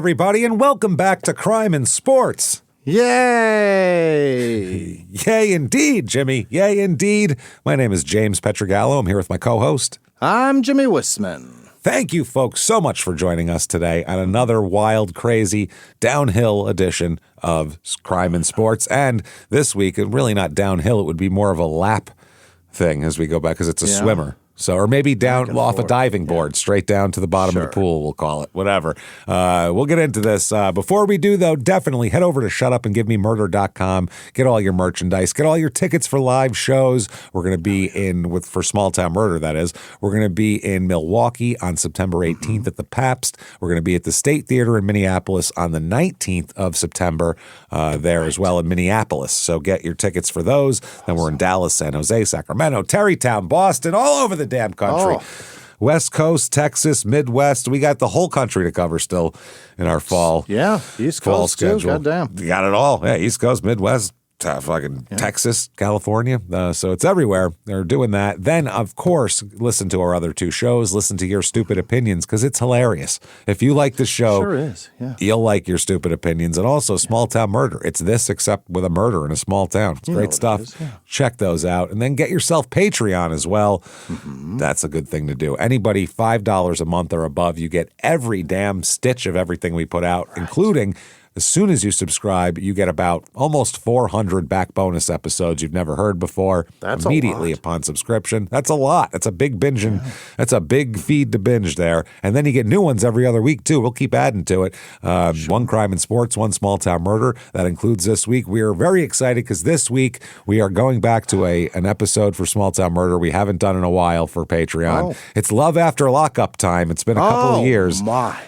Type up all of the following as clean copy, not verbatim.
everybody, and welcome back to Crime and Sports. Yay! Yay, indeed, Jimmy. Yay, indeed. My name is James Petrogallo. I'm here with my co-host. I'm Jimmy Wissman. Thank you, folks, so much for joining us today on another wild, crazy, downhill edition of Crime and Sports. And this week, really not downhill. It would be more of a lap thing as we go back because it's a swimmer. So, or maybe down off a diving board, straight down to the bottom of the pool, we'll call it, whatever. We'll get into this. Before we do, though, definitely head over to shutupandgivememurder.com. Get all your merchandise. Get all your tickets for live shows. We're going to be for Small Town Murder, that is. We're going to be in Milwaukee on September 18th at the Pabst. We're going to be at the State Theater in Minneapolis on the 19th of September there as well in Minneapolis. So get your tickets for those. Then we're in Dallas, San Jose, Sacramento, Terrytown, Boston, all over the damn country. West Coast, Texas, Midwest. We got the whole country to cover still in our fall. Yeah, East Coast schedule. Too. Goddamn. We got it all. Yeah, East Coast, Midwest, Texas, California. So it's everywhere. They're doing that. Then, of course, listen to our other two shows. Listen to Your Stupid Opinions because it's hilarious. If you like the show, sure is. Yeah. You'll like Your Stupid Opinions. And also Small Town Murder. It's this except with a murder in a small town. It's great stuff. Check those out. And then get yourself Patreon as well. Mm-hmm. That's a good thing to do. Anybody $5 a month or above, you get every damn stitch of everything we put out, including as soon as you subscribe, you get about almost 400 back bonus episodes you've never heard before. That's immediately upon subscription. That's a lot. That's a big binge. That's a big feed to binge there. And then you get new ones every other week, too. We'll keep adding to it. One Crime and Sports, one Small Town Murder. That includes this week. We are very excited because this week we are going back to an episode for Small Town Murder we haven't done in a while for Patreon. It's Love After Lockup time. It's been a couple of years. My.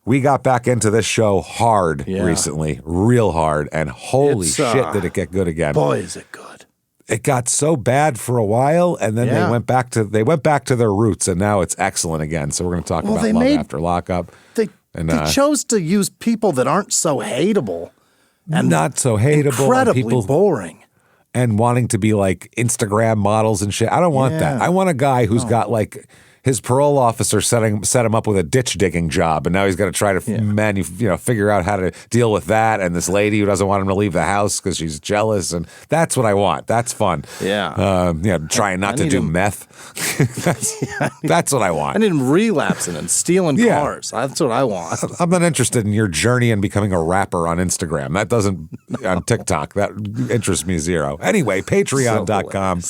We got back into this show hard recently, real hard, and holy shit did it get good again. Boy, is it good. It got so bad for a while, and then they went back to their roots, and now it's excellent again. So we're going to talk about Love After Lockup. They chose to use people that aren't so hateable. And not so hateable. Incredibly and people boring. And wanting to be like Instagram models and shit. I don't want that. I want a guy who's got like... His parole officer set him up with a ditch digging job, and now he's got to try to figure out how to deal with that. And this lady who doesn't want him to leave the house because she's jealous, and that's what I want. That's fun. Trying not to do meth. That's what I want. I need him relapsing and stealing cars. That's what I want. I'm not interested in your journey in becoming a rapper on Instagram. That doesn't on TikTok. That interests me zero. Anyway, Patreon.com.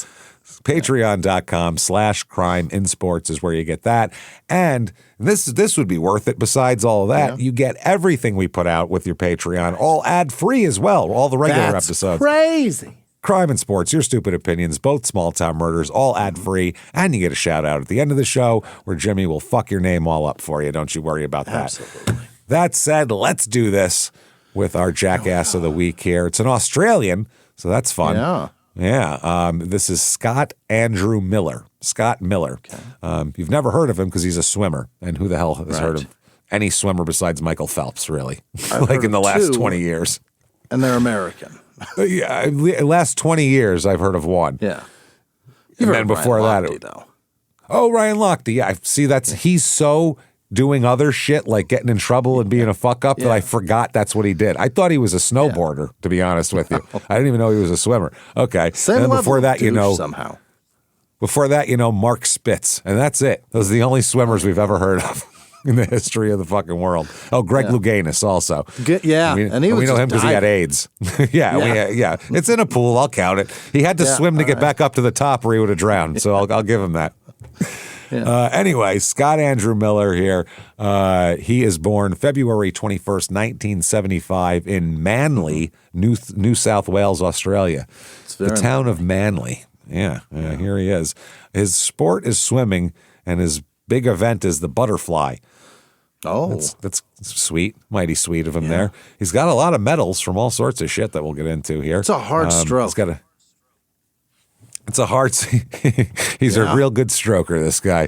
Patreon.com/CrimeInSports is where you get that. And this would be worth it. Besides all of that, you get everything we put out with your Patreon, all ad-free as well, all the regular episodes. Crazy. Crime and Sports, Your Stupid Opinions, both Small Town Murders, all ad-free. And you get a shout-out at the end of the show where Jimmy will fuck your name all up for you. Don't you worry about that. Absolutely. That said, let's do this with our Jackass of the Week here. It's an Australian, so that's fun. Yeah, this is Scott Andrew Miller. Scott Miller. Okay. You've never heard of him because he's a swimmer. And who the hell has heard of any swimmer besides Michael Phelps, really? Like in the last 20 years. And they're American. Last 20 years, I've heard of one. Yeah. And then before that. Ryan Lochte. Yeah, he's so doing other shit like getting in trouble and being a fuck up that I forgot that's what he did. I thought he was a snowboarder, to be honest with you. I didn't even know he was a swimmer. Okay. Same and then before that, somehow. Before that, Mark Spitz. And that's it. Those are the only swimmers we've ever heard of in the history of the fucking world. Oh, Greg Louganis also. And we know him because he had AIDS. It's in a pool. I'll count it. He had to swim to get back up to the top or he would have drowned. So I'll give him that. Anyway, Scott Andrew Miller here. He is born February 21st, 1975 in Manly, New South Wales, Australia. The town of Manly. Here he is. His sport is swimming, and his big event is the butterfly. Oh. That's sweet. Mighty sweet of him there. He's got a lot of medals from all sorts of shit that we'll get into here. It's a hard stroke. It's a hard. He's a real good stroker. This guy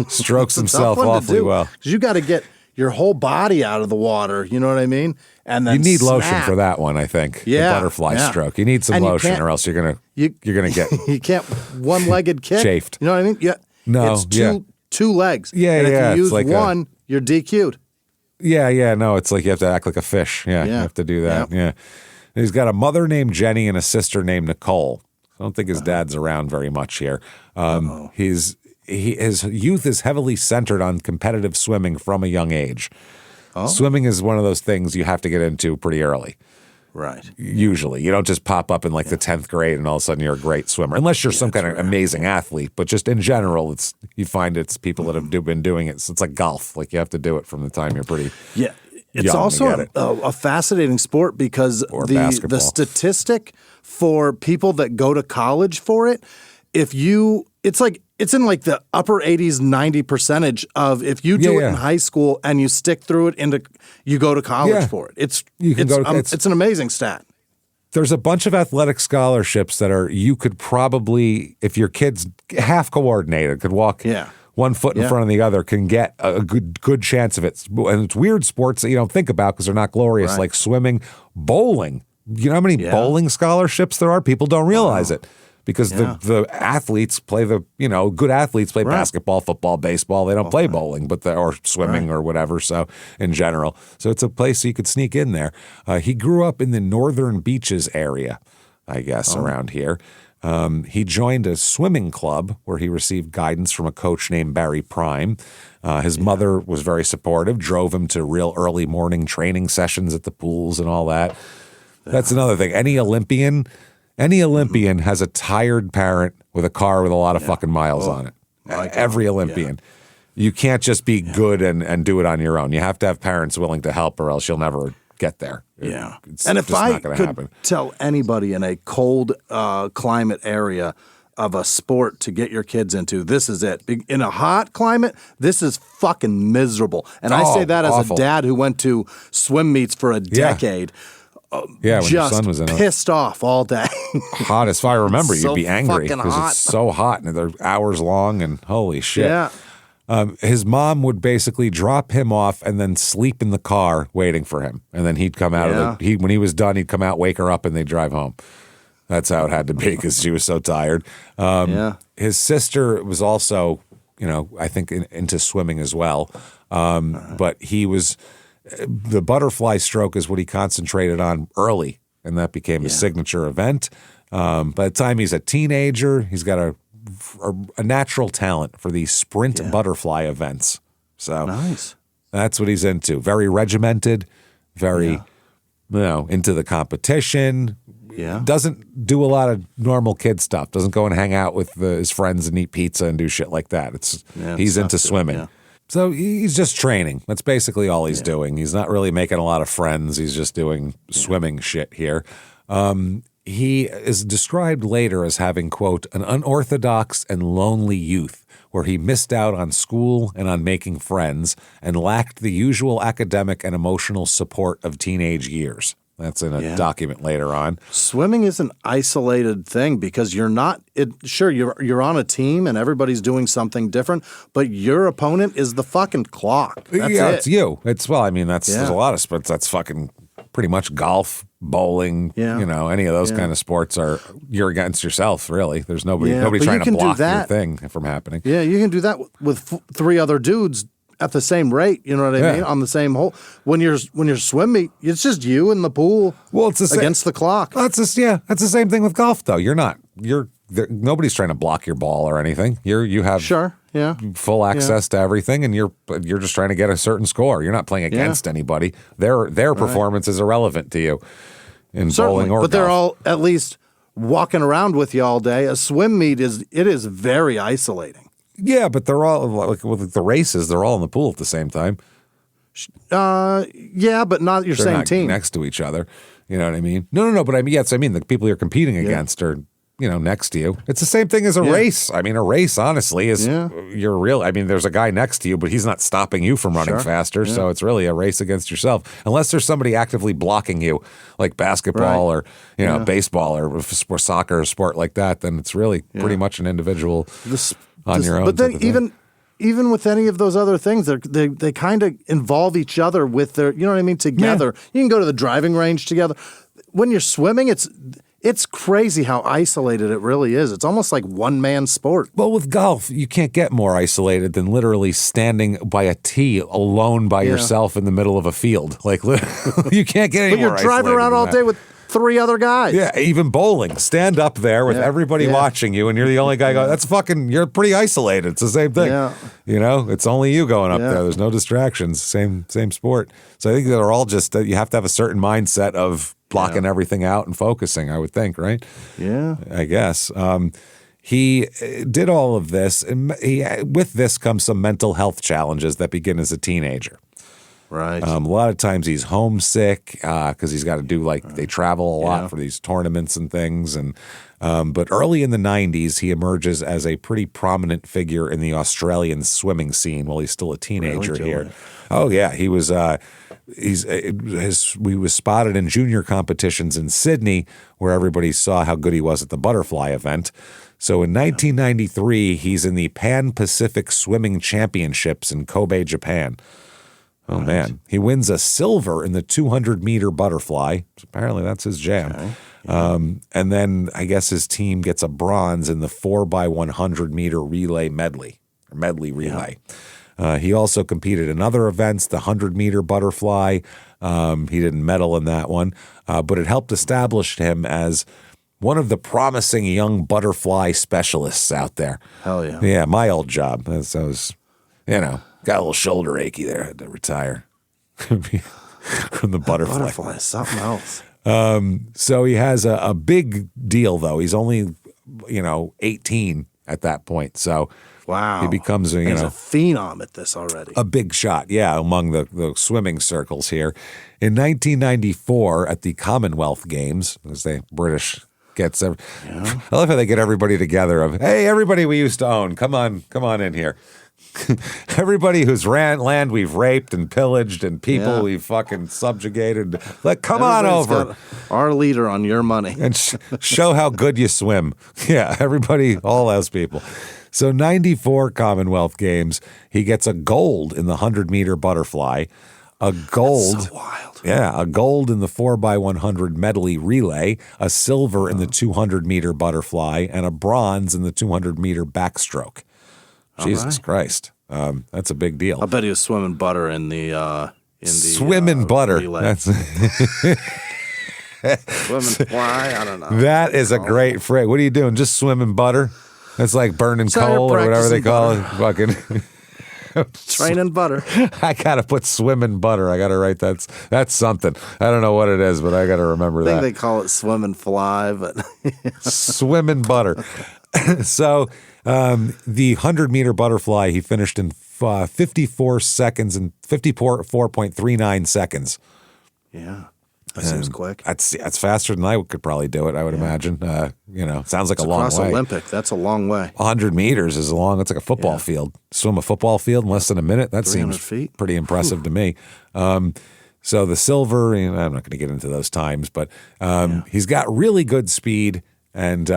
strokes himself awfully well. Because you got to get your whole body out of the water. You know what I mean? And then you need lotion for that one. I think the butterfly stroke. You need some lotion, or else you're gonna get you can't one-legged kick chafed. You know what I mean? Yeah. No. It's two legs. Yeah. And if you use like one, you're DQ'd. Yeah. No, it's like you have to act like a fish. Yeah, you have to do that. Yeah. And he's got a mother named Jenny and a sister named Nicole. I don't think his dad's around very much here. His youth is heavily centered on competitive swimming from a young age. Oh. Swimming is one of those things you have to get into pretty early. Right. Usually. You don't just pop up in like the 10th grade and all of a sudden you're a great swimmer. Unless you're some kind of amazing athlete. But just in general, you find it's people that have been doing it. So it's like golf. Like you have to do it from the time you're pretty It's also a fascinating sport because the statistic for people that go to college for it, it's in like the upper 80s, 90% of if you do it in high school and you stick through it you go to college for it. It's an amazing stat. There's a bunch of athletic scholarships that you could probably, if your kid's half coordinated, could walk one foot in front of the other, can get a good chance of it. And it's weird sports that you don't think about because they're not glorious, like swimming, bowling. You know how many bowling scholarships there are? People don't realize it. Because the athletes play good athletes play basketball, football, baseball. They don't play bowling, or swimming or whatever. So in general, it's a place you could sneak in there. He grew up in the Northern Beaches area, I guess, around here. He joined a swimming club where he received guidance from a coach named Barry Prime. His mother was very supportive, drove him to real early morning training sessions at the pools and all that. That's another thing. Any Olympian has a tired parent with a car with a lot of fucking miles on it. Every Olympian. You can't just be good and do it on your own. You have to have parents willing to help or else you'll never get there. And if I could tell anybody in a cold climate area of a sport to get your kids into, this is it. In a hot climate, this is fucking miserable. And I say that as a dad who went to swim meets for a decade. When your son was in it. Pissed off all day. Hot as fire. I remember, you'd be angry because it's so hot and they're hours long and holy shit. Yeah. His mom would basically drop him off and then sleep in the car waiting for him. And then he'd come out when he was done, he'd come out, wake her up, and they'd drive home. That's how it had to be because she was so tired. His sister was also, I think into swimming as well. But he was... The butterfly stroke is what he concentrated on early, and that became a signature event. By the time he's a teenager, he's got a natural talent for these sprint butterfly events. So that's what he's into. Very regimented, very into the competition. Doesn't do a lot of normal kid stuff. Doesn't go and hang out with his friends and eat pizza and do shit like that. He's into swimming. Yeah. So he's just training. That's basically all he's doing. He's not really making a lot of friends. He's just doing swimming shit here. He is described later as having, quote, an unorthodox and lonely youth where he missed out on school and on making friends and lacked the usual academic and emotional support of teenage years. That's in a document later on. Swimming is an isolated thing because you're not you're on a team and everybody's doing something different, but your opponent is the fucking clock. That's it. It's you. There's a lot of sports that's fucking pretty much golf, bowling, any of those kind of sports you're against yourself, really. There's nobody trying to block your thing from happening. Yeah, you can do that with three other dudes at the same rate, you know what I mean? On the same hole. When you're swim meet, it's just you in the pool. Well, it's against the clock. That's the same thing with golf, though. Nobody's trying to block your ball or anything. You have full access to everything, and you're just trying to get a certain score. You're not playing against anybody. Their performance is irrelevant to you in bowling or golf. But they're all at least walking around with you all day. A swim meet is very isolating. Yeah, but they're all, like with the races, they're all in the pool at the same time. But not your same team. Next to each other. You know what I mean? No, but I mean, the people you're competing against are, next to you. It's the same thing as a race. I mean, a race, honestly, is there's a guy next to you, but he's not stopping you from running faster, so it's really a race against yourself. Unless there's somebody actively blocking you, like basketball or, baseball or soccer or sport like that, then it's really pretty much an individual on your own. But then even with any of those other things, they kind of involve each other with their, together. You can go to the driving range together. When you're swimming, It's crazy how isolated it really is. It's almost like one-man sport. Well, with golf, you can't get more isolated than literally standing by a tee alone by yourself in the middle of a field. Like, you can't get any more isolated. But you're driving around all day with 3 other guys. Yeah, even bowling. Stand up there with everybody watching you, and you're the only guy going, that's fucking, you're pretty isolated. It's the same thing. Yeah. You know, it's only you going up there. There's no distractions. Same sport. So I think they're all just, you have to have a certain mindset of blocking everything out and focusing, I would think, right? Yeah. I guess. He did all of this, and with this comes some mental health challenges that begin as a teenager. Right. A lot of times he's homesick because he's got to do they travel a lot for these tournaments and things. And but early in the 90s, he emerges as a pretty prominent figure in the Australian swimming scene while he's still a teenager here. Oh yeah, he was. We was spotted in junior competitions in Sydney where everybody saw how good he was at the butterfly event. So in 1993, he's in the Pan Pacific Swimming Championships in Kobe, Japan. Oh, man. He wins a silver in the 200-meter butterfly. So apparently that's his jam. Okay. And then I guess his team gets a bronze in the 4x100-meter relay medley relay. He also competed in other events, the 100-meter butterfly. He didn't medal in that one, but it helped establish him as one of the promising young butterfly specialists out there. Hell yeah. Yeah, my old job. I was, got a little shoulder achy there. I had to retire from the butterfly. Butterfly is something else. So he has a big deal, though. He's only, 18 at that point. So wow, he becomes he's a phenom at this already. A big shot, among the swimming circles here. In 1994, at the Commonwealth Games, as the British gets, I love how they get everybody together. Of hey, everybody we used to own, come on in here. Everybody whose land we've raped and pillaged and people we've fucking subjugated. Come on over. Got our leader on your money. And show how good you swim. Yeah, everybody, all those people. So 94 Commonwealth Games, he gets a gold in the 100-meter butterfly, a gold. That's so wild. Yeah, a gold in the 4x100 medley relay, a silver in the 200-meter butterfly, and a bronze in the 200-meter backstroke. Jesus Christ. That's a big deal. I bet he was swimming butter in the swimming butter. Relay. Swimming fly, I don't know. That is a great phrase. What are you doing? Just swimming butter? That's like burning coal or whatever they call it. Fucking training butter. I gotta put swimming butter. I gotta write that. That's something. I don't know what it is, but I gotta remember that. I think they call it swimming fly, but swimming butter. So the 100-meter butterfly, he finished in 54 seconds and 54.39 seconds. Yeah. That seems quick. That's faster than I could probably do it, I would imagine. Sounds like a long way. Across Olympic, that's a long way. 100 meters is long. It's like a football field. Swim a football field in less than a minute? That seems feet. Pretty impressive to me. So the silver, I'm not going to get into those times, but he's got really good speed. And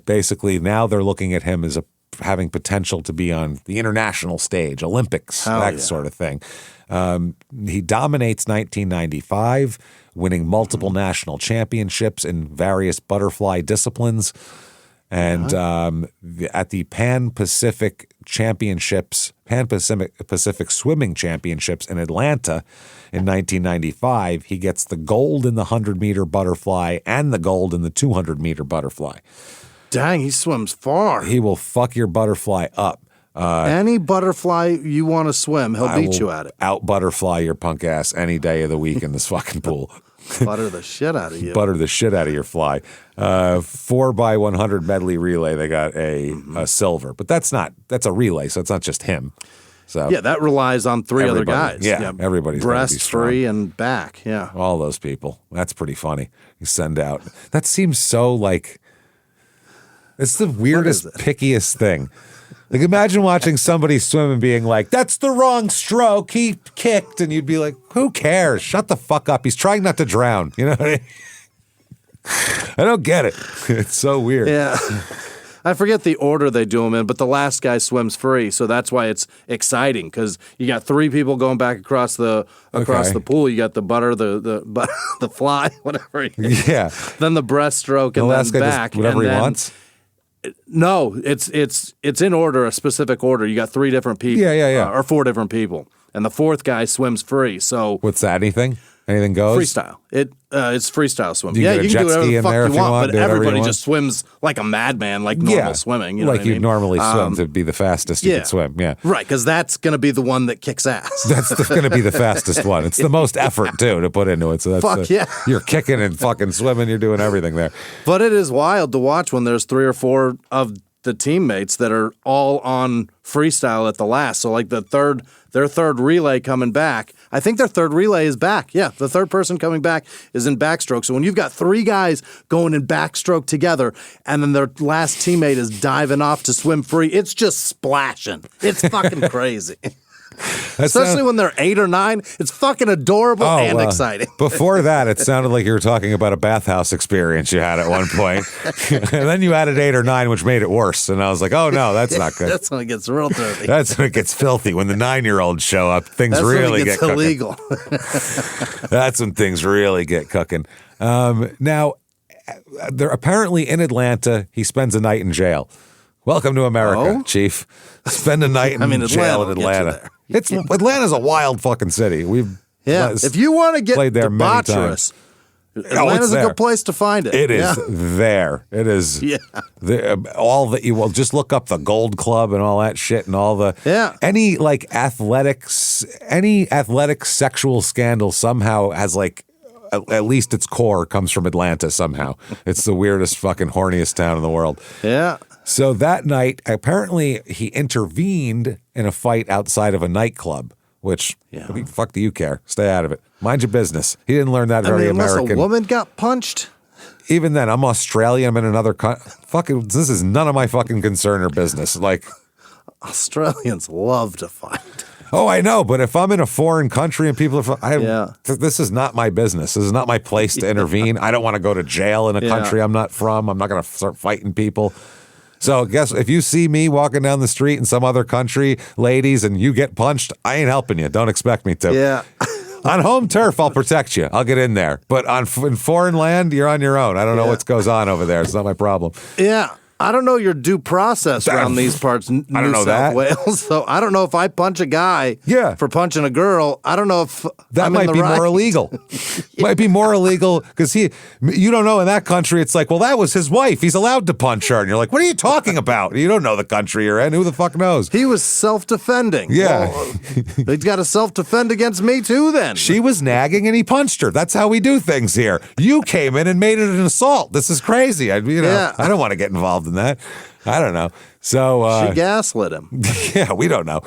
basically now they're looking at him as having potential to be on the international stage, Olympics, sort of thing. He dominates 1995, winning multiple national championships in various butterfly disciplines. And at the Pan Pacific Swimming Championships in Atlanta in 1995, he gets the gold in the 100-meter butterfly and the gold in the 200-meter butterfly. Dang, he swims far. He will fuck your butterfly up. Any butterfly you want to swim, he'll beat you at it. Out butterfly your punk ass any day of the week in this fucking pool. Butter the shit out of you. Butter the shit out of your fly. 4x100 medley relay, they got a silver. But that's a relay, so it's not just him. So yeah, that relies on three other guys. Yeah, everybody's breast, free, and back. Yeah. All those people. That's pretty funny. You send out. That seems so like, it's the weirdest, pickiest thing. Like, imagine watching somebody swim and being like, that's the wrong stroke. He kicked. And you'd be like, who cares? Shut the fuck up. He's trying not to drown. You know what I mean? I don't get it. It's so weird. Yeah. I forget the order they do them in, but the last guy swims free, so that's why it's exciting because you got 3 people going back across the pool. You got the butter, the fly, whatever. Yeah. Then the breaststroke, and the last then guy back. Does whatever and he then, wants. No, it's in order, a specific order. You got 3 different people. Yeah. Or 4 different people, and the 4th guy swims free. So what's that? Anything goes? Freestyle. It's freestyle swimming. You you can can do whatever the fuck you want, but everybody want. just swims like a madman, like normal swimming. You know like what I mean? you'd normally swim to be the fastest you could swim. Yeah. Right, because that's going to be the one that kicks ass. That's going to be the fastest one. It's the most effort, too, to put into it. So that's you're kicking and fucking swimming. You're doing everything there. But it is wild to watch when there's 3 or 4 of the teammates that are all on freestyle at the last. So like their third relay coming back. I think their third relay is back. Yeah, the third person coming back is in backstroke. So when you've got 3 guys going in backstroke together and then their last teammate is diving off to swim free, it's just splashing. It's fucking crazy. Especially when they're 8 or 9. It's fucking adorable and exciting. Before that, it sounded like you were talking about a bathhouse experience you had at one point. And then you added 8 or 9, which made it worse. And I was like, oh, no, that's not good. That's when it gets real dirty. That's when it gets filthy. When the 9-year-olds show up, things really get cooking. Illegal. That's when things really get cooking. Now, they're apparently in Atlanta. He spends a night in jail. Welcome to America, Chief. Spend a night in jail in Atlanta. Atlanta's a wild fucking city. If you want to get played there debaucherous, Atlanta's a good place to find it. It is there. It is. Yeah. You will just look up the Gold Club and all that shit and all the any athletic sexual scandal somehow has at least its core comes from Atlanta somehow. It's the weirdest fucking horniest town in the world. Yeah. So that night, apparently he intervened in a fight outside of a nightclub, which, fuck do you care? Stay out of it. Mind your business. He didn't learn that very American. Unless a woman got punched. Even then, I'm Australian. I'm in another country. This is none of my fucking concern or business. Australians love to fight. Oh, I know, but if I'm in a foreign country and people are, this is not my business. This is not my place to intervene. I don't want to go to jail in a country I'm not from. I'm not going to start fighting people. So guess if you see me walking down the street in some other country, ladies, and you get punched, I ain't helping you. Don't expect me to. Yeah. On home turf, I'll protect you. I'll get in there. But in foreign land, you're on your own. I don't know what goes on over there. It's not my problem. Yeah. I don't know your due process around these parts, New South Wales. So I don't know if I punch a guy for punching a girl. I don't know if that might be more illegal. Might be more illegal because you don't know in that country. It's like, well, that was his wife. He's allowed to punch her, and you're like, what are you talking about? You don't know the country you're in. Who the fuck knows? He was self-defending. Yeah, well, he's got to self-defend against me too. Then she was nagging, and he punched her. That's how we do things here. You came in and made it an assault. This is crazy. I don't want to get involved in that. I don't know. So she gaslit him. Yeah, we don't know.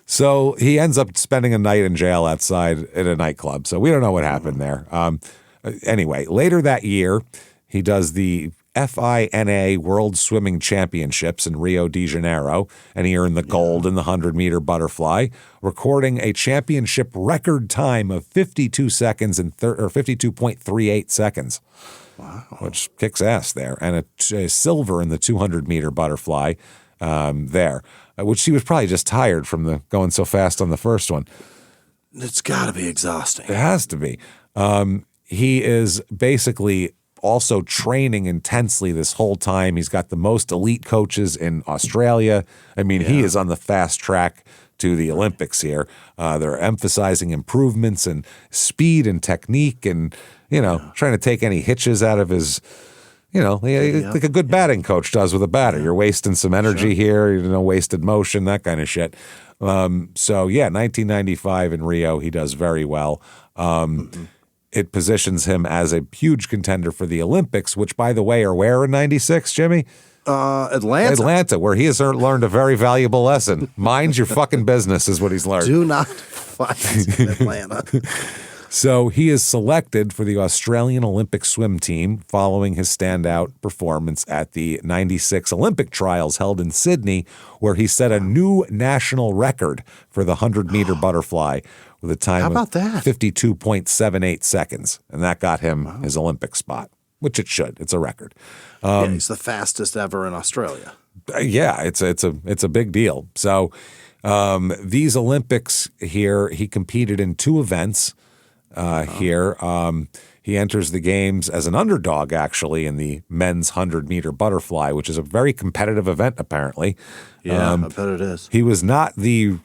So he ends up spending a night in jail outside at a nightclub. So we don't know what happened there. Anyway, later that year, he does the FINA World Swimming Championships in Rio de Janeiro, and he earned the gold in the 100-meter butterfly, recording a championship record time of 52 seconds and 52.38 seconds. Wow. Which kicks ass there. And a silver in the 200-meter butterfly there, which she was probably just tired from going so fast on the first one. It's got to be exhausting. It has to be. He is basically also training intensely this whole time. He's got the most elite coaches in Australia. I mean, he is on the fast track to the Olympics here. They're emphasizing improvements in speed and technique and, trying to take any hitches out of his, like a good batting coach does with a batter. You're wasting some energy here, wasted motion, that kind of shit. 1995 in Rio, he does very well. It positions him as a huge contender for the Olympics, which, by the way, are where in 96, Jimmy? Atlanta, where he has learned a very valuable lesson. Mind your fucking business is what he's learned. Do not fight in Atlanta. So he is selected for the Australian Olympic swim team following his standout performance at the 96 Olympic trials held in Sydney, where he set a new national record for the 100-meter butterfly with a time of 52.78 seconds. And that got him his Olympic spot, which it should. It's a record. He's the fastest ever in Australia. Yeah, it's a big deal. So these Olympics here, he competed in 2 events here. He enters the games as an underdog, actually, in the men's 100-meter butterfly, which is a very competitive event, apparently. Yeah, I bet it is. He was not the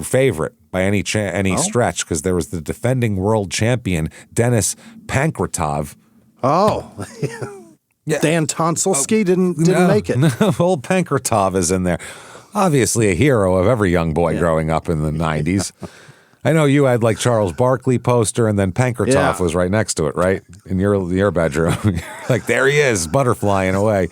favorite by any stretch, because there was the defending world champion, Denis Pankratov. Oh, yeah. Dan Tonsilski didn't make it. No, old Pankratov is in there. Obviously a hero of every young boy growing up in the 90s. I know you had like Charles Barkley poster, and then Pankratov was right next to it, right? In your bedroom. Like, there he is, butterflying away.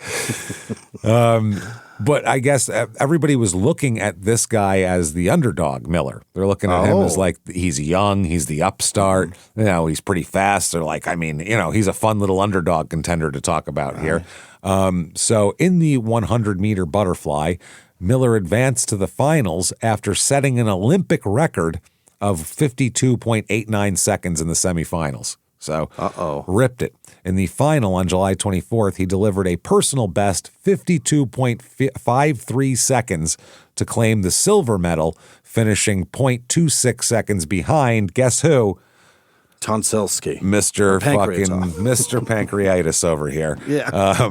But I guess everybody was looking at this guy as the underdog, Miller. They're looking at him as like, he's young, he's the upstart, he's pretty fast. They're like, he's a fun little underdog contender to talk about here. So in the 100-meter butterfly, Miller advanced to the finals after setting an Olympic record of 52.89 seconds in the semifinals. So ripped it. In the final on July 24th, he delivered a personal best 52.53 seconds to claim the silver medal, finishing 0.26 seconds behind, guess who? Tonsilski. Mr. Pancreatitis over here. Yeah.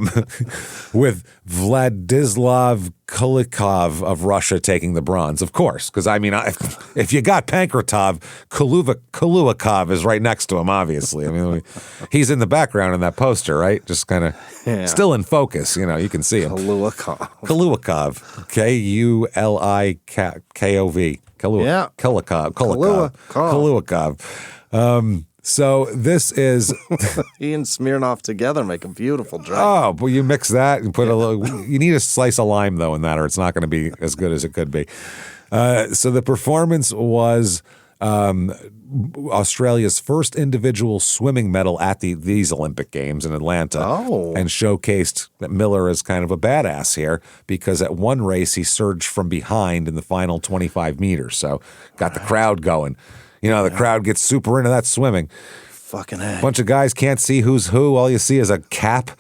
With Vladislav Kulikov of Russia taking the bronze, of course. Because, if you got Pankratov, Kulikov is right next to him, obviously. He's in the background in that poster, right? Just kind of still in focus. You can see him. Kulikov. Kulikov. Kulikov. So this is he and Smirnoff together make a beautiful drink. Oh, well, you mix that and put a little. You need a slice of lime though in that, or it's not going to be as good as it could be. So the performance was Australia's first individual swimming medal at these Olympic Games in Atlanta, and showcased that Miller is kind of a badass here, because at one race he surged from behind in the final 25 meters, so got the crowd going. The crowd gets super into that swimming. Fucking heck. Bunch of guys can't see who's who. All you see is a cap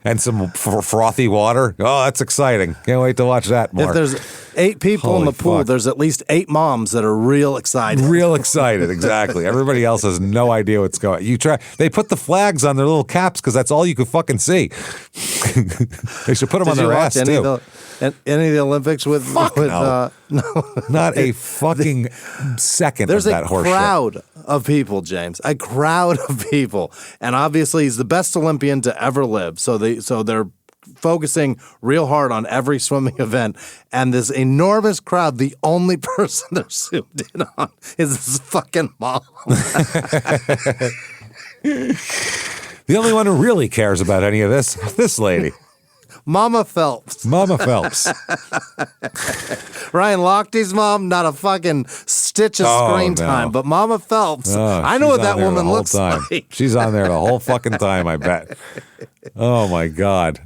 and some frothy water. Oh, that's exciting. Can't wait to watch that more. If there's 8 people in the pool, there's at least 8 moms that are real excited. Real excited, exactly. Everybody else has no idea what's going on. They put the flags on their little caps because that's all you could fucking see. They should put them on their ass, too. Any of the Olympics with no. Not a fucking second of that horse shit. There's a crowd of people, James. A crowd of people. And obviously he's the best Olympian to ever live. So they're focusing real hard on every swimming event. And this enormous crowd, the only person they're zoomed in on is this fucking mom. The only one who really cares about any of this lady. Mama Phelps. Mama Phelps. Ryan Lochte's mom, not a fucking stitch of screen time, but Mama Phelps, I know what that woman looks like. She's on there the whole fucking time, I bet. Oh, my God.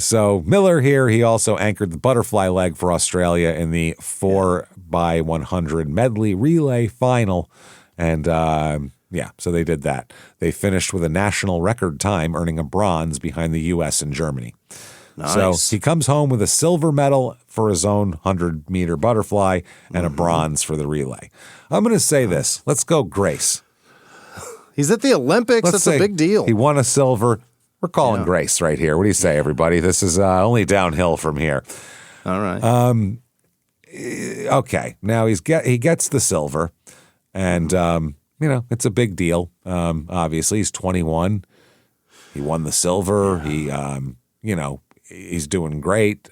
So Miller here, he also anchored the butterfly leg for Australia in the 4x100 medley relay final. And so they did that. They finished with a national record time, earning a bronze behind the U.S. and Germany. Nice. So he comes home with a silver medal for his own 100-meter butterfly and a bronze for the relay. I'm going to say this. Let's go Grace. He's at the Olympics. That's a big deal. He won a silver. We're calling Grace right here. What do you say, everybody? This is only downhill from here. All right. Okay. Now he gets the silver, and it's a big deal. Obviously, he's 21. He won the silver. He, he's doing great.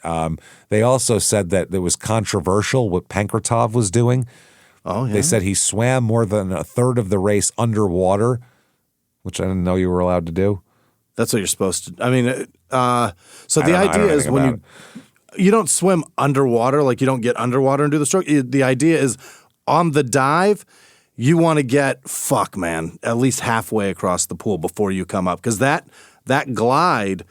They also said that it was controversial what Pankratov was doing. Oh, yeah. They said he swam more than a third of the race underwater, which I didn't know you were allowed to do. That's what you're supposed to. I mean, so the idea is when you don't swim underwater, like you don't get underwater and do the stroke. The idea is on the dive, you want to get, at least halfway across the pool before you come up. Because that glide,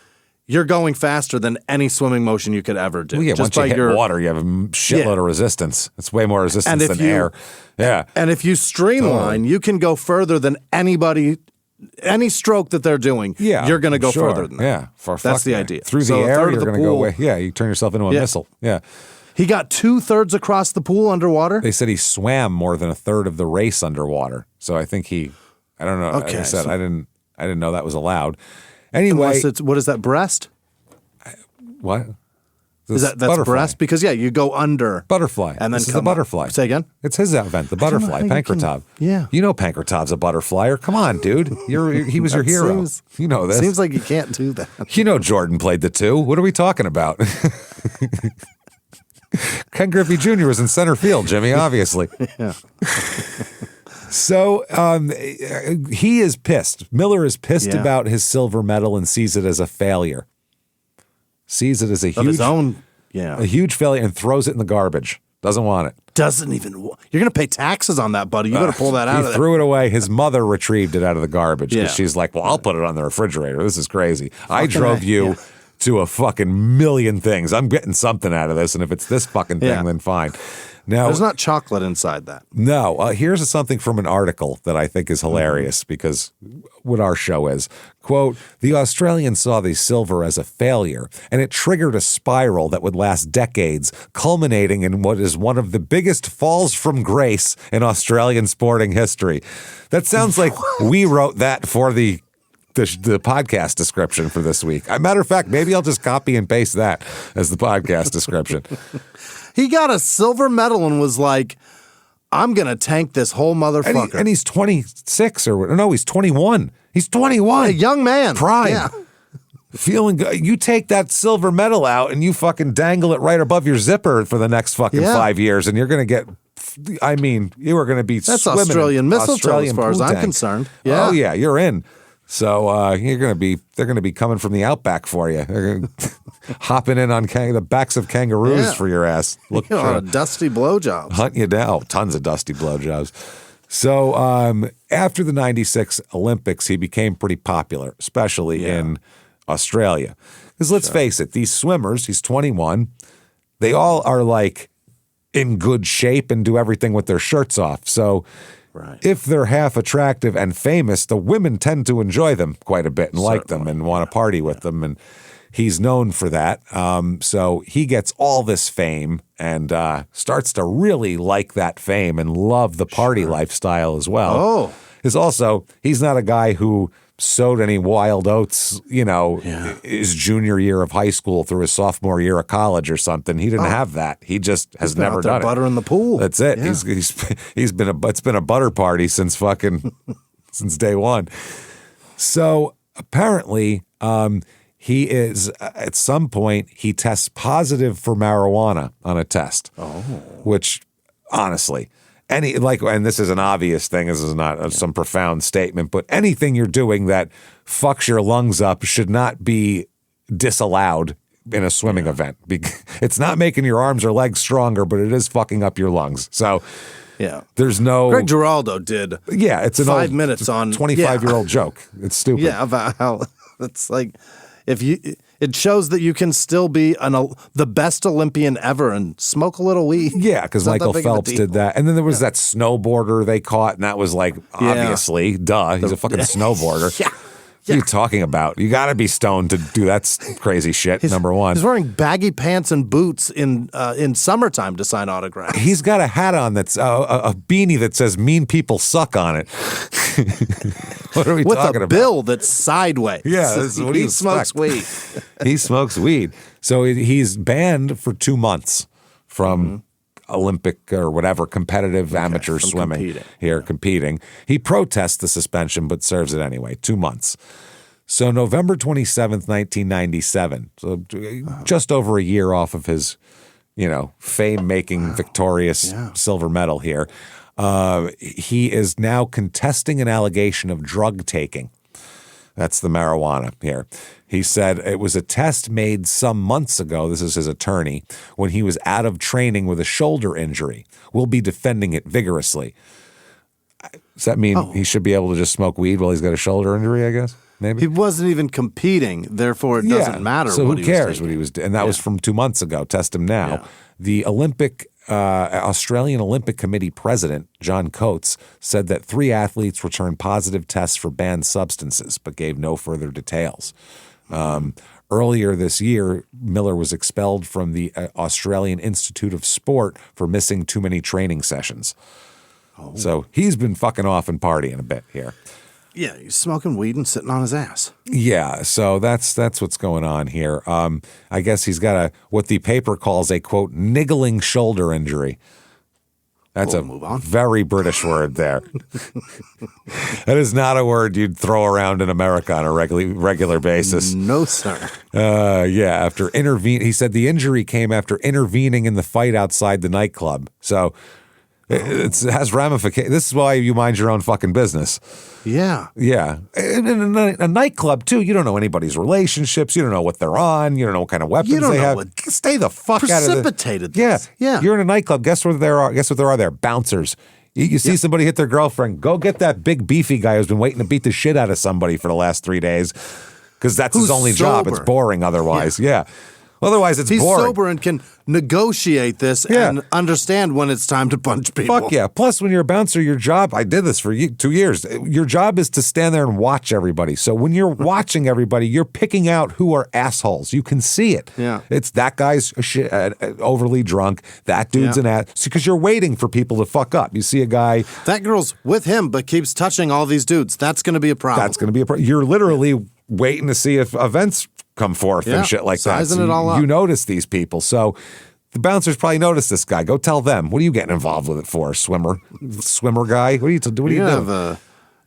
you're going faster than any swimming motion you could ever do. Well, yeah, once you hit water, you have a shitload of resistance. It's way more resistance than air. Yeah. And if you streamline, you can go further than anybody any stroke that they're doing, you're going to go further than that. Yeah, that's the idea. Through the air, you're going to go away. Yeah, you turn yourself into a missile. Yeah. He got 2/3 across the pool underwater? They said he swam more than a third of the race underwater. So I think I don't know. Okay, like I said, I didn't know that was allowed. Anyway. What is that, breast? What? That's breast? Because, you go under. Butterfly. And then this is the butterfly. Say again? It's his event, the butterfly, Pankratob. Yeah. You know Pankratov's a butterflyer. Come on, dude. He was your hero. You know this. Seems like you can't do that. You know Jordan played the 2. What are we talking about? Ken Griffey Jr. was in center field, Jimmy, obviously. Yeah. So he is pissed. Miller is pissed about his silver medal and sees it as a failure. Sees it as a huge failure and throws it in the garbage. Doesn't want it. Doesn't even. You're going to pay taxes on that, buddy. You better pull that out of there. He threw it away. His mother retrieved it out of the garbage because she's like, well, I'll put it on the refrigerator. This is crazy. I drove you to a fucking million things. I'm getting something out of this, and if it's this fucking thing, then fine. Now, there's not chocolate inside that. No. Here's something from an article that I think is hilarious because what our show is. Quote, the Australians saw the silver as a failure, and it triggered a spiral that would last decades, culminating in what is one of the biggest falls from grace in Australian sporting history. That sounds like we wrote that for the podcast description for this week. As a matter of fact, maybe I'll just copy and paste that as the podcast description. He got a silver medal and was like, I'm going to tank this whole motherfucker. And he's 26 he's 21. He's 21. A young man. Prime. Yeah. Feeling good. You take that silver medal out and you fucking dangle it right above your zipper for the next fucking 5 years, and you're going to get, you are going to be That's swimming Australian mistletoe Australian as far as I'm concerned. Yeah. Oh, yeah, you're in. So they're going to be coming from the outback for you. They're going to hopping in on the backs of kangaroos for your ass. Look for dusty blowjobs. Hunt you down. Tons of dusty blowjobs. So after the 96 Olympics, he became pretty popular, especially in Australia. Because let's face it, these swimmers, he's 21, they all are like in good shape and do everything with their shirts off. So if they're half attractive and famous, the women tend to enjoy them quite a bit and like them and want to party with them. And he's known for that. So he gets all this fame and starts to really like that fame and love the party lifestyle as well. Oh. He's not a guy who sowed any wild oats, his junior year of high school through his sophomore year of college or something. He didn't have that. He just has never done it. Butter in the pool. That's it. Yeah. It's been a butter party since day one. So apparently, he is at some point he tests positive for marijuana on a test. Oh, which honestly. And this is an obvious thing. This is not some profound statement, but anything you're doing that fucks your lungs up should not be disallowed in a swimming event. It's not making your arms or legs stronger, but it is fucking up your lungs. So there's no. Greg Giraldo did. Yeah, it's an 5 minutes on 25-year-old joke. It's stupid. Yeah, about how it's like it shows that you can still be the best Olympian ever and smoke a little weed. Yeah, because Michael Phelps did that. And then there was that snowboarder they caught, and that was like, obviously, duh, he's a fucking snowboarder. What are you talking about? You got to be stoned to do that crazy shit, number one. He's wearing baggy pants and boots in summertime to sign autographs. He's got a hat on that's a beanie that says mean people suck on it. What are we talking about? With a bill that's sideways. Yeah, this is what he smokes weed. He smokes weed. So he's banned for 2 months from Olympic or whatever competitive amateur swimming competing. He protests the suspension but serves it anyway. 2 months. So November 27th, 1997. So just over a year off of his, fame-making victorious silver medal here. He is now contesting an allegation of drug taking. That's the marijuana here. He said it was a test made some months ago, this is his attorney, when he was out of training with a shoulder injury. We'll be defending it vigorously. Does that mean he should be able to just smoke weed while he's got a shoulder injury, I guess? Maybe? He wasn't even competing, therefore it doesn't matter so what who cares what he was doing? And that was from 2 months ago. Test him now. Yeah. The Olympic Australian Olympic Committee President John Coates said that 3 athletes returned positive tests for banned substances, but gave no further details. Earlier this year, Miller was expelled from the Australian Institute of Sport for missing too many training sessions. So he's been fucking off and partying a bit here. Yeah, he's smoking weed and sitting on his ass. Yeah, so that's what's going on here. I guess he's got what the paper calls a, quote, niggling shoulder injury. That's a very British word there. That is not a word you'd throw around in America on a regular basis. No, sir. After he said the injury came after intervening in the fight outside the nightclub. So it has ramifications. This is why you mind your own fucking business. Yeah. Yeah. And in a nightclub, too, you don't know anybody's relationships. You don't know what they're on. You don't know what kind of weapons they have. Stay the fuck out of it. Precipitated this. Yeah. You're in a nightclub. Guess what there are there? Bouncers. You see somebody hit their girlfriend, go get that big beefy guy who's been waiting to beat the shit out of somebody for the last 3 days because that's his only job. It's boring otherwise. Yeah. Otherwise, it's boring. He's sober and can negotiate this and understand when it's time to punch people. Fuck yeah. Plus, when you're a bouncer, your job, I did this for 2 years, your job is to stand there and watch everybody. So when you're watching everybody, you're picking out who are assholes. You can see it. Yeah. It's that guy's overly drunk. That dude's an ass. Because you're waiting for people to fuck up. You see a guy. That girl's with him but keeps touching all these dudes. That's going to be a problem. That's going to be a problem. You're literally waiting to see if events come forth and shit like that. Sizing it all up. You notice these people. So the bouncers probably noticed this guy. Go tell them. What are you getting involved with it for, swimmer guy? What are you doing? You're going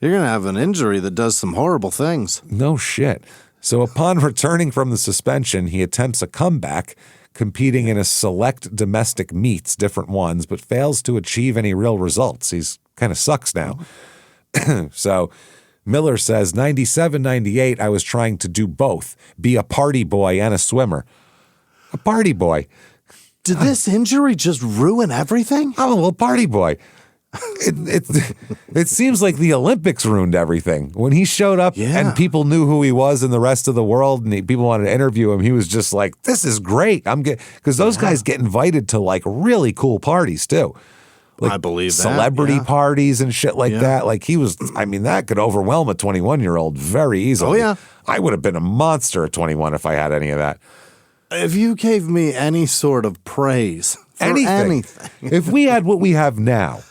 to have an injury that does some horrible things. No shit. So upon returning from the suspension, he attempts a comeback, competing in a select domestic meets, different ones, but fails to achieve any real results. He's kind of sucks now. So Miller says, 97, 98, I was trying to do both, be a party boy and a swimmer. A party boy. Did this injury just ruin everything? I'm a little party boy. It seems like the Olympics ruined everything. When he showed up and people knew who he was in the rest of the world and people wanted to interview him, he was just like, this is great. Because those guys get invited to like really cool parties too. Like I believe that. Celebrity parties and shit like that. Like he was, that could overwhelm a 21-year-old very easily. Oh, yeah. I would have been a monster at 21 if I had any of that. If you gave me any sort of praise for anything. If we had what we have now,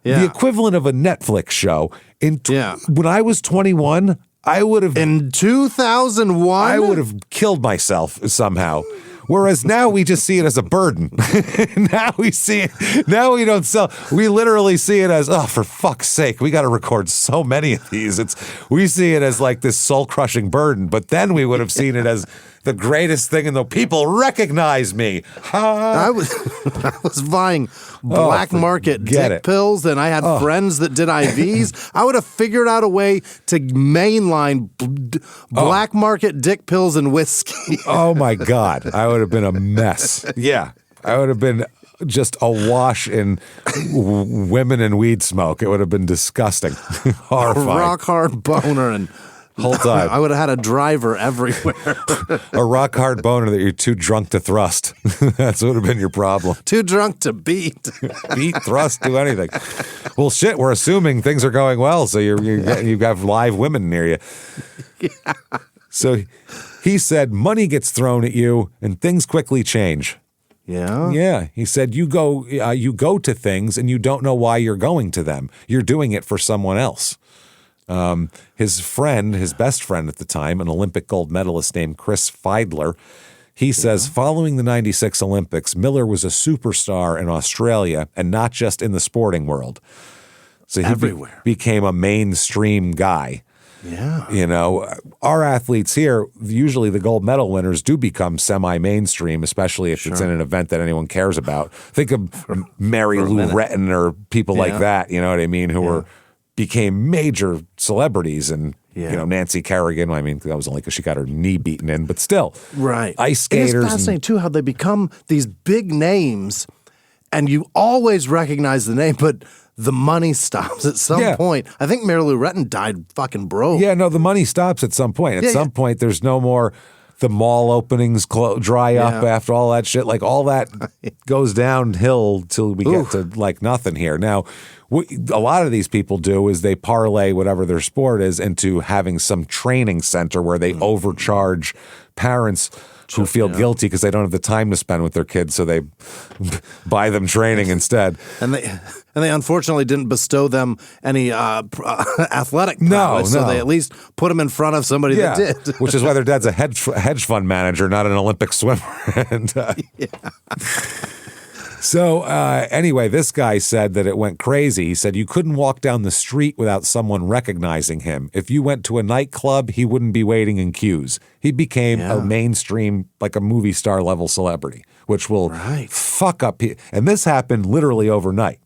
the equivalent of a Netflix show, when I was 21, I would have... In 2001? I would have killed myself somehow. Whereas now we just see it as a burden. Now we don't sell. We literally see it as, oh, for fuck's sake, we got to record so many of these. We see it as like this soul-crushing burden. But then we would have seen it as the greatest thing in the people recognize me. I was buying black market dick pills, and I had friends that did IVs. I would have figured out a way to mainline black market dick pills and whiskey. Oh my God. I would have been a mess. Yeah. I would have been just awash in women and weed smoke. It would have been disgusting. Horrifying. A rock hard boner and whole time. I would have had a driver everywhere. A rock hard boner that you're too drunk to thrust. That's what would have been your problem. Too drunk to beat. Beat, thrust, do anything. Well, shit, we're assuming things are going well, so you've got live women near you. Yeah. So he said, money gets thrown at you and things quickly change. Yeah? Yeah. He said, you go to things and you don't know why you're going to them. You're doing it for someone else. His best friend at the time, an Olympic gold medalist named Chris Feidler, he says, following the 96 Olympics, Miller was a superstar in Australia and not just in the sporting world. So he became a mainstream guy. Yeah. You know, our athletes here, usually the gold medal winners do become semi-mainstream, especially if it's in an event that anyone cares about. Think of Mary Lou Retton or people like that, you know what I mean, who became major celebrities, and you know, Nancy Kerrigan, I mean, that was only because she got her knee beaten in, but still. Right. Ice skaters. It's fascinating, too, how they become these big names, and you always recognize the name, but the money stops at some point. I think Mary Lou Retton died fucking broke. Yeah, no, the money stops at some point. At some point, there's no more... the mall openings dry up after all that shit. Like all that goes downhill till we get to like nothing here. Now, a lot of these people do is they parlay whatever their sport is into having some training center where they overcharge parents who feel guilty because they don't have the time to spend with their kids, so they buy them training instead. And they unfortunately didn't bestow them any athletic prowess, so they at least put them in front of somebody that did. Which is why their dad's a hedge fund manager, not an Olympic swimmer. And, So anyway, this guy said that it went crazy. He said you couldn't walk down the street without someone recognizing him. If you went to a nightclub, he wouldn't be waiting in queues. He became a mainstream, like a movie star level celebrity, which will fuck up. And this happened literally overnight.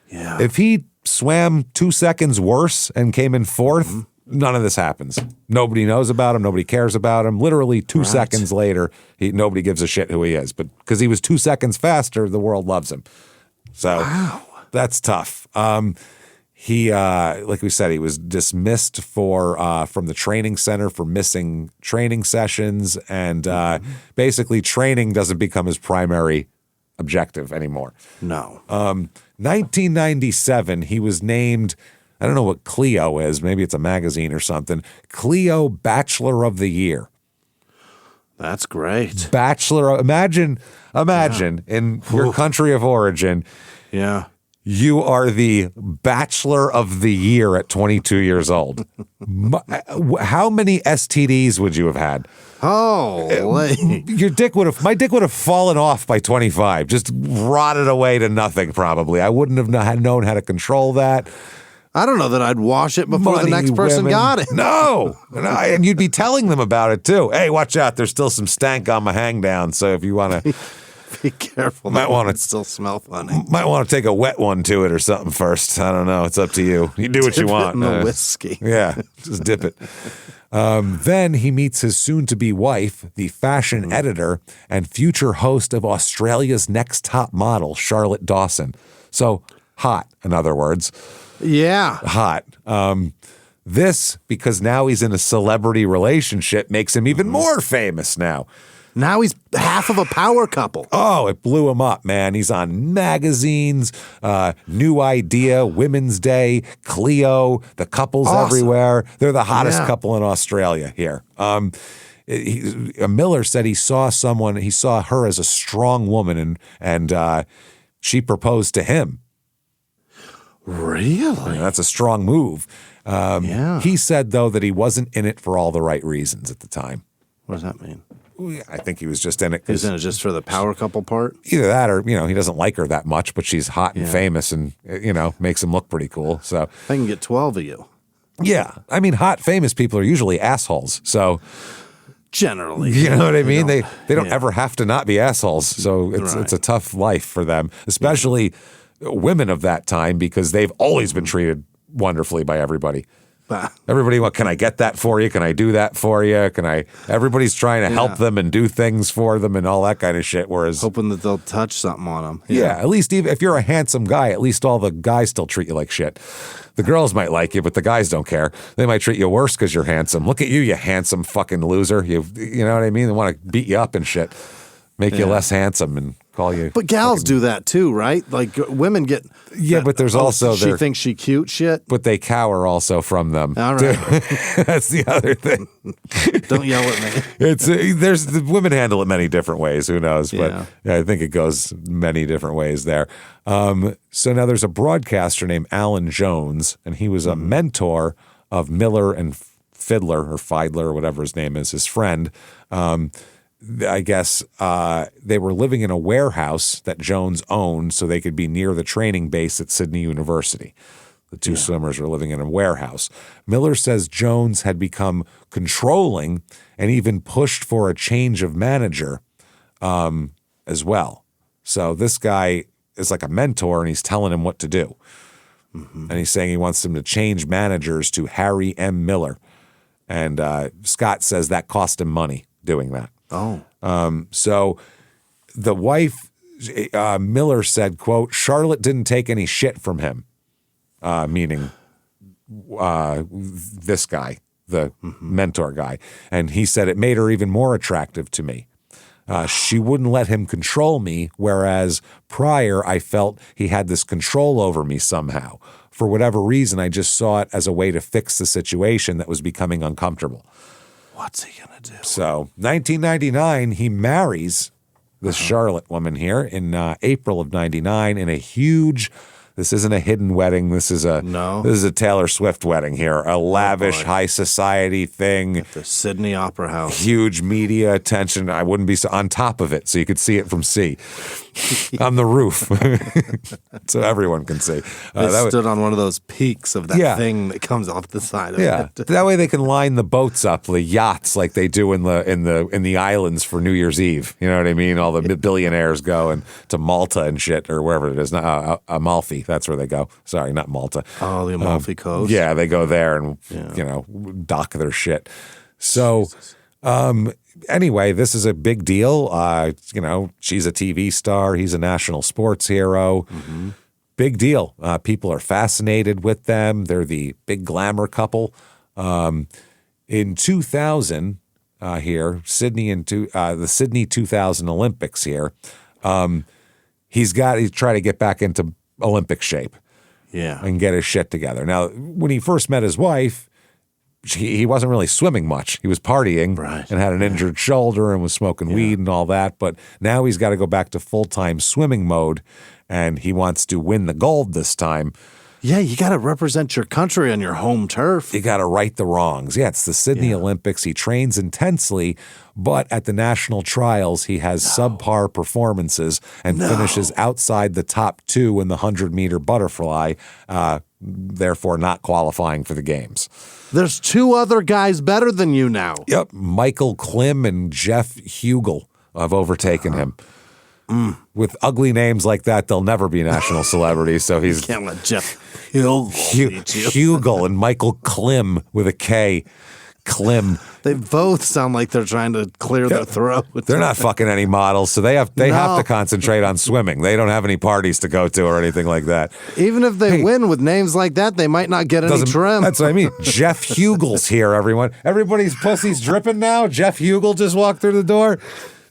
Yeah. If he swam 2 seconds worse and came in fourth, none of this happens. Nobody knows about him. Nobody cares about him. Literally 2 seconds later, nobody gives a shit who he is. But because he was 2 seconds faster, the world loves him. So that's tough. He, like we said, he was dismissed from the training center for missing training sessions. And basically training doesn't become his primary objective anymore. No. 1997, he was named, I don't know what Clio is. Maybe it's a magazine or something. Clio Bachelor of the Year. That's great. Bachelor. Imagine in your country of origin. Yeah. You are the Bachelor of the Year at 22 years old. How many STDs would you have had? Holy. My dick would have fallen off by 25, just rotted away to nothing probably. I wouldn't have known how to control that. I don't know that I'd wash it before the next person got it. No. And you'd be telling them about it too. Hey, watch out. There's still some stank on my hang down. So if you want to be careful. Might want to still smell funny. Might want to take a wet one to it or something first. I don't know. It's up to you. You do what you want. Dip it in the whiskey. Yeah. Just dip it. Then he meets his soon-to-be wife, the fashion editor and future host of Australia's Next Top Model, Charlotte Dawson. So hot, in other words. Yeah. Hot. This, because now he's in a celebrity relationship, makes him even more famous now. Now he's half of a power couple. Oh, it blew him up, man. He's on magazines, New Idea, Women's Day, Clio, the couples everywhere. They're the hottest couple in Australia here. Miller said he saw her as a strong woman and she proposed to him. Really? That's a strong move. He said, though, that he wasn't in it for all the right reasons at the time. What does that mean? I think he was just in it. He was in it just for the power couple part? Either that or, he doesn't like her that much, but she's hot and famous and, makes him look pretty cool. So I can get 12 of you. Yeah. I mean, hot, famous people are usually assholes. So generally. You know what I mean? They don't ever have to not be assholes. So it's a tough life for them, especially women of that time, because they've always been treated wonderfully by everybody. Everybody, can I get that for you? Can I do that for you? Everybody's trying to help them and do things for them and all that kind of shit. Whereas hoping that they'll touch something on them. Yeah, at least even if you're a handsome guy, at least all the guys still treat you like shit. The girls might like you, but the guys don't care. They might treat you worse because you're handsome. Look at you, you handsome fucking loser. You know what I mean? They want to beat you up and shit. Make you less handsome and call you. But gals do that too, right? Like women get. Yeah, but there's also she thinks she cute shit. But they cower also from them. All right, that's the other thing. Don't yell at me. There's the women handle it many different ways. Who knows? But I think it goes many different ways there. So now there's a broadcaster named Alan Jones, and he was a mentor of Miller and Fiedler or whatever his name is, his friend. I guess they were living in a warehouse that Jones owned so they could be near the training base at Sydney University. The two swimmers were living in a warehouse. Miller says Jones had become controlling and even pushed for a change of manager as well. So this guy is like a mentor and he's telling him what to do. And he's saying he wants him to change managers to Harry M. Miller. And Scott says that cost him money doing that. Oh. So the wife, Miller said, quote, Charlotte didn't take any shit from him, meaning this guy, the mentor guy. And he said it made her even more attractive to me. She wouldn't let him control me, whereas prior I felt he had this control over me somehow. For whatever reason, I just saw it as a way to fix the situation that was becoming uncomfortable. What's he going to do? So 1999, he marries this Charlotte woman here in April of 99 in a huge, this isn't a hidden wedding. This is a Taylor Swift wedding here. A lavish, high society thing. At the Sydney Opera House. Huge media attention. I wouldn't be on top of it, so you could see it from sea. On the roof. So everyone can see. They stood on one of those peaks of that thing that comes off the side of it. That way they can line the boats up, the yachts, like they do in the islands for New Year's Eve. You know what I mean? All the billionaires go to Malta and shit, or wherever it is. Amalfi. That's where they go. Sorry, not Malta. Oh, the Amalfi Coast. Yeah, they go there and dock their shit. So, anyway, this is a big deal. She's a TV star. He's a national sports hero. Mm-hmm. Big deal. People are fascinated with them. They're the big glamour couple. In 2000, here, the Sydney 2000 Olympics here, he's tried to get back into Olympic shape. Yeah. And get his shit together. Now, when he first met his wife, he wasn't really swimming much. He was partying and had an injured shoulder and was smoking weed and all that. But now he's got to go back to full-time swimming mode, and he wants to win the gold this time. Yeah, you got to represent your country on your home turf. You got to right the wrongs. Yeah, it's the Sydney Olympics. He trains intensely, but at the national trials, he has subpar performances and finishes outside the top 2 in the 100-meter butterfly, therefore not qualifying for the games. There's 2 other guys better than you now. Yep, Michael Klim and Jeff Hugel have overtaken him. With ugly names like that, they'll never be national celebrities. So he's can't let Jeff Hugel and Michael Klim with a K. Klim. They both sound like they're trying to clear their throat. They're not fucking any models, so they have to concentrate on swimming. They don't have any parties to go to or anything like that. Even if they win with names like that, they might not get any trim. That's what I mean. Jeff Hugel's here, everyone. Everybody's pussy's dripping now. Jeff Hugel just walked through the door.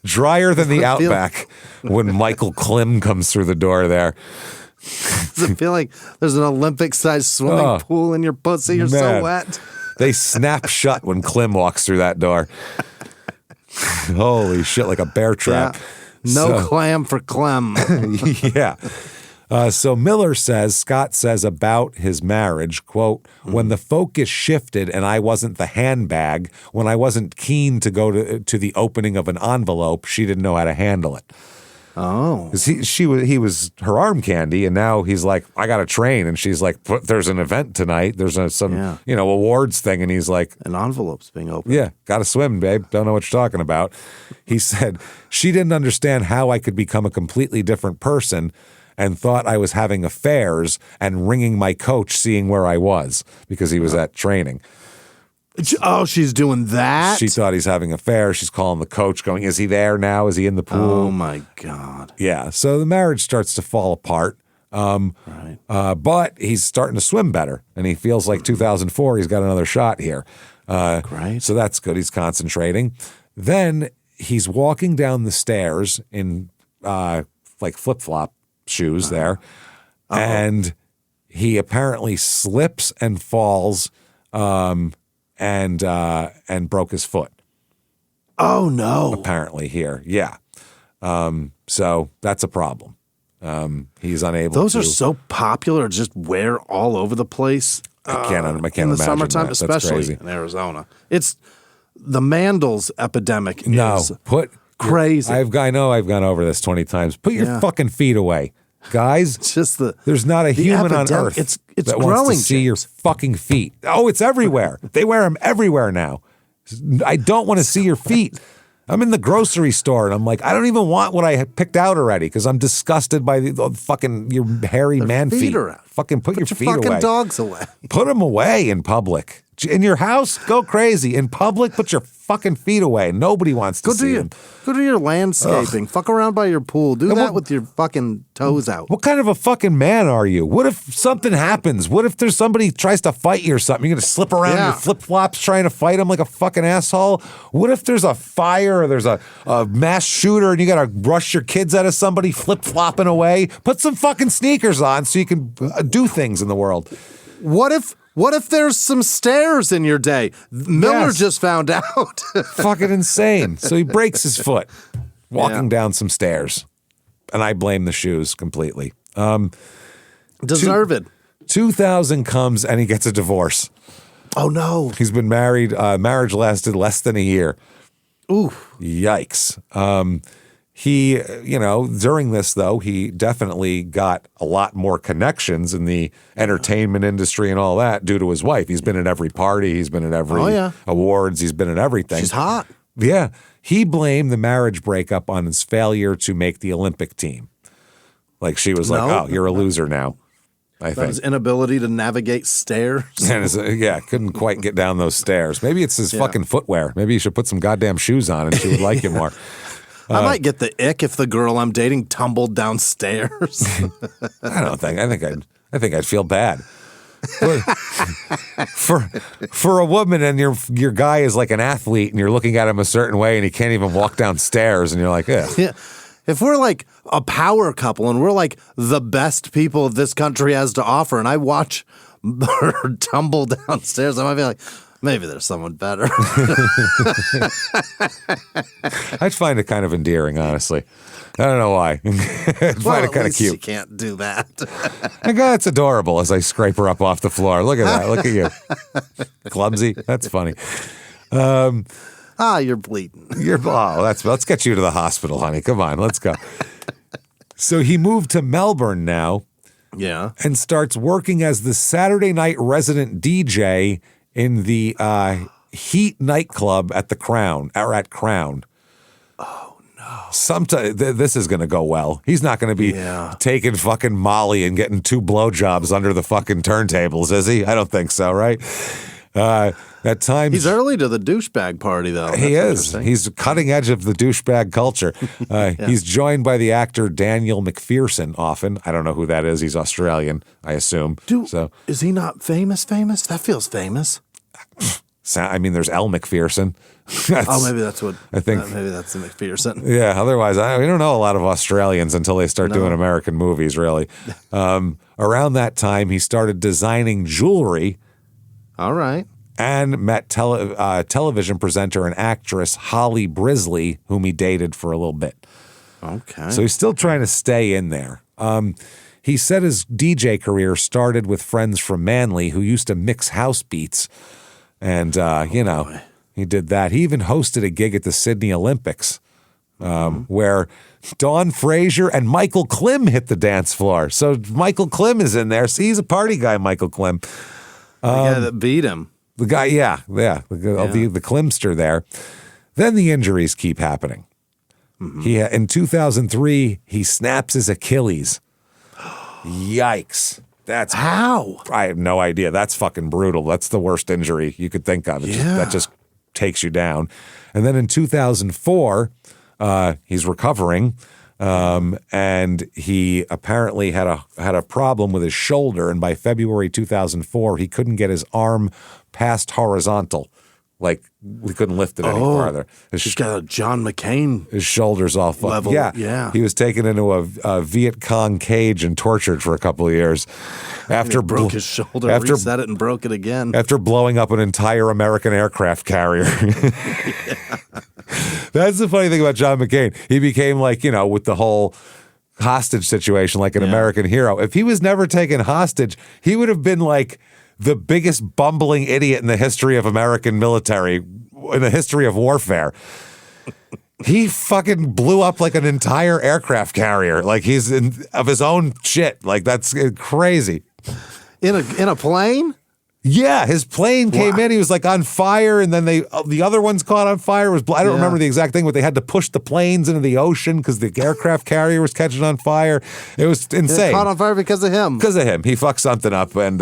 Drier than the Outback when Michael Klim comes through the door there. Does it feel like there's an Olympic-sized swimming pool in your pussy? You're so wet. They snap shut when Klim walks through that door. Holy shit, like a bear trap. Yeah. No clam for Clem. Yeah. So Scott says about his marriage, quote, when the focus shifted and I wasn't the handbag, when I wasn't keen to go to the opening of an envelope, she didn't know how to handle it. Oh. Because he was her arm candy, and now he's like, I got to train. And she's like, there's an event tonight. There's some awards thing. And he's like, an envelope's being opened. Yeah, got to swim, babe. Don't know what you're talking about. He said, she didn't understand how I could become a completely different person and thought I was having affairs and ringing my coach, seeing where I was because he was at training. Oh, she's doing that? She thought he's having affairs. She's calling the coach going, is he there now? Is he in the pool? Oh, my God. Yeah. So the marriage starts to fall apart. But he's starting to swim better, and he feels like 2004, he's got another shot here. Right. So that's good. He's concentrating. Then he's walking down the stairs in like flip-flop shoes there, and he apparently slips and falls and broke his foot. Oh, no. Apparently here. Yeah. So that's a problem. He's unable Those are so popular, just wear all over the place. I can't in the imagine summertime, that. especially in Arizona. It's the Mandels epidemic is crazy. I've gone over this 20 times. Put your fucking feet away. Guys, it's just there's not a human on earth it's that growing, wants to see your fucking feet. Oh, it's everywhere. They wear them everywhere now. I don't want to see your feet. I'm in the grocery store and I'm like, I don't even want what I had picked out already because I'm disgusted by the fucking your hairy man feet. Are out. Fucking put your feet fucking away. Dogs away. Put them away in public. In your house, go crazy. In public, put your fucking feet away. Nobody wants to see them. Go do your landscaping. Ugh. Fuck around by your pool. Do that with your fucking toes out. What kind of a fucking man are you? What if something happens? What if there's somebody tries to fight you or something? You're going to slip around in your flip-flops trying to fight him like a fucking asshole? What if there's a fire or there's a mass shooter and you got to rush your kids out of somebody flip-flopping away? Put some fucking sneakers on so you can do things in the world. What if there's some stairs in your day? Miller just found out. Fucking insane. So he breaks his foot walking down some stairs. And I blame the shoes completely. Deserved. 2000 comes and he gets a divorce. Oh, no. He's been married. Marriage lasted less than a year. Ooh. Yikes. He, during this, though, he definitely got a lot more connections in the entertainment industry and all that due to his wife. He's been at every party. He's been at every awards. He's been at everything. She's hot. Yeah. He blamed the marriage breakup on his failure to make the Olympic team. Like she was like, oh, you're a loser now. I think. His inability to navigate stairs. And couldn't quite get down those stairs. Maybe it's his fucking footwear. Maybe you should put some goddamn shoes on and she would like you more. I might get the ick if the girl I'm dating tumbled downstairs. I think I'd feel bad. For a woman and your guy is like an athlete and you're looking at him a certain way and he can't even walk downstairs and you're like, yeah. If we're like a power couple and we're like the best people this country has to offer and I watch her tumble downstairs, I might be like, maybe there's someone better. I'd find it kind of endearing, honestly. I don't know why. I'd find it kind of cute. You can't do that. My God, it's adorable as I scrape her up off the floor. Look at that. Look at you. Clumsy. That's funny. You're bleeding. Let's get you to the hospital, honey. Come on, let's go. So he moved to Melbourne now. Yeah. And starts working as the Saturday night resident DJ in the Heat nightclub at the Crown, or at Crown. Oh, no. This is going to go well. He's not going to be taking fucking Molly and getting 2 blowjobs under the fucking turntables, is he? I don't think so, right? At times he's early to the douchebag party, though. He is. He's cutting edge of the douchebag culture. He's joined by the actor Daniel McPherson often. I don't know who that is. He's Australian, I assume. Is he not famous? That feels famous. I mean, there's Elle Macpherson. Maybe that's what I think. Maybe that's the McPherson. Yeah. Otherwise, we don't know a lot of Australians until they start doing American movies. Really. Around that time, he started designing jewelry. All right. And met television presenter and actress Holly Brisley, whom he dated for a little bit. Okay. So he's still trying to stay in there. He said his DJ career started with friends from Manly who used to mix house beats. And, he did that. He even hosted a gig at the Sydney Olympics where Dawn Frazier and Michael Klim hit the dance floor. So Michael Klim is in there. So he's a party guy, Michael Klim. The guy that beat him. The guy, the Klimster there. Then the injuries keep happening. Mm-hmm. In 2003, he snaps his Achilles. Yikes. That's how? I have no idea. That's fucking brutal. That's the worst injury you could think of. That just takes you down. And then in 2004, he's recovering. And he apparently had a problem with his shoulder, and by February 2004, he couldn't get his arm past horizontal. Like, we couldn't lift it any farther. He's got a John McCain. His shoulder's all fucked. Level. Yeah. He was taken into a Viet Cong cage and tortured for a couple of years. After broke his shoulder, reset it and broke it again. After blowing up an entire American aircraft carrier. That's the funny thing about John McCain. He became with the whole hostage situation, like an American hero. If he was never taken hostage, he would have been like the biggest bumbling idiot in the history of American military, in the history of warfare. He fucking blew up like an entire aircraft carrier. Like he's of his own shit. Like that's crazy. In a plane? Yeah, his plane came in. He was like on fire, and then the other ones caught on fire. I don't remember the exact thing, but they had to push the planes into the ocean because the aircraft carrier was catching on fire. It was insane. It caught on fire because of him. Because of him, he fucked something up, and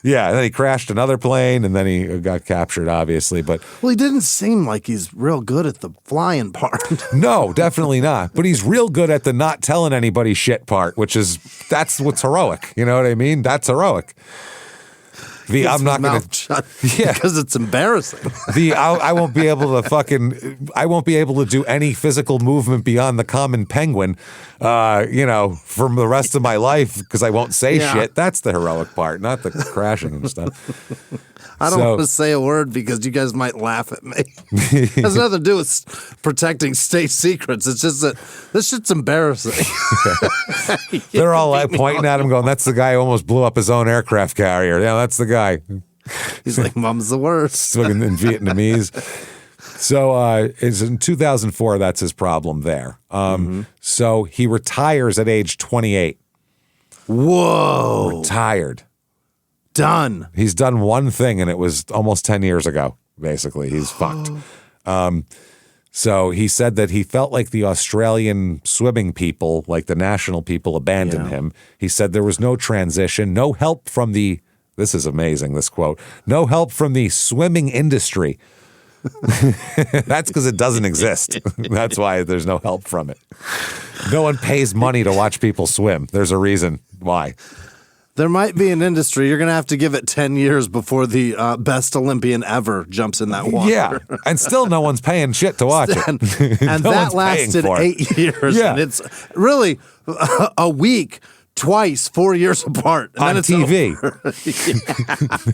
Yeah, and then he crashed another plane, and then he got captured, obviously. But well, he didn't seem like he's real good at the flying part. No, definitely not. But he's real good at the not telling anybody shit part, that's what's heroic. You know what I mean? That's heroic. I'm not going to, because it's embarrassing. I won't be able to do any physical movement beyond the common penguin, from the rest of my life because I won't say shit. That's the heroic part, not the crashing and stuff. I don't want to say a word because you guys might laugh at me. It has nothing to do with protecting state secrets. It's just that this shit's embarrassing. They're all pointing at him going, that's the guy who almost blew up his own aircraft carrier. Yeah, that's the guy. He's like, Mom's the worst. Speaking in Vietnamese. So it's in 2004, that's his problem there. So he retires at age 28. Whoa. Retired. Done. He's done one thing, and it was almost 10 years ago, basically. He's fucked. So he said that he felt like the Australian swimming people, like the national people, abandoned him. He said there was no transition, no help from this is amazing, this quote, no help from the swimming industry. That's because it doesn't exist. That's why there's no help from it. No one pays money to watch people swim. There's a reason why. There might be an industry. You're going to have to give it 10 years before the best Olympian ever jumps in that water. Yeah, and still no one's paying shit to watch it. And No that one's lasted paying for it. 8 years. Yeah. And it's really a week, twice, 4 years apart. And On then it's TV. over.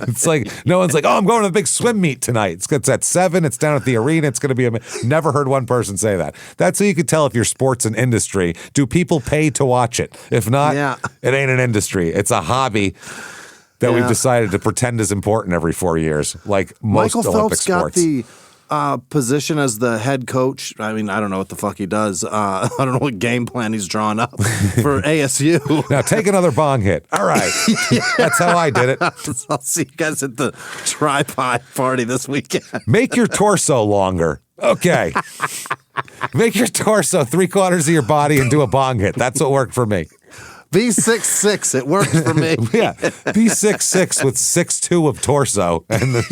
It's like, no one's like, oh, I'm going to the big swim meet tonight. It's at 7. It's down at the arena. It's going to be never heard one person say that. That's how you could tell if your sport's an industry. Do people pay to watch it? If not, it ain't an industry. It's a hobby that we've decided to pretend is important every 4 years, like most Michael Olympic Phelps sports. got the position as the head coach. I mean, I don't know what the fuck he does. I don't know what game plan he's drawn up for ASU. Now take another bong hit. All right. That's how I did it. I'll see you guys at the Tri-Pie party this weekend. Make your torso longer. Okay. Make your torso 3/4 of your body and do a bong hit. That's what worked for me. Be 6'6". It worked for me. Yeah. Be 6'6" with 6'2" of torso. And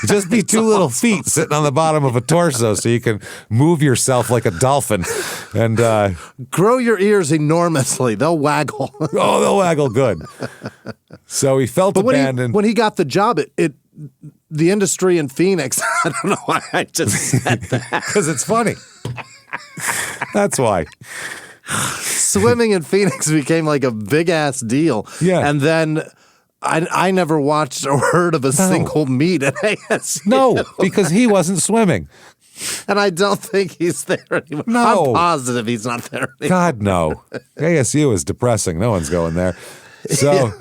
just be two little feet sitting on the bottom of a torso so you can move yourself like a dolphin. And grow your ears enormously. They'll waggle. Oh, they'll waggle good. So he felt abandoned. When he got the job, the industry in Phoenix, I don't know why I just said that. Because it's funny. That's why. Swimming in Phoenix became like a big ass deal. Yeah. And then I never watched or heard of a single meet at ASU. No, because he wasn't swimming. And I don't think he's there anymore. No. I'm positive he's not there anymore. God, no. ASU is depressing. No one's going there. So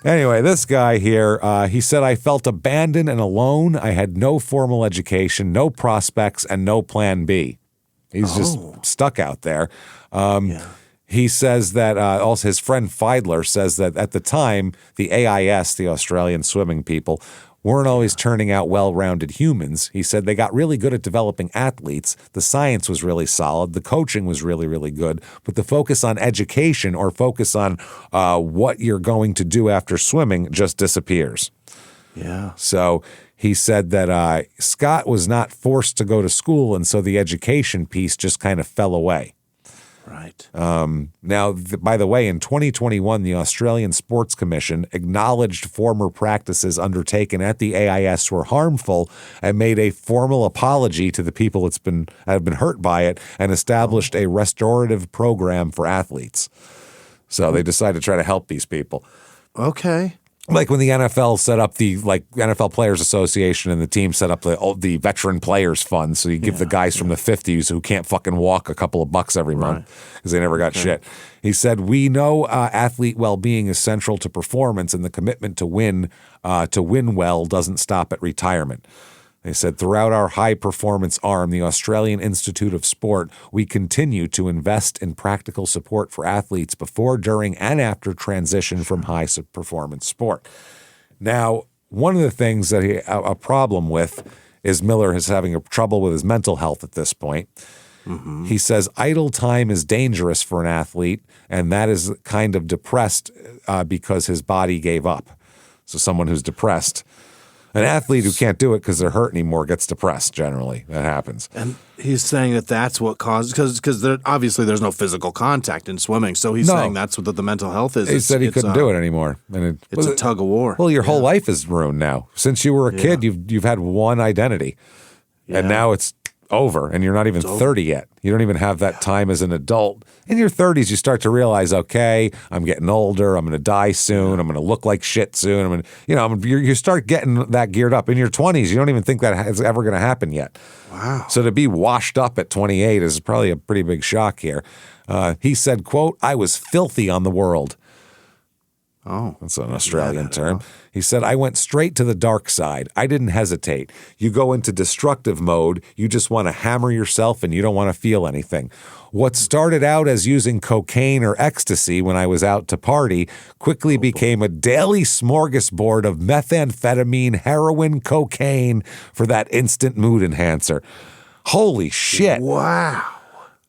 anyway, this guy here, he said, I felt abandoned and alone. I had no formal education, no prospects, and no plan B. He's just stuck out there. He says that also his friend Feidler says that at the time, the AIS, the Australian swimming people, weren't always turning out well-rounded humans. He said they got really good at developing athletes. The science was really solid. The coaching was really, really good. But the focus on education or focus on what you're going to do after swimming just disappears. Yeah. So he said that Scott was not forced to go to school, and so the education piece just kind of fell away. Right. Now, by the way, in 2021, the Australian Sports Commission acknowledged former practices undertaken at the AIS were harmful and made a formal apology to the people that have been hurt by it and established a restorative program for athletes. So they decided to try to help these people. Okay. Like when the NFL set up the NFL Players Association and the team set up the Veteran Players Fund, so you give the guys from the 50s who can't fucking walk a couple of bucks every month because they never got shit. He said, we know athlete well-being is central to performance, and the commitment to win well doesn't stop at retirement. They said, throughout our high-performance arm, the Australian Institute of Sport, we continue to invest in practical support for athletes before, during, and after transition from high-performance sport. Now, one of the things that a problem with is Miller is having trouble with his mental health at this point. Mm-hmm. He says idle time is dangerous for an athlete, and that is kind of depressed because his body gave up. So someone who's depressed. An athlete who can't do it because they're hurt anymore gets depressed generally. That happens. And he's saying that that's what causes, because obviously there's no physical contact in swimming. So he's saying that's what the mental health is. He said he couldn't do it anymore. And it's a tug of war. Well, your whole life is ruined now. Since you were a kid, you've had one identity. And now it's over, and you're not even 30 yet. You don't even have that time as an adult. In your 30s, you start to realize, okay, I'm getting older. I'm going to die soon. I'm going to look like shit soon. I'm going to, you start getting that geared up. In your 20s, you don't even think that it's ever going to happen yet. Wow. So to be washed up at 28 is probably a pretty big shock here. He said, quote, "I was filthy on the world." Oh. That's an Australian term. He said, "I went straight to the dark side. I didn't hesitate. You go into destructive mode. You just want to hammer yourself and you don't want to feel anything. What started out as using cocaine or ecstasy when I was out to party quickly became a daily smorgasbord of methamphetamine, heroin, cocaine for that instant mood enhancer." Holy shit. Wow.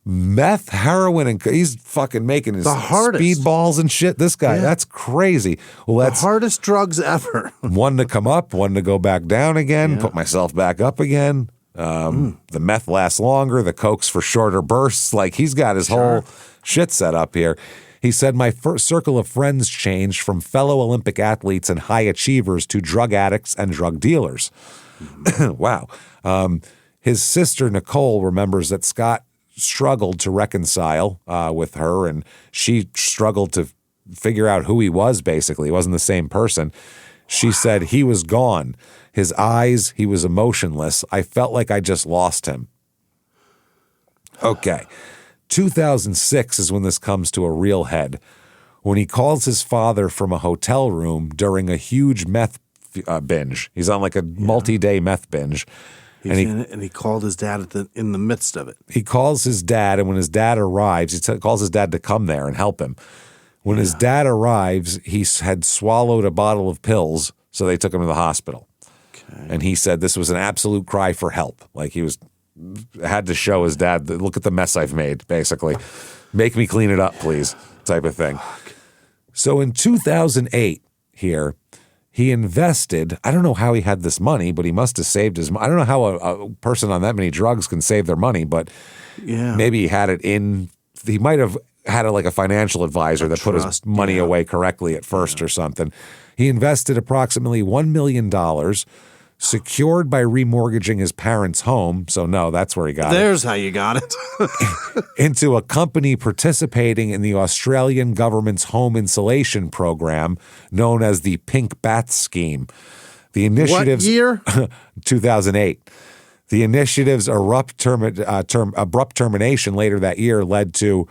Meth, heroin, and he's fucking making his speedballs and shit. This guy, that's crazy. Well, that's the hardest drugs ever. one to come up, one to go back down again, put myself back up again. The meth lasts longer. The coke's for shorter bursts. Like, he's got his whole shit set up here. He said, "My first circle of friends changed from fellow Olympic athletes and high achievers to drug addicts and drug dealers." Wow. His sister, Nicole, remembers that Scott struggled to reconcile with her, and she struggled to figure out who he was, basically. He wasn't the same person. She said, "He was gone. His eyes, he was emotionless. I felt like I just lost him." Okay. 2006 is when this comes to a real head. When he calls his father from a hotel room during a huge meth binge. He's on like a multi-day meth binge. And he called his dad in the midst of it. He calls his dad, and when his dad arrives, he calls his dad to come there and help him. When his dad arrives, he had swallowed a bottle of pills, so they took him to the hospital. Okay. And he said this was an absolute cry for help. Like, he had to show his dad, "Look at the mess I've made," basically. "Make me clean it up, please," type of thing. So in 2008 here, he invested, I don't know how he had this money, but he must have saved his money. I don't know how a person on that many drugs can save their money, but maybe he had it he might have had like a financial advisor that put his money away correctly at first or something. He invested approximately $1 million, secured by remortgaging his parents' home. So no, that's where he got There's how you got it. into a company participating in the Australian government's home insulation program known as the Pink Bath Scheme. The initiative's what year? 2008. The initiative's abrupt termination later that year led to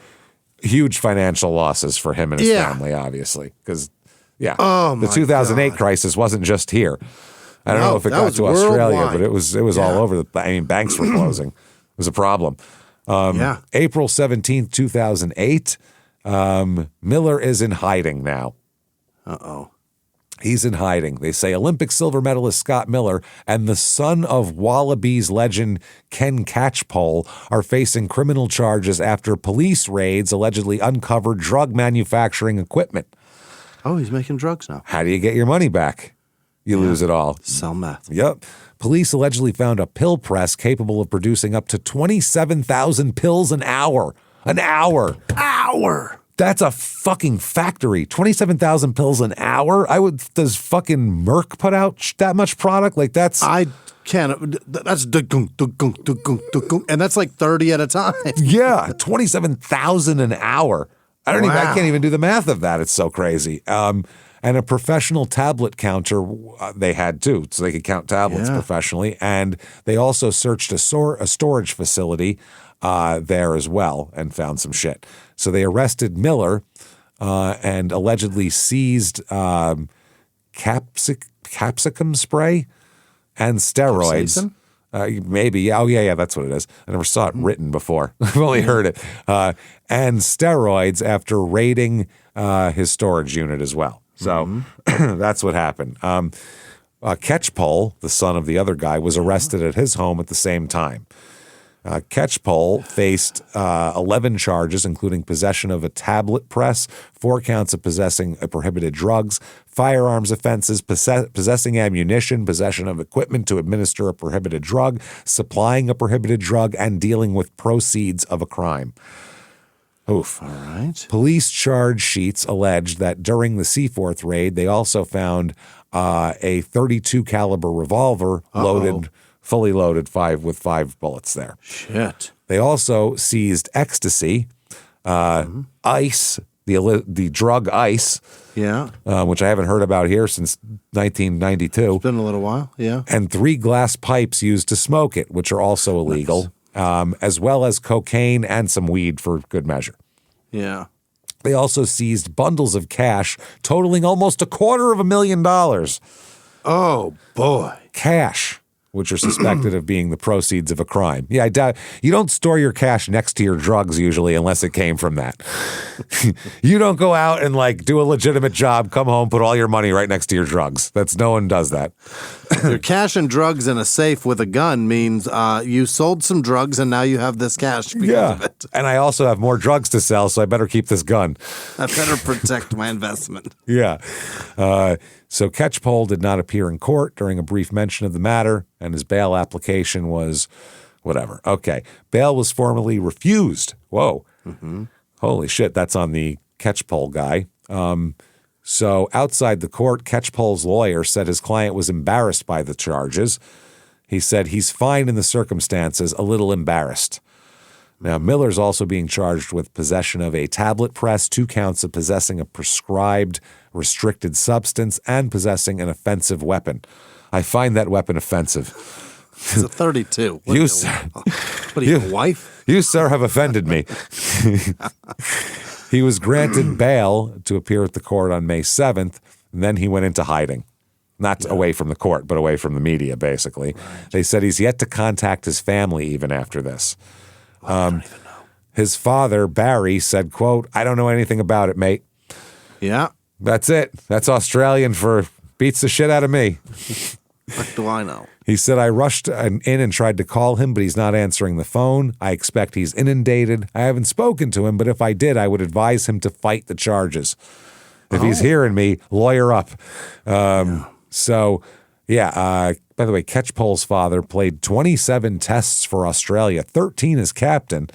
huge financial losses for him and his family, obviously. Because, the 2008 crisis wasn't just here. I don't know if it got to Australia, but it was all over. Banks were closing. It was a problem. April 17th, 2008, Miller is in hiding now. Uh-oh. He's in hiding. They say Olympic silver medalist Scott Miller and the son of Wallabies legend Ken Catchpole are facing criminal charges after police raids allegedly uncovered drug manufacturing equipment. Oh, he's making drugs now. How do you get your money back? You lose it all. Sell meth. Yep. Police allegedly found a pill press capable of producing up to 27,000 pills an hour. An hour. That's a fucking factory. 27,000 pills an hour? Does fucking Merck put out that much product? Like, that's... I can't. That's and that's like 30 at a time. Yeah, 27,000 an hour. I can't even do the math of that. It's so crazy. And a professional tablet counter they had too, so they could count tablets professionally. And they also searched a storage facility there as well and found some shit. So they arrested Miller and allegedly seized capsicum spray and steroids. Maybe. Oh, yeah, that's what it is. I never saw it written before. I've only heard it. And steroids after raiding his storage unit as well. So that's what happened. Catchpole, the son of the other guy, was arrested at his home at the same time. Catchpole faced 11 charges, including possession of a tablet press, 4 counts of possessing prohibited drugs, firearms offenses, possessing ammunition, possession of equipment to administer a prohibited drug, supplying a prohibited drug, and dealing with proceeds of a crime. Oof. All right. Police charge sheets alleged that during the Seaforth raid, they also found a .32 caliber revolver fully loaded, with 5 bullets there. Shit. They also seized ecstasy, ice, the drug ice, which I haven't heard about here since 1992. It's been a little while, yeah. And 3 glass pipes used to smoke it, which are also illegal, as well as cocaine and some weed for good measure. Yeah. They also seized bundles of cash totaling almost $250,000. Oh, boy. Cash, which are suspected of being the proceeds of a crime. Yeah, I doubt you don't store your cash next to your drugs usually unless it came from that. You don't go out and do a legitimate job, come home, put all your money right next to your drugs. No one does that. Your cash and drugs in a safe with a gun means you sold some drugs and now you have this cash because of it. And I also have more drugs to sell, so I better keep this gun. I better protect my investment. Yeah. So Catchpole did not appear in court during a brief mention of the matter, and his bail application was whatever. Okay. Bail was formally refused. Whoa. Mm-hmm. Holy shit, that's on the Catchpole guy. So outside the court, Catchpole's lawyer said his client was embarrassed by the charges. He said he's fine in the circumstances, a little embarrassed. Now, Miller's also being charged with possession of a tablet press, 2 counts of possessing a prescribed restricted substance, and possessing an offensive weapon. I find that weapon offensive. It's a .32. What are you, a wife? You, sir, have offended me. He was granted bail to appear at the court on May 7th, and then he went into hiding. Not away from the court, but away from the media, basically. Right. They said he's yet to contact his family even after this. I don't even know. His father, Barry, said, quote, "I don't know anything about it, mate." Yeah. That's it. That's Australian for beats the shit out of me. What do I know? He said, "I rushed in and tried to call him, but he's not answering the phone. I expect he's inundated. I haven't spoken to him, but if I did, I would advise him to fight the charges. If he's hearing me, lawyer up." So, by the way, Catchpole's father played 27 tests for Australia, 13 as captain,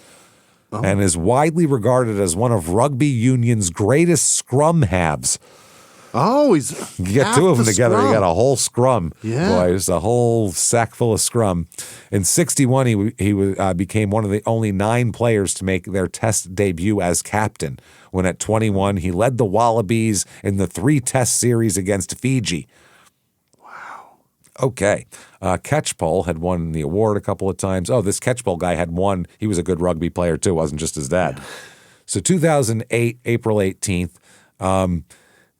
and is widely regarded as one of rugby union's greatest scrum halves. Oh, you get 2 of them together, you got a whole scrum. Yeah. Boy, just a whole sack full of scrum. In '61, he became one of the only 9 players to make their test debut as captain, when at 21, he led the Wallabies in the 3-test series against Fiji. Okay. Catchpole had won the award a couple of times. Oh, this Catchpole guy had won. He was a good rugby player, too. Wasn't just his dad. Yeah. So 2008, April 18th,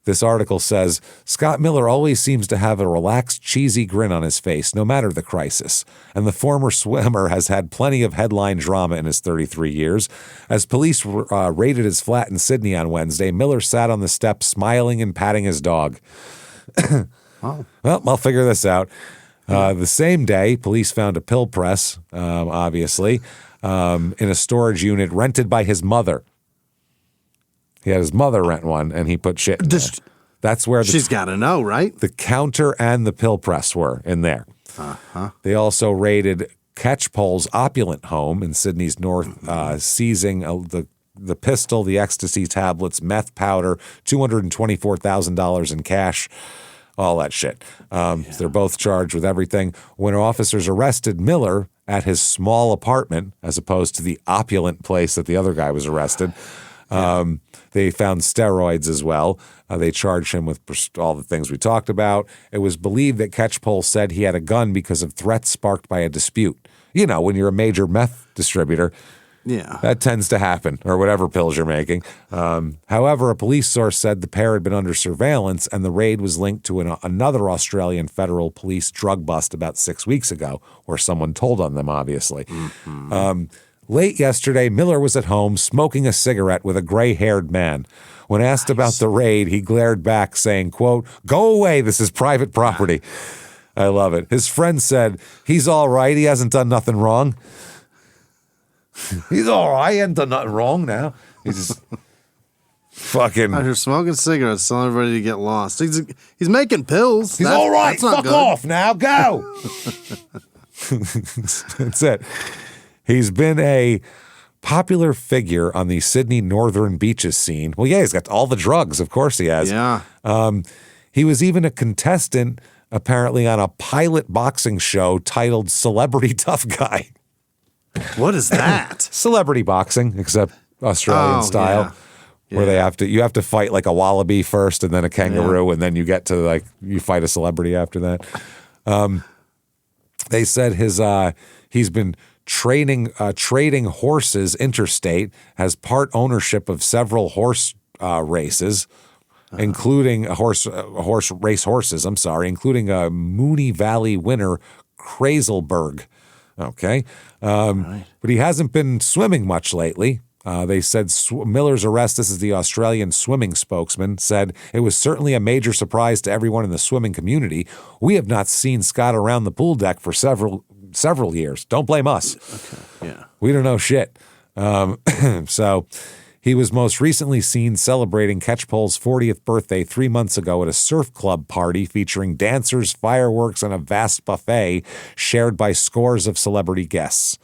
this article says, Scott Miller always seems to have a relaxed, cheesy grin on his face, no matter the crisis. And the former swimmer has had plenty of headline drama in his 33 years. As police raided his flat in Sydney on Wednesday, Miller sat on the steps smiling and patting his dog. Well, I'll figure this out. The same day, police found a pill press, obviously, in a storage unit rented by his mother. He had his mother rent one, and he put shit in there. That's where she's got to know, right? The counter and the pill press were in there. They also raided Catchpole's opulent home in Sydney's north, seizing the pistol, the ecstasy tablets, meth powder, $224,000 in cash. All that shit. They're both charged with everything. When officers arrested Miller at his small apartment, as opposed to the opulent place that the other guy was arrested, they found steroids as well. They charged him with all the things we talked about. It was believed that Catchpole said he had a gun because of threats sparked by a dispute. You know, when you're a major meth distributor, that tends to happen, or whatever pills you're making. However, a police source said the pair had been under surveillance, and the raid was linked to another Australian federal police drug bust about 6 weeks ago, where someone told on them, obviously. Mm-hmm. Late yesterday, Miller was at home smoking a cigarette with a gray-haired man. When asked about the raid, he glared back, saying, quote, "Go away, this is private property." I love it. His friend said, "He's all right, he hasn't done nothing wrong." He's all right. He ain't done nothing wrong now. He's just fucking. Out here smoking cigarettes, telling everybody to get lost. He's making pills. He's all right. Fuck off now. Go. That's it. He's been a popular figure on the Sydney Northern Beaches scene. Well, yeah, he's got all the drugs. Of course he has. Yeah. He was even a contestant, apparently, on a pilot boxing show titled Celebrity Tough Guy. What is that? Celebrity boxing, except Australian style, where you have to fight like a wallaby first and then a kangaroo, and then you get to you fight a celebrity after that. They said he's been trading horses interstate, has part ownership of several horse races, including including a Mooney Valley winner, Krazelberg. Okay. Right. But he hasn't been swimming much lately. They said Miller's arrest, this is the Australian swimming spokesman, said it was certainly a major surprise to everyone in the swimming community. We have not seen Scott around the pool deck for several years. Don't blame us. Okay. Yeah. We don't know shit. So he was most recently seen celebrating Catchpole's 40th birthday 3 months ago at a surf club party featuring dancers, fireworks, and a vast buffet shared by scores of celebrity guests.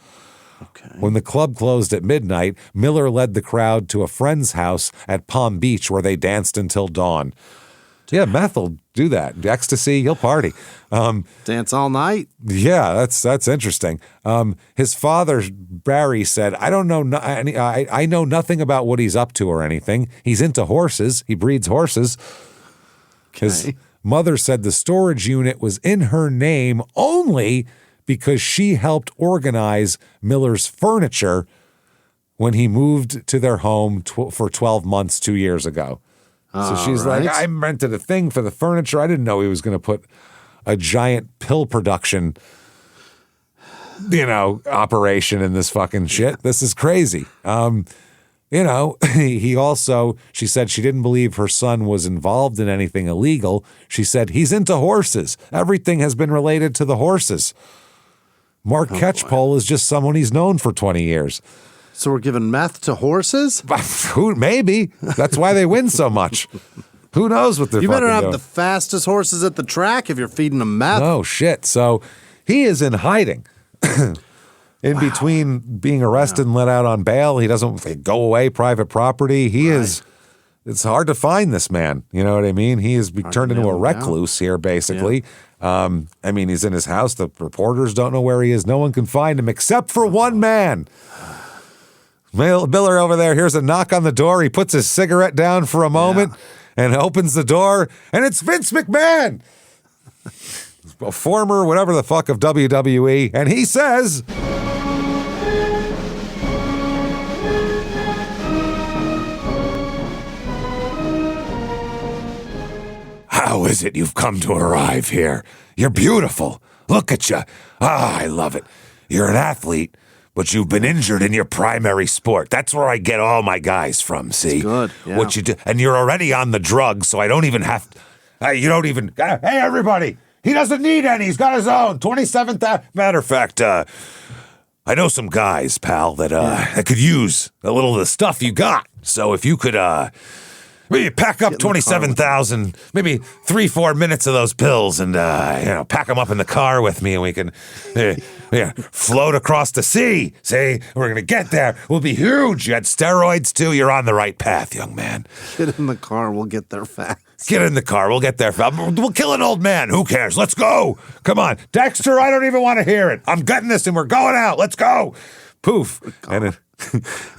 Okay. When the club closed at midnight, Miller led the crowd to a friend's house at Palm Beach where they danced until dawn. Yeah, meth will do that. Ecstasy, he'll party. Dance all night? Yeah, that's interesting. His father, Barry, said, I don't know, I know nothing about what he's up to or anything. He's into horses. He breeds horses. Okay. His mother said the storage unit was in her name only because she helped organize Miller's furniture when he moved to their home for 12 months 2 years ago. So she's like, I rented a thing for the furniture. I didn't know he was going to put a giant pill production, operation in this fucking shit. This is crazy. He also, she said she didn't believe her son was involved in anything illegal. She said, he's into horses. Everything has been related to the horses. Mark Catchpole is just someone he's known for 20 years. So we're giving meth to horses? Maybe. That's why they win so much. Who knows what they're fucking doing. You better have the fastest horses at the track if you're feeding them meth. Oh, shit. So he is in hiding. In between being arrested and let out on bail, he doesn't go away, private property. He is, it's hard to find this man. You know what I mean? He has turned into a recluse here, basically. Yeah. He's in his house. The reporters don't know where he is. No one can find him except for one man. Miller over there hears a knock on the door. He puts his cigarette down for a moment and opens the door, and it's Vince McMahon, a former whatever the fuck of WWE, and he says, how is it you've come to arrive here? You're beautiful. Look at you. I love it. You're an athlete. But you've been injured in your primary sport. That's where I get all my guys from, see? That's good, yeah. What you do, and you're already on the drugs, so I don't even have to, you don't even, hey, everybody, he doesn't need any. He's got his own. 27,000. Matter of fact, I know some guys, pal, that could use a little of the stuff you got. So if you could, maybe pack up 27,000, maybe 3-4 minutes of those pills and, pack them up in the car with me and we can float across the sea. See, we're going to get there. We'll be huge. You had steroids too. You're on the right path, young man. Get in the car. We'll get there fast. Get in the car. We'll get there fast. We'll kill an old man. Who cares? Let's go. Come on. Dexter, I don't even want to hear it. I'm getting this and we're going out. Let's go. Poof. And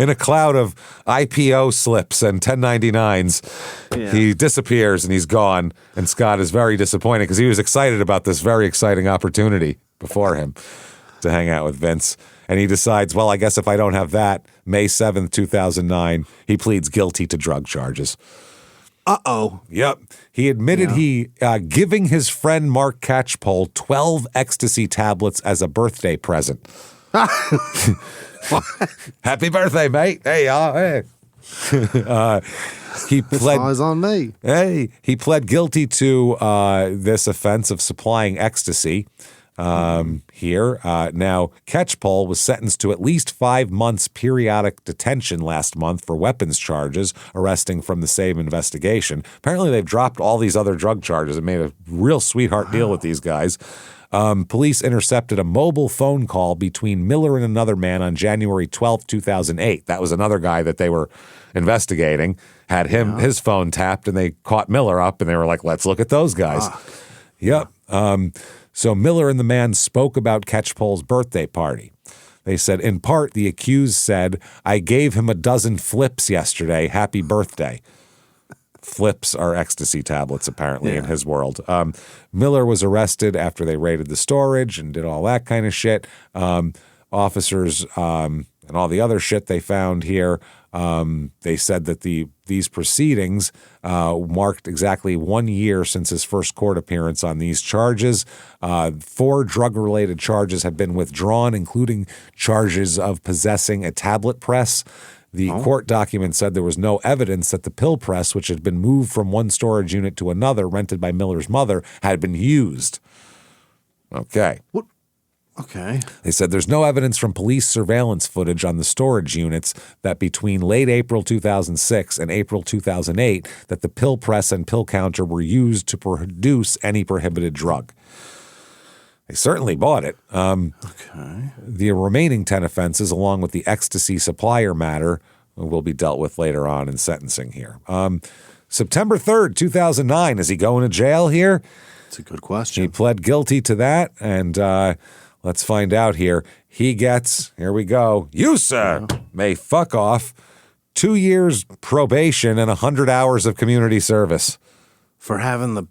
in a cloud of IPO slips and 1099s, he disappears and he's gone. And Scott is very disappointed because he was excited about this very exciting opportunity before him to hang out with Vince. And he decides, well, I guess if I don't have that, May 7th, 2009, he pleads guilty to drug charges. Uh-oh. Yep. He admitted he giving his friend Mark Catchpole 12 ecstasy tablets as a birthday present. Happy birthday, mate. Hey, y'all. Hey. He pled. Eyes on me. Hey, he pled guilty to this offense of supplying ecstasy. here. Now, Catchpole was sentenced to at least 5 months periodic detention last month for weapons charges, arresting from the same investigation. Apparently, they've dropped all these other drug charges and made a real sweetheart deal with these guys. Police intercepted a mobile phone call between Miller and another man on January 12, 2008. That was another guy that they were investigating, had his phone tapped, and they caught Miller up, and they were like, let's look at those guys. Yep. So Miller and the man spoke about Catchpole's birthday party. They said, in part, the accused said, I gave him a dozen flips yesterday. Happy birthday. Flips are ecstasy tablets, apparently, in his world. Miller was arrested after they raided the storage and did all that kind of shit. Officers and all the other shit they found here, they said that these proceedings marked exactly 1 year since his first court appearance on these charges. 4 drug-related charges have been withdrawn, including charges of possessing a tablet press. The court document said there was no evidence that the pill press, which had been moved from one storage unit to another rented by Miller's mother, had been used. Okay. What? Okay. They said there's no evidence from police surveillance footage on the storage units that between late April 2006 and April 2008 that the pill press and pill counter were used to produce any prohibited drug. They certainly bought it. Okay. The remaining 10 offenses, along with the ecstasy supplier matter, will be dealt with later on in sentencing here. September 3rd, 2009, is he going to jail here? That's a good question. He pled guilty to that, and let's find out here. He gets, here we go, you, sir, may fuck off 2 years probation and 100 hours of community service. For having the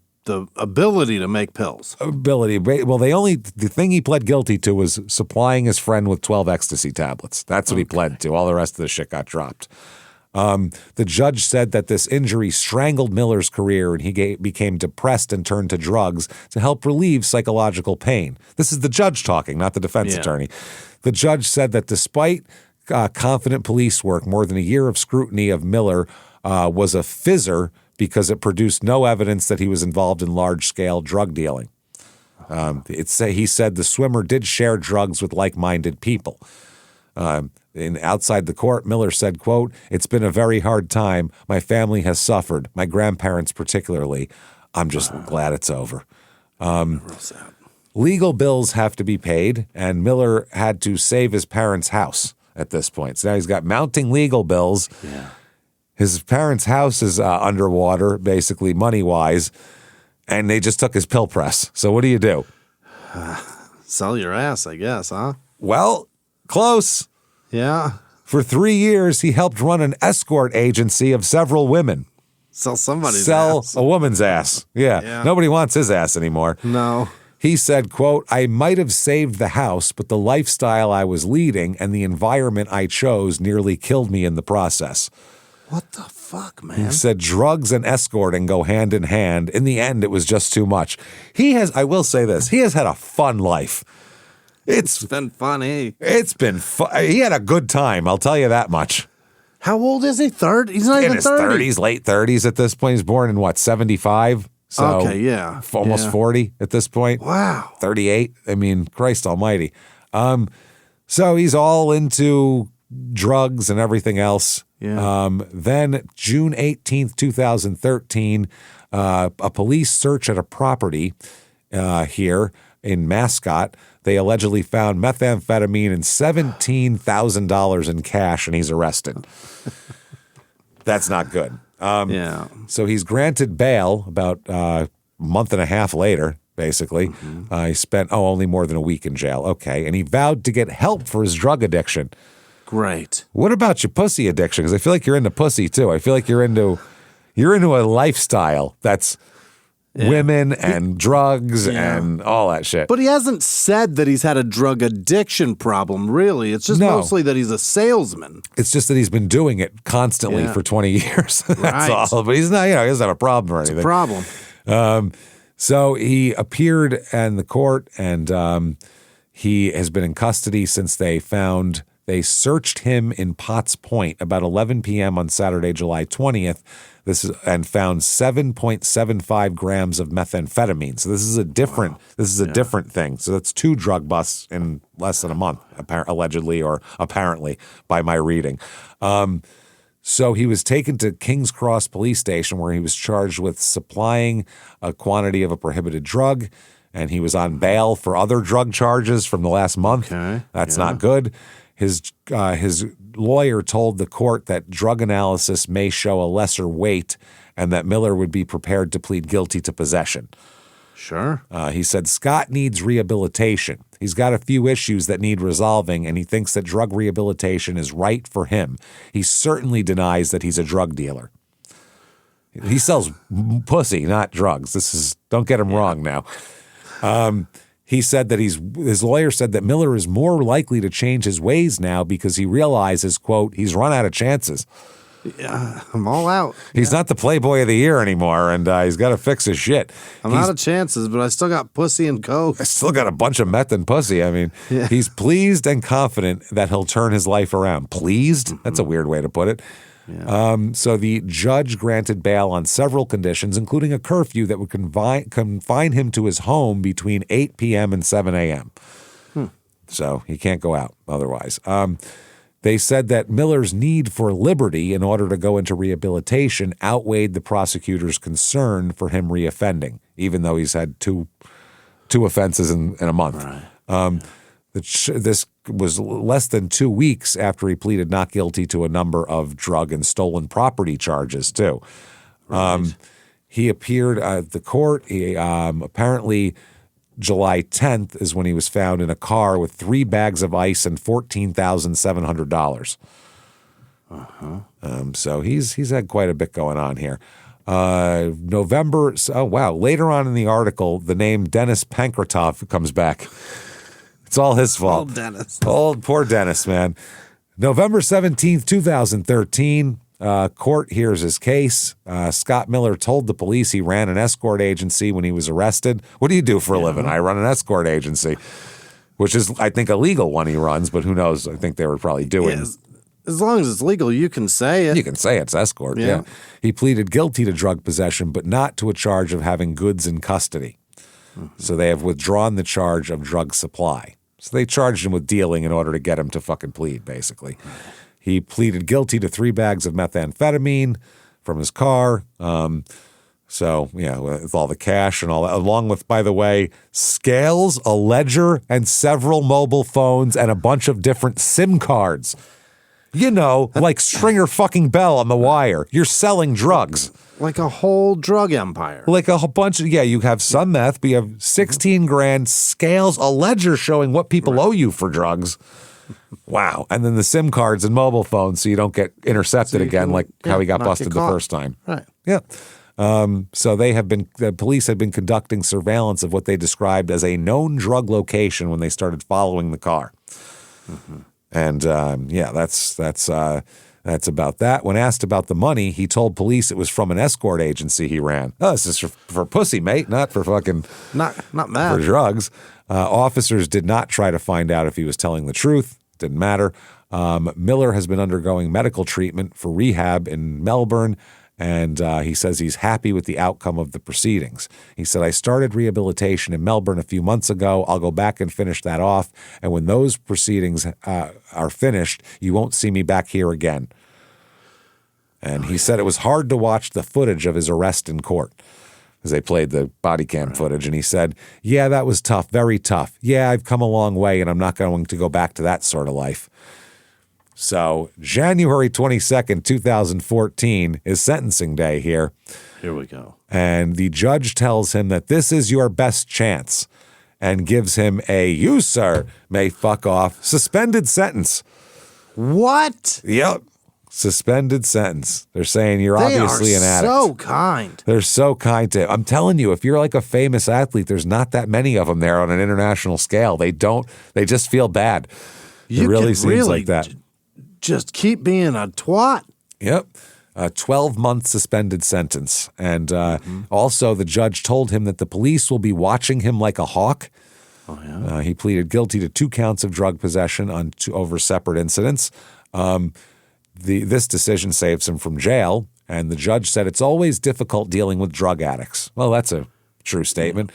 ability to make pills. Ability. Well, the thing he pled guilty to was supplying his friend with 12 ecstasy tablets. That's what he pled to. All the rest of the shit got dropped. The judge said that this injury strangled Miller's career and he became depressed and turned to drugs to help relieve psychological pain. This is the judge talking, not the defense attorney. The judge said that despite confident police work, more than a year of scrutiny of Miller was a fizzer because it produced no evidence that he was involved in large-scale drug dealing. He said the swimmer did share drugs with like-minded people. Outside the court, Miller said, quote, it's been a very hard time. My family has suffered, my grandparents particularly. I'm just glad it's over. Legal bills have to be paid, and Miller had to save his parents' house at this point. So now he's got mounting legal bills. Yeah. His parents' house is underwater, basically money-wise, and they just took his pill press. So what do you do? Sell your ass, I guess, huh? Well, close. Yeah. For 3 years, he helped run an escort agency of several women. Sell somebody's Sell ass. a woman's ass. Yeah. Nobody wants his ass anymore. No. He said, quote, I might have saved the house, but the lifestyle I was leading and the environment I chose nearly killed me in the process. What the fuck, man? He said drugs and escorting go hand in hand. In the end, it was just too much. I will say this, he has had a fun life. It's been funny. It's been fun. He had a good time, I'll tell you that much. How old is he? He's not even 30. In his 30s, late 30s at this point. He's born in what, 75? So okay, yeah. Almost 40 at this point. Wow. 38. I mean, Christ almighty. So he's all into drugs and everything else. Yeah. Then June 18th, 2013, a police search at a property here in Mascot. They allegedly found methamphetamine and $17,000 in cash, and he's arrested. That's not good. Yeah. So he's granted bail about a month and a half later, basically. He spent, only more than a week in jail. Okay. And he vowed to get help for his drug addiction. Great. What about your pussy addiction? Because I feel like you're into pussy, too. I feel like you're into a lifestyle that's women and drugs and all that shit. But he hasn't said that he's had a drug addiction problem, really. It's just mostly that he's a salesman. It's just that he's been doing it constantly for 20 years. That's all. But he's not, he doesn't have a problem or anything. It's a problem. So he appeared in the court, and he has been in custody since they found They searched him in Potts Point about 11 p.m. on Saturday, July 20th, and found 7.75 grams of methamphetamine. So this is a different different thing. So that's 2 drug busts in less than a month, allegedly or apparently by my reading. So he was taken to King's Cross Police Station where he was charged with supplying a quantity of a prohibited drug, and he was on bail for other drug charges from the last month. Okay. That's not good. His lawyer told the court that drug analysis may show a lesser weight and that Miller would be prepared to plead guilty to possession. Sure. He said Scott needs rehabilitation. He's got a few issues that need resolving, and he thinks that drug rehabilitation is right for him. He certainly denies that he's a drug dealer. He sells pussy, not drugs. Don't get him wrong now. He said that his lawyer said that Miller is more likely to change his ways now because he realizes, quote, he's run out of chances. Yeah, I'm all out. He's not the Playboy of the Year anymore, and he's got to fix his shit. I'm out of chances, but I still got pussy and coke. I still got a bunch of meth and pussy. I mean, He's pleased and confident that he'll turn his life around. Pleased? Mm-hmm. That's a weird way to put it. Yeah. So the judge granted bail on several conditions, including a curfew that would confine him to his home between 8 p.m. and 7 a.m. So he can't go out otherwise. They said that Miller's need for liberty in order to go into rehabilitation outweighed the prosecutor's concern for him reoffending, even though he's had two offenses in a month. Right. This was less than 2 weeks after he pleaded not guilty to a number of drug and stolen property charges, too. Right. He appeared at the court. He apparently July 10th is when he was found in a car with 3 bags of ice and $14,700. So he's had quite a bit going on here. November. Oh, wow. Later on in the article, the name Dennis Pankratov comes back. It's all his fault. Old Dennis. Poor Dennis, man. November 17th, 2013, court hears his case. Scott Miller told the police he ran an escort agency when he was arrested. What do you do for a living? I run an escort agency, which is, I think, a legal one he runs, but who knows? I think they were probably doing. Yeah, as long as it's legal, you can say it. You can say it's escort, yeah. He pleaded guilty to drug possession, but not to a charge of having goods in custody. Mm-hmm. So they have withdrawn the charge of drug supply. So they charged him with dealing in order to get him to fucking plead, basically. He pleaded guilty to 3 bags of methamphetamine from his car. So, yeah, with all the cash and all that, along with, by the way, scales, a ledger, and several mobile phones and a bunch of different SIM cards. You know, like Stringer fucking Bell on The Wire. You're selling drugs. Like a whole drug empire. Like a whole bunch of, you have some meth, but you have 16 grand, scales, a ledger showing what people owe you for drugs. Wow. And then the SIM cards and mobile phones so you don't get intercepted again like how he got busted the first time. Right. Yeah. So the police had been conducting surveillance of what they described as a known drug location when they started following the car. Mm-hmm. And that's about that. When asked about the money, he told police it was from an escort agency he ran. Oh, this is for pussy, mate, not for fucking not mad. For drugs. Officers did not try to find out if he was telling the truth. Didn't matter. Miller has been undergoing medical treatment for rehab in Melbourne, and he says he's happy with the outcome of the proceedings. He said, I started rehabilitation in Melbourne a few months ago. I'll go back and finish that off. And when those proceedings are finished, you won't see me back here again. And he said it was hard to watch the footage of his arrest in court as they played the body cam footage. And he said, yeah, that was tough, very tough. Yeah, I've come a long way, and I'm not going to go back to that sort of life. So January 22nd, 2014 is sentencing day here. Here we go. And the judge tells him that this is your best chance and gives him a, you, sir, may fuck off, suspended sentence. What? Yep. Suspended sentence. They're saying you're obviously an addict. They are so kind. They're so kind to. I'm telling you, if you're like a famous athlete, there's not that many of them there on an international scale. They just feel bad. It really seems like that. Just keep being a twat. Yep. A 12-month suspended sentence. And also the judge told him that the police will be watching him like a hawk. Oh, yeah. He pleaded guilty to 2 counts of drug possession over separate incidents. This decision saves him from jail, and the judge said it's always difficult dealing with drug addicts. Well, that's a true statement.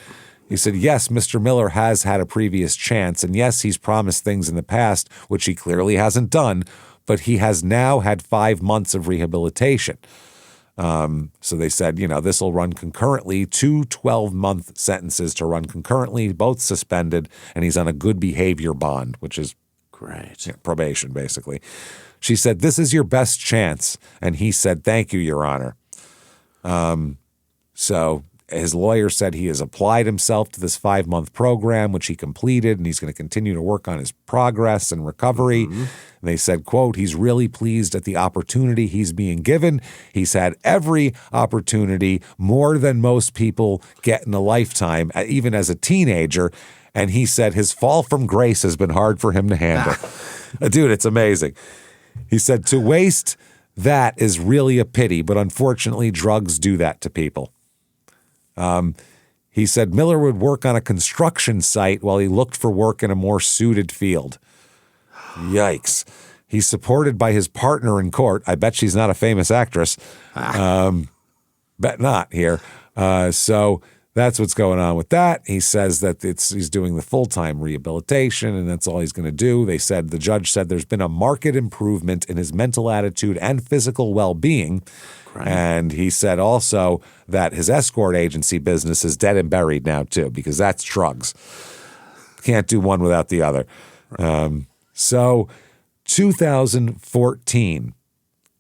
He said, yes, Mr. Miller has had a previous chance, and yes, he's promised things in the past, which he clearly hasn't done, but he has now had 5 months of rehabilitation. So they said, this will run concurrently, 2 12-month sentences to run concurrently, both suspended, and he's on a good behavior bond, which is great. Probation, basically. She said, this is your best chance. And he said, thank you, Your Honor. So his lawyer said he has applied himself to this 5-month program, which he completed, and he's going to continue to work on his progress and recovery. Mm-hmm. And they said, quote, he's really pleased at the opportunity he's being given. He's had every opportunity, more than most people get in a lifetime, even as a teenager. And he said his fall from grace has been hard for him to handle. Dude, it's amazing. He said to waste that is really a pity, but unfortunately drugs do that to people. He said Miller would work on a construction site while he looked for work in a more suited field. Yikes. He's supported by his partner in court. I bet she's not a famous actress. Bet not here. So that's what's going on with that. He says that he's doing the full-time rehabilitation, and that's all he's going to do. The judge said there's been a marked improvement in his mental attitude and physical well-being. Right. And he said also that his escort agency business is dead and buried now, too, because that's drugs. Can't do one without the other. Right. So 2014.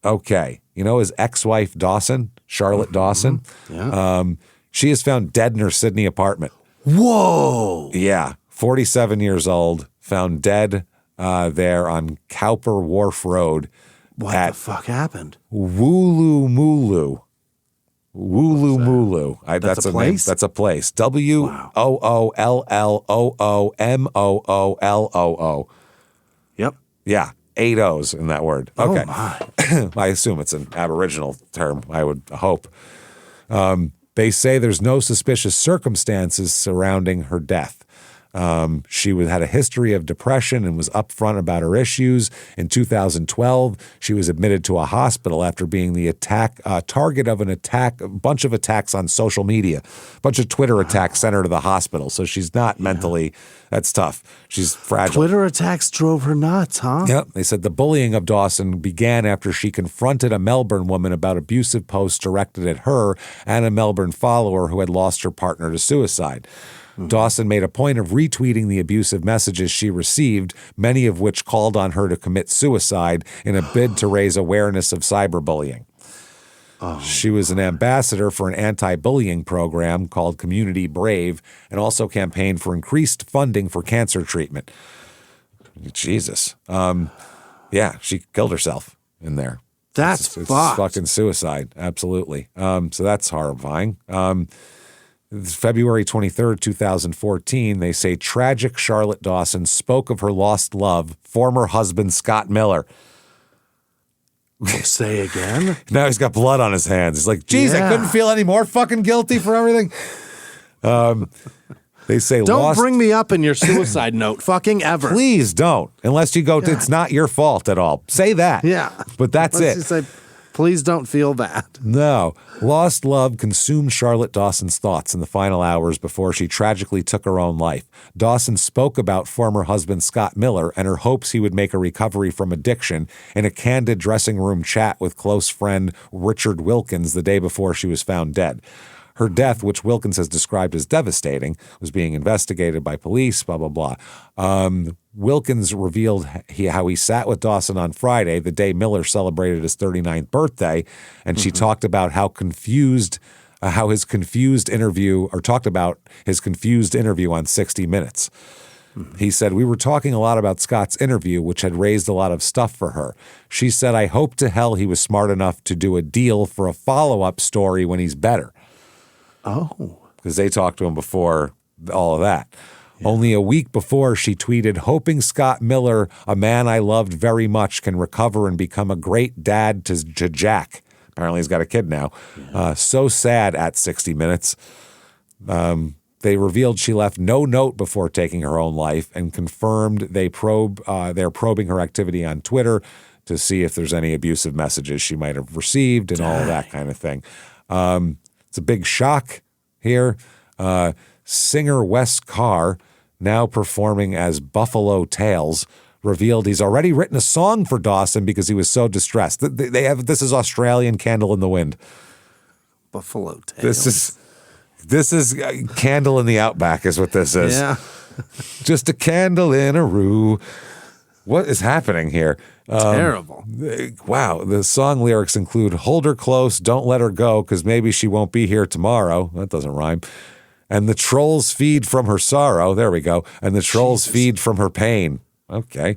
Okay. His ex-wife, Dawson, Charlotte Dawson? Yeah. She is found dead in her Sydney apartment. Whoa! Yeah, 47 years old, found dead there on Cowper Wharf Road. What the fuck happened? Woolloomooloo. Woolloomooloo. That's a place? That's a place. WOOLLOOMOOLOO. Yep. Yeah, 8 O's in that word. Okay. Oh my. I assume it's an Aboriginal term, I would hope. They say there's no suspicious circumstances surrounding her death. She had a history of depression and was upfront about her issues. In 2012, she was admitted to a hospital after being the target of a bunch of attacks on social media, a bunch of Twitter attacks sent her to the hospital. So she's not mentally, that's tough. She's fragile. Twitter attacks drove her nuts, huh? Yep. They said the bullying of Dawson began after she confronted a Melbourne woman about abusive posts directed at her and a Melbourne follower who had lost her partner to suicide. Dawson made a point of retweeting the abusive messages she received, many of which called on her to commit suicide in a bid to raise awareness of cyberbullying. She was an ambassador for an anti-bullying program called Community Brave and also campaigned for increased funding for cancer treatment. Jesus. Yeah, she killed herself in there. It's fucking suicide. Absolutely. So that's horrifying. February 23rd, 2014, they say tragic Charlotte Dawson spoke of her lost love, former husband Scott Miller. Say again? Now he's got blood on his hands. He's like, geez, I couldn't feel any more fucking guilty for everything. They say don't bring me up in your suicide note, fucking ever. Please don't, unless you go, it's not your fault at all. Say that. Yeah. But that's it. Say, please don't feel that. No. Lost love consumed Charlotte Dawson's thoughts in the final hours before she tragically took her own life. Dawson spoke about former husband Scott Miller and her hopes he would make a recovery from addiction in a candid dressing room chat with close friend Richard Wilkins the day before she was found dead. Her death, which Wilkins has described as devastating, was being investigated by police, blah, blah, blah. Wilkins revealed how he sat with Dawson on Friday, the day Miller celebrated his 39th birthday, and she talked about how his confused interview on 60 Minutes. He said, we were talking a lot about Scott's interview, which had raised a lot of stuff for her. She said, I hope to hell he was smart enough to do a deal for a follow-up story when he's better. Oh. Because they talked to him before all of that. Yeah. Only a week before, she tweeted, hoping Scott Miller, a man I loved very much, can recover and become a great dad to Jack. Apparently he's got a kid now. Yeah. So sad at 60 Minutes. They revealed she left no note before taking her own life and confirmed they're probing her activity on Twitter to see if there's any abusive messages she might have received and all of that kind of thing. It's a big shock here. Singer Wes Carr, now performing as Buffalo Tales, revealed he's already written a song for Dawson because he was so distressed. This is Australian Candle in the Wind. Buffalo Tales. This is Candle in the Outback is what this is. Yeah. Just a candle in a rue. What is happening here? Terrible. Wow. The song lyrics include hold her close, don't let her go, because maybe she won't be here tomorrow. That doesn't rhyme. And the trolls feed from her sorrow. There we go. And the trolls feed from her pain. Okay.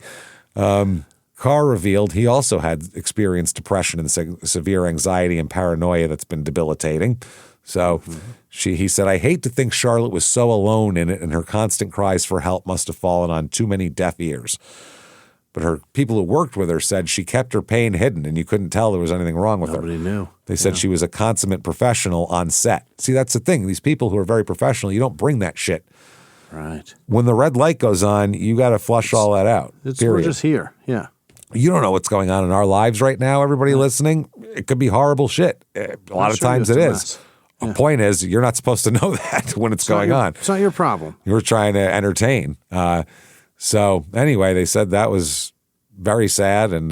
Carr revealed he also had experienced depression and severe anxiety and paranoia that's been debilitating. So he said, I hate to think Charlotte was so alone in it and her constant cries for help must have fallen on too many deaf ears. But her people who worked with her said she kept her pain hidden and you couldn't tell there was anything wrong with her. Nobody knew. They said she was a consummate professional on set. See, that's the thing. These people who are very professional, you don't bring that shit. Right. When the red light goes on, you got to flush all that out. We're just here. Yeah. You don't know what's going on in our lives right now, everybody listening. It could be horrible shit. A lot of times it is. The point is, you're not supposed to know that when it's going on. It's not your problem. You're trying to entertain. So anyway, they said that was very sad and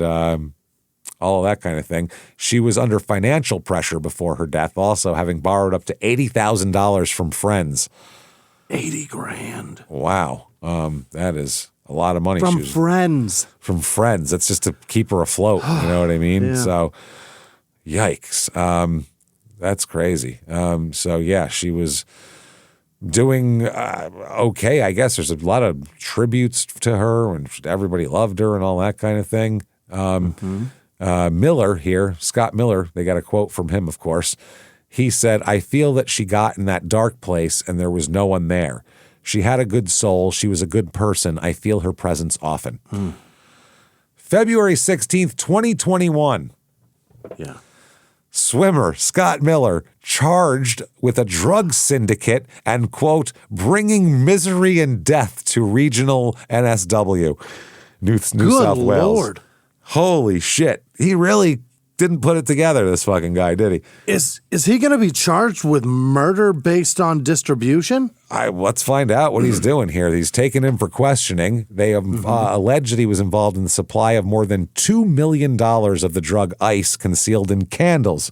all of that kind of thing. She was under financial pressure before her death, also having borrowed up to $80,000 from friends. 80 grand. Wow. That is a lot of money. From friends. From friends. That's just to keep her afloat. You know what I mean? Yeah. So, yikes. That's crazy. So, yeah, she was doing okay, I guess. There's a lot of tributes to her and everybody loved her and all that kind of thing. Miller here, Scott Miller, they got a quote from him, of course. He said, I feel that she got in that dark place and there was no one there. She had a good soul. She was a good person. I feel her presence often. February 16th, 2021. Yeah. Swimmer Scott Miller charged with a drug syndicate and, quote, bringing misery and death to regional NSW, New South Wales. Lord. Holy shit. He really didn't put it together, this fucking guy, did he? Is he going to be charged with murder based on distribution? Let's find out what he's doing here. He's taken him for questioning. They have alleged that he was involved in the supply of more than $2 million of the drug ice concealed in candles.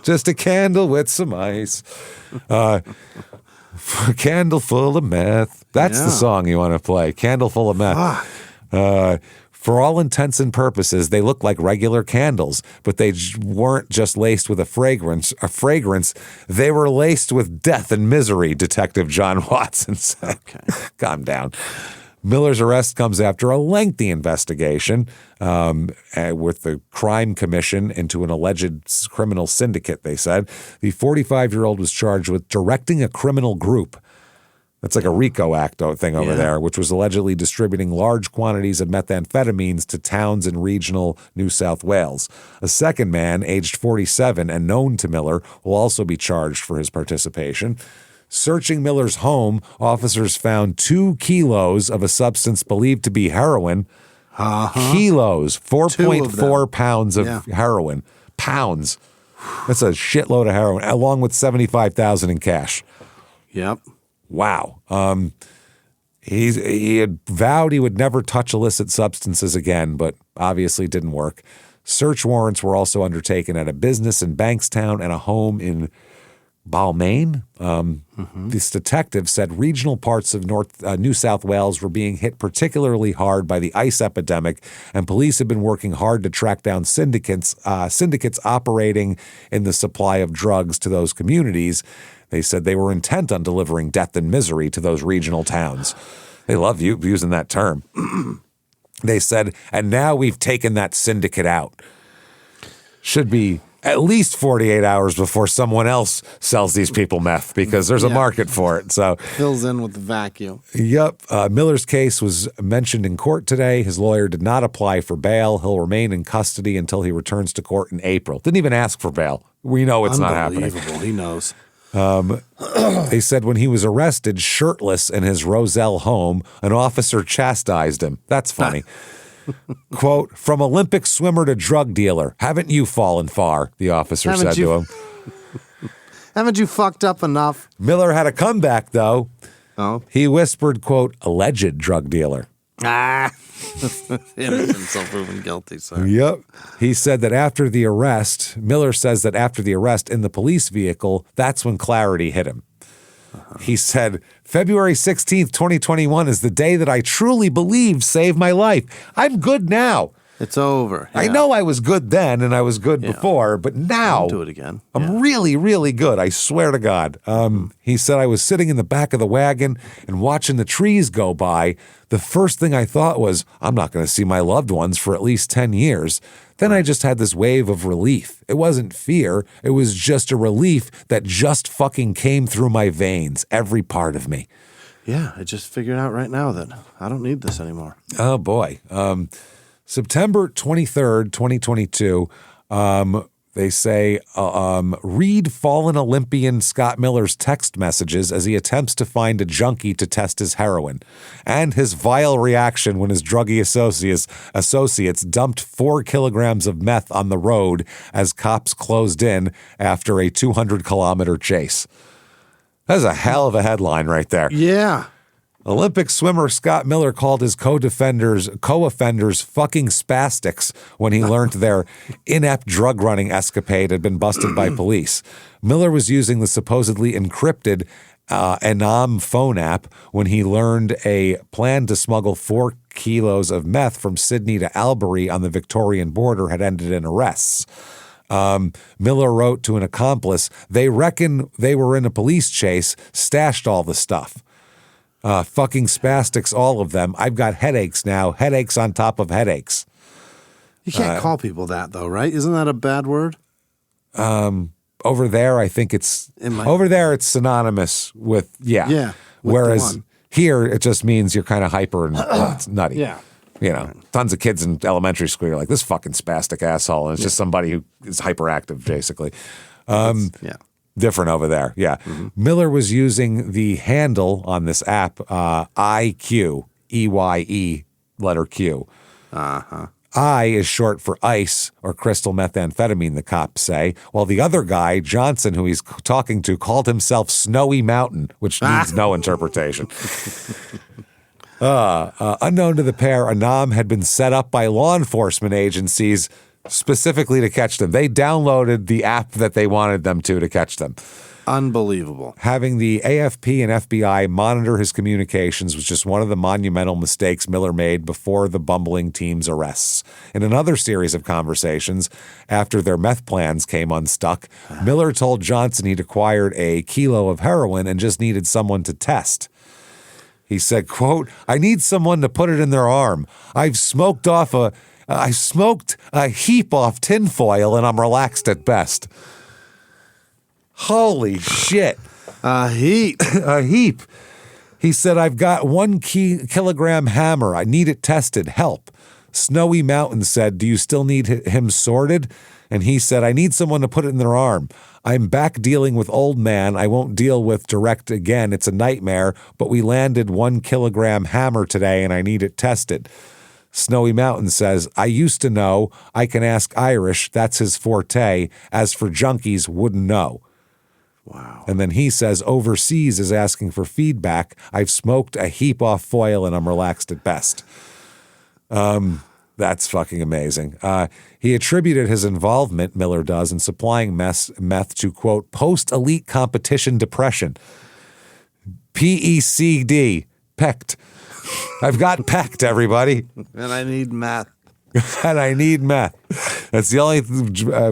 Just a candle with some ice. A candle full of meth. That's the song you want to play. Candle full of meth. For all intents and purposes, they look like regular candles, but they weren't just laced with a fragrance. They were laced with death and misery, Detective John Watson said. Okay. Calm down. Miller's arrest comes after a lengthy investigation with the crime commission into an alleged criminal syndicate, they said. The 45-year-old was charged with directing a criminal group. That's like a RICO Act thing over there, which was allegedly distributing large quantities of methamphetamines to towns in regional New South Wales. A second man, aged 47 and known to Miller, will also be charged for his participation. Searching Miller's home, officers found 2 kilos of a substance believed to be heroin. Kilos, 4.4 pounds of heroin. Pounds. That's a shitload of heroin, along with $75,000 in cash. Yep. Wow. He had vowed he would never touch illicit substances again, but obviously didn't work. Search warrants were also undertaken at a business in Bankstown and a home in Balmain. This detective said regional parts of New South Wales were being hit particularly hard by the ice epidemic, and police have been working hard to track down syndicates operating in the supply of drugs to those communities. They said they were intent on delivering death and misery to those regional towns. They love you using that term. They said, and now we've taken that syndicate out. Should be at least 48 hours before someone else sells these people meth because there's a market for it. So fills in with the vacuum. Yep. Miller's case was mentioned in court today. His lawyer did not apply for bail. He'll remain in custody until he returns to court in April. Didn't even ask for bail. We know it's not happening. Unbelievable. He knows. They said when he was arrested shirtless in his Roselle home, an officer chastised him. That's funny. Quote, from Olympic swimmer to drug dealer, haven't you fallen far, the officer said to him. Haven't you fucked up enough? Miller had a comeback, though. Oh? He whispered, quote, alleged drug dealer. Innocent until proven guilty, sir. Yep. He said that after the arrest, Miller says that after the arrest in the police vehicle, that's when clarity hit him. He said, February 16th, 2021 is the day that I truly believe saved my life. I'm good now. It's over. Yeah. I know I was good then and I was good before, but now I'll do it again. I'm really, really good. I swear to God. He said I was sitting in the back of the wagon and watching the trees go by. The first thing I thought was, I'm not going to see my loved ones for at least 10 years. Then I just had this wave of relief. It wasn't fear. It was just a relief that just fucking came through my veins, every part of me. Yeah, I just figured out right now that I don't need this anymore. Oh, boy. September 23rd, 2022, they say, read fallen Olympian Scott Miller's text messages as he attempts to find a junkie to test his heroin, and his vile reaction when his druggie associates dumped 4 kilograms of meth on the road as cops closed in after a 200-kilometer chase. That's a hell of a headline right there. Yeah. Olympic swimmer Scott Miller called his co-offenders fucking spastics when he learned their inept drug-running escapade had been busted by police. Miller was using the supposedly encrypted Enam phone app when he learned a plan to smuggle 4 kilos of meth from Sydney to Albury on the Victorian border had ended in arrests. Miller wrote to an accomplice, they reckon they were in a police chase, stashed all the stuff. Fucking spastics, all of them. I've got headaches now. Headaches on top of headaches. You can't call people that, though, right? Isn't that a bad word? Over there, I think it's over there. It's synonymous with Yeah. Whereas here, it just means you're kind of hyper and it's nutty. Yeah. You know, tons of kids in elementary school are like, this fucking spastic asshole. And it's just somebody who is hyperactive, basically. Different over there. Yeah. Mm-hmm. Miller was using the handle on this app, IQ, EYE, letter Q. Uh-huh. I is short for ice or crystal methamphetamine, the cops say, while the other guy, Johnson, who he's talking to, called himself Snowy Mountain, which needs no interpretation. Unknown to the pair, Enam had been set up by law enforcement agencies specifically to catch them. They downloaded the app that they wanted them to catch them. Unbelievable. Having the AFP and FBI monitor his communications was just one of the monumental mistakes Miller made before the bumbling team's arrests. In another series of conversations, after their meth plans came unstuck, Miller told Johnson he'd acquired a kilo of heroin and just needed someone to test. He said, quote, I need someone to put it in their arm. I smoked a heap off tinfoil and I'm relaxed at best. Holy shit. A heap. A heap. He said, I've got 1 kilogram hammer. I need it tested. Help. Snowy Mountain said, do you still need him sorted? And he said, I need someone to put it in their arm. I'm back dealing with old man. I won't deal with direct again. It's a nightmare, but we landed 1 kilogram hammer today and I need it tested. Snowy Mountain says, I used to know. I can ask Irish. That's his forte. As for junkies, wouldn't know. Wow. And then he says, overseas is asking for feedback. I've smoked a heap off foil and I'm relaxed at best. That's fucking amazing. He attributed his involvement, Miller does, in supplying meth to, quote, post-elite competition depression. PECD, pecked. I've got pecked, everybody. And I need meth. And I need meth. That's the only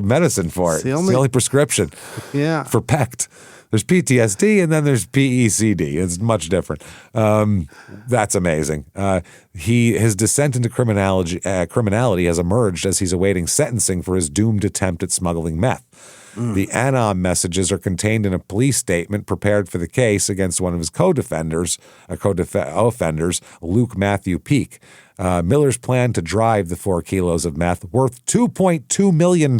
medicine for it. It's the only prescription for pecked. There's PTSD and then there's PECD. It's much different. That's amazing. His descent into criminality has emerged as he's awaiting sentencing for his doomed attempt at smuggling meth. The Anam messages are contained in a police statement prepared for the case against one of his co-offenders, Luke Matthew Peake. Miller's plan to drive the 4 kilos of meth worth $2.2 million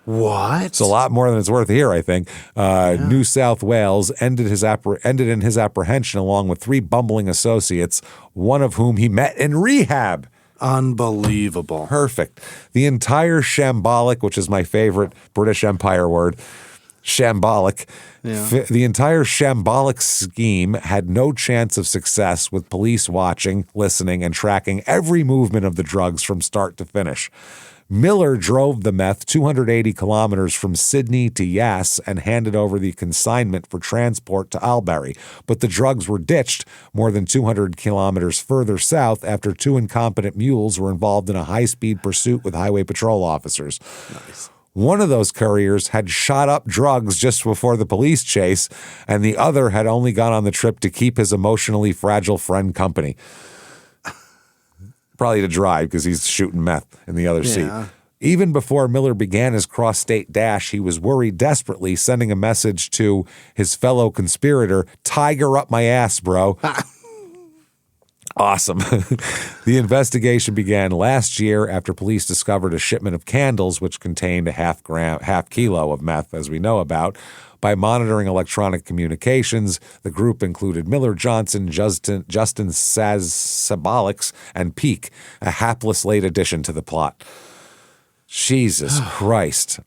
What? It's a lot more than it's worth here, I think. New South Wales ended in his apprehension along with 3 bumbling associates, one of whom he met in rehab. Unbelievable. Perfect. The entire shambolic, which is my favorite British Empire word, shambolic. Yeah. The entire shambolic scheme had no chance of success with police watching, listening, and tracking every movement of the drugs from start to finish. Miller drove the meth 280 kilometers from Sydney to Yass and handed over the consignment for transport to Albury, but the drugs were ditched more than 200 kilometers further south after 2 incompetent mules were involved in a high-speed pursuit with highway patrol officers. Nice. One of those couriers had shot up drugs just before the police chase, and the other had only gone on the trip to keep his emotionally fragile friend company. Probably to drive because he's shooting meth in the other seat. Even before Miller began his cross-state dash, he was worried desperately, sending a message to his fellow conspirator, "Tiger up my ass, bro." Awesome. The investigation began last year after police discovered a shipment of candles which contained a half kilo of meth, as we know about. By monitoring electronic communications, the group included Miller Johnson, Justin Sabolics, and Peak, a hapless late addition to the plot. Jesus Christ.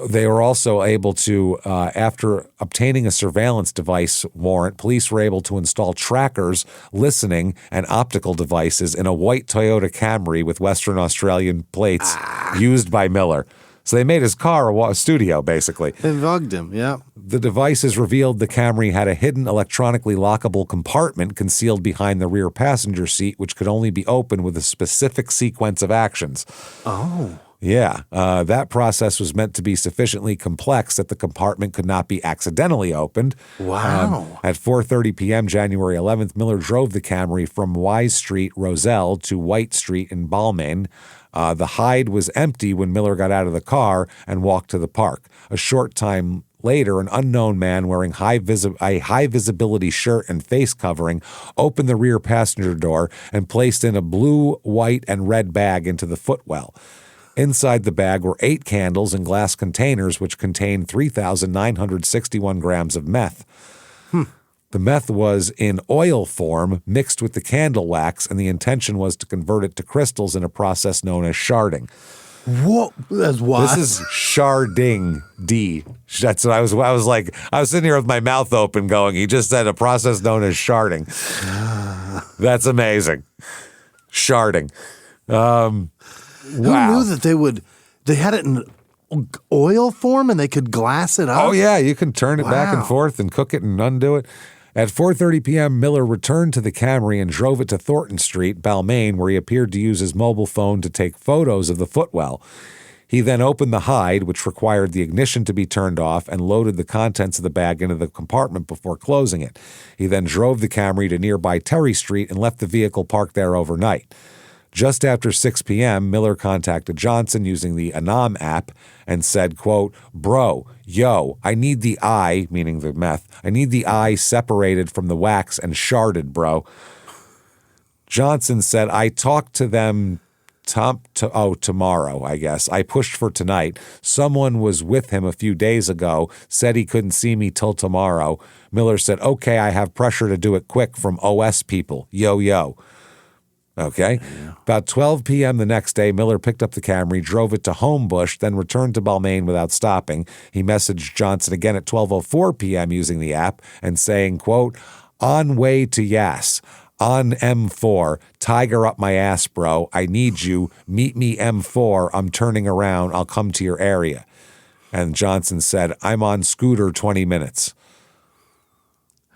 They were also able to, after obtaining a surveillance device warrant, police were able to install trackers, listening, and optical devices in a white Toyota Camry with Western Australian plates used by Miller. So they made his car a studio, basically. They bugged him, yeah. The devices revealed the Camry had a hidden electronically lockable compartment concealed behind the rear passenger seat, which could only be opened with a specific sequence of actions. Oh. Yeah, that process was meant to be sufficiently complex that the compartment could not be accidentally opened. Wow. At 4:30 p.m. January 11th, Miller drove the Camry from Wise Street, Roselle, to White Street in Balmain. The hide was empty when Miller got out of the car and walked to the park. A short time later, an unknown man wearing a high-visibility shirt and face covering opened the rear passenger door and placed in a blue, white, and red bag into the footwell. Inside the bag were 8 candles in glass containers which contained 3,961 grams of meth. The meth was in oil form mixed with the candle wax, and the intention was to convert it to crystals in a process known as sharding. What? That's what? This is sharding. That's what I was like, I was sitting here with my mouth open going, he just said a process known as sharding. That's amazing. Sharding. Wow. Who knew that they had it in oil form and they could glass it up? Oh, yeah, you can turn it back and forth and cook it and undo it. At 4:30 p.m., Miller returned to the Camry and drove it to Thornton Street, Balmain, where he appeared to use his mobile phone to take photos of the footwell. He then opened the hide, which required the ignition to be turned off, and loaded the contents of the bag into the compartment before closing it. He then drove the Camry to nearby Terry Street and left the vehicle parked there overnight. Just after 6 p.m., Miller contacted Johnson using the Anam app and said, quote, "Bro, yo, I need the eye," meaning the meth, "I need the eye separated from the wax and sharded, bro." Johnson said, "I talked to them tomorrow, I guess. I pushed for tonight. Someone was with him a few days ago, said he couldn't see me till tomorrow." Miller said, "Okay, I have pressure to do it quick from OS people. Yo, yo." Okay. Yeah. About 12 p.m. the next day, Miller picked up the Camry, drove it to Homebush, then returned to Balmain without stopping. He messaged Johnson again at 12:04 p.m. using the app and saying, quote, "On way to Yass. On M4. Tiger up my ass, bro. I need you. Meet me M4. I'm turning around. I'll come to your area." And Johnson said, "I'm on scooter 20 minutes.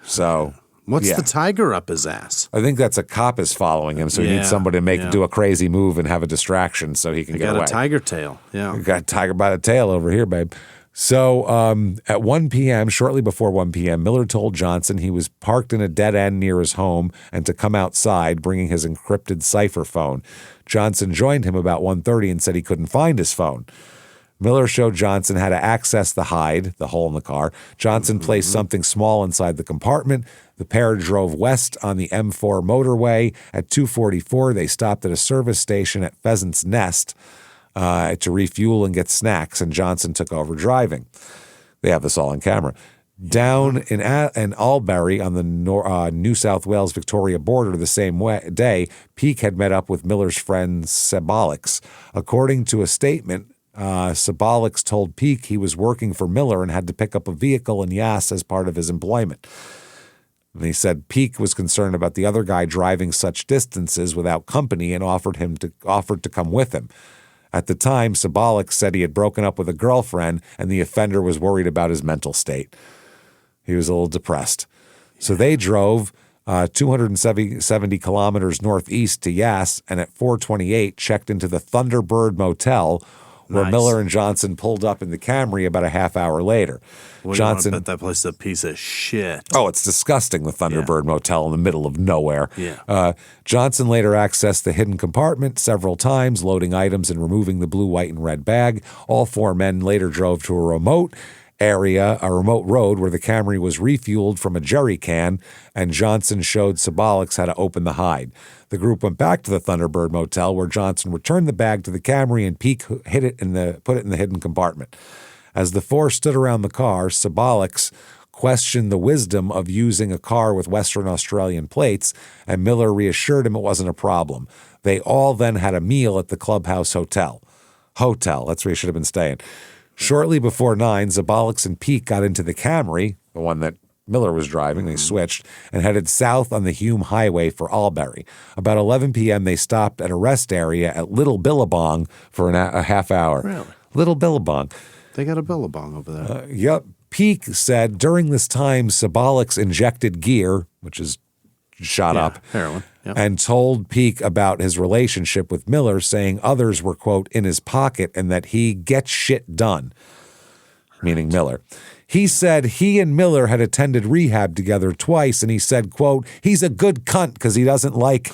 So... What's the tiger up his ass? I think that's a cop is following him, so he needs somebody to do a crazy move and have a distraction so he can get away. Got a tiger tail, yeah. Got a tiger by the tail over here, babe. So at 1 p.m., shortly before 1 p.m., Miller told Johnson he was parked in a dead end near his home and to come outside, bringing his encrypted cipher phone. Johnson joined him about 1:30 and said he couldn't find his phone. Miller showed Johnson how to access the hide, the hole in the car. Johnson placed something small inside the compartment. The pair drove west on the M4 motorway. At 2:44, they stopped at a service station at Pheasant's Nest. to refuel and get snacks, and Johnson took over driving. They have this all on camera. Down in Albury on the New South Wales Victoria border the same day, Peake had met up with Miller's friend Sabolix. According to a statement, Sabolix told Peake he was working for Miller and had to pick up a vehicle in Yass as part of his employment. And he said Peake was concerned about the other guy driving such distances without company and offered to come with him. At the time, Sabolix said he had broken up with a girlfriend and the offender was worried about his mental state. He was a little depressed. So they drove 270 kilometers northeast to Yass, and at 4:28 checked into the Thunderbird Motel, where Miller and Johnson pulled up in the Camry about a half hour later. Johnson, I bet that place is a piece of shit. Oh, it's disgusting, the Thunderbird Motel in the middle of nowhere. Yeah. Johnson later accessed the hidden compartment several times, loading items and removing the blue, white, and red bag. All four men later drove to a remote road where the Camry was refueled from a jerry can, and Johnson showed Sabolix how to open the hide. The group went back to the Thunderbird Motel, where Johnson returned the bag to the Camry and Peake put it in the hidden compartment. As the four stood around the car, Sabolix questioned the wisdom of using a car with Western Australian plates, and Miller reassured him it wasn't a problem. They all then had a meal at the Clubhouse Hotel. That's where he should have been staying. Shortly before 9, Sabolix and Peake got into the Camry, the one that Miller was driving. They switched and headed south on the Hume Highway for Albury. About 11 p.m., they stopped at a rest area at Little Billabong for a half hour. Really? Little Billabong. They got a Billabong over there. Yep. Peake said during this time, Sabolix injected gear, which is shot up, heroin, and told Peake about his relationship with Miller, saying others were, quote, in his pocket and that he gets shit done, meaning Miller. He said he and Miller had attended rehab together twice, and he said, quote, he's a good cunt because he doesn't like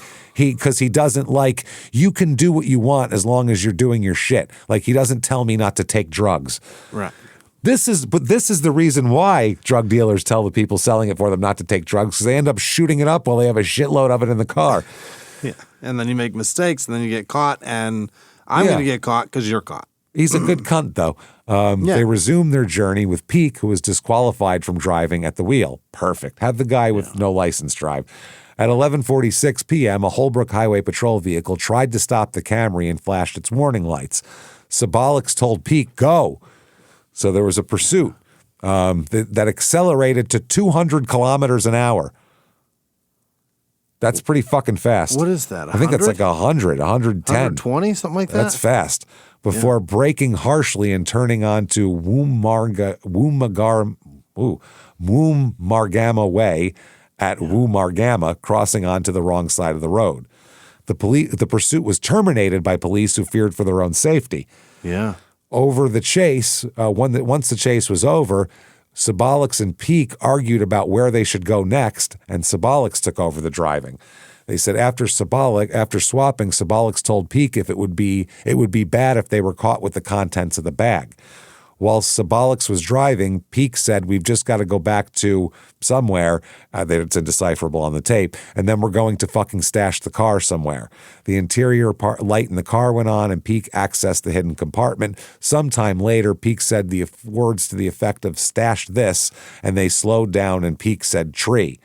you can do what you want as long as you're doing your shit. Like, he doesn't tell me not to take drugs. Right. This is the reason why drug dealers tell the people selling it for them not to take drugs, because they end up shooting it up while they have a shitload of it in the car. Yeah. And then you make mistakes, and then you get caught, and I'm going to get caught because you're caught. He's a good cunt, though. They resumed their journey with Peake, who was disqualified from driving at the wheel. Perfect. Had the guy with no license drive. At 11:46 p.m., a Holbrook Highway Patrol vehicle tried to stop the Camry and flashed its warning lights. Sabolix told Peake, go. So there was a pursuit that accelerated to 200 kilometers an hour. That's pretty fucking fast. What is that? 100? I think that's like 100, 110. 120, something like that? That's fast. Before braking harshly and turning onto Woommargama Way at Woommargama, crossing onto the wrong side of the road. The pursuit was terminated by police who feared for their own safety. Yeah. Over the chase, once the chase was over, Sabolix and Peake argued about where they should go next, and Sabolix took over the driving. They said after swapping, Sabolix told Peake it would be bad if they were caught with the contents of the bag. While Sabolix was driving, Peake said, we've just got to go back to somewhere, it's indecipherable on the tape, and then we're going to fucking stash the car somewhere. The interior light in the car went on, and Peake accessed the hidden compartment. Sometime later, Peake said the words to the effect of stash this, and they slowed down, and Peake said tree.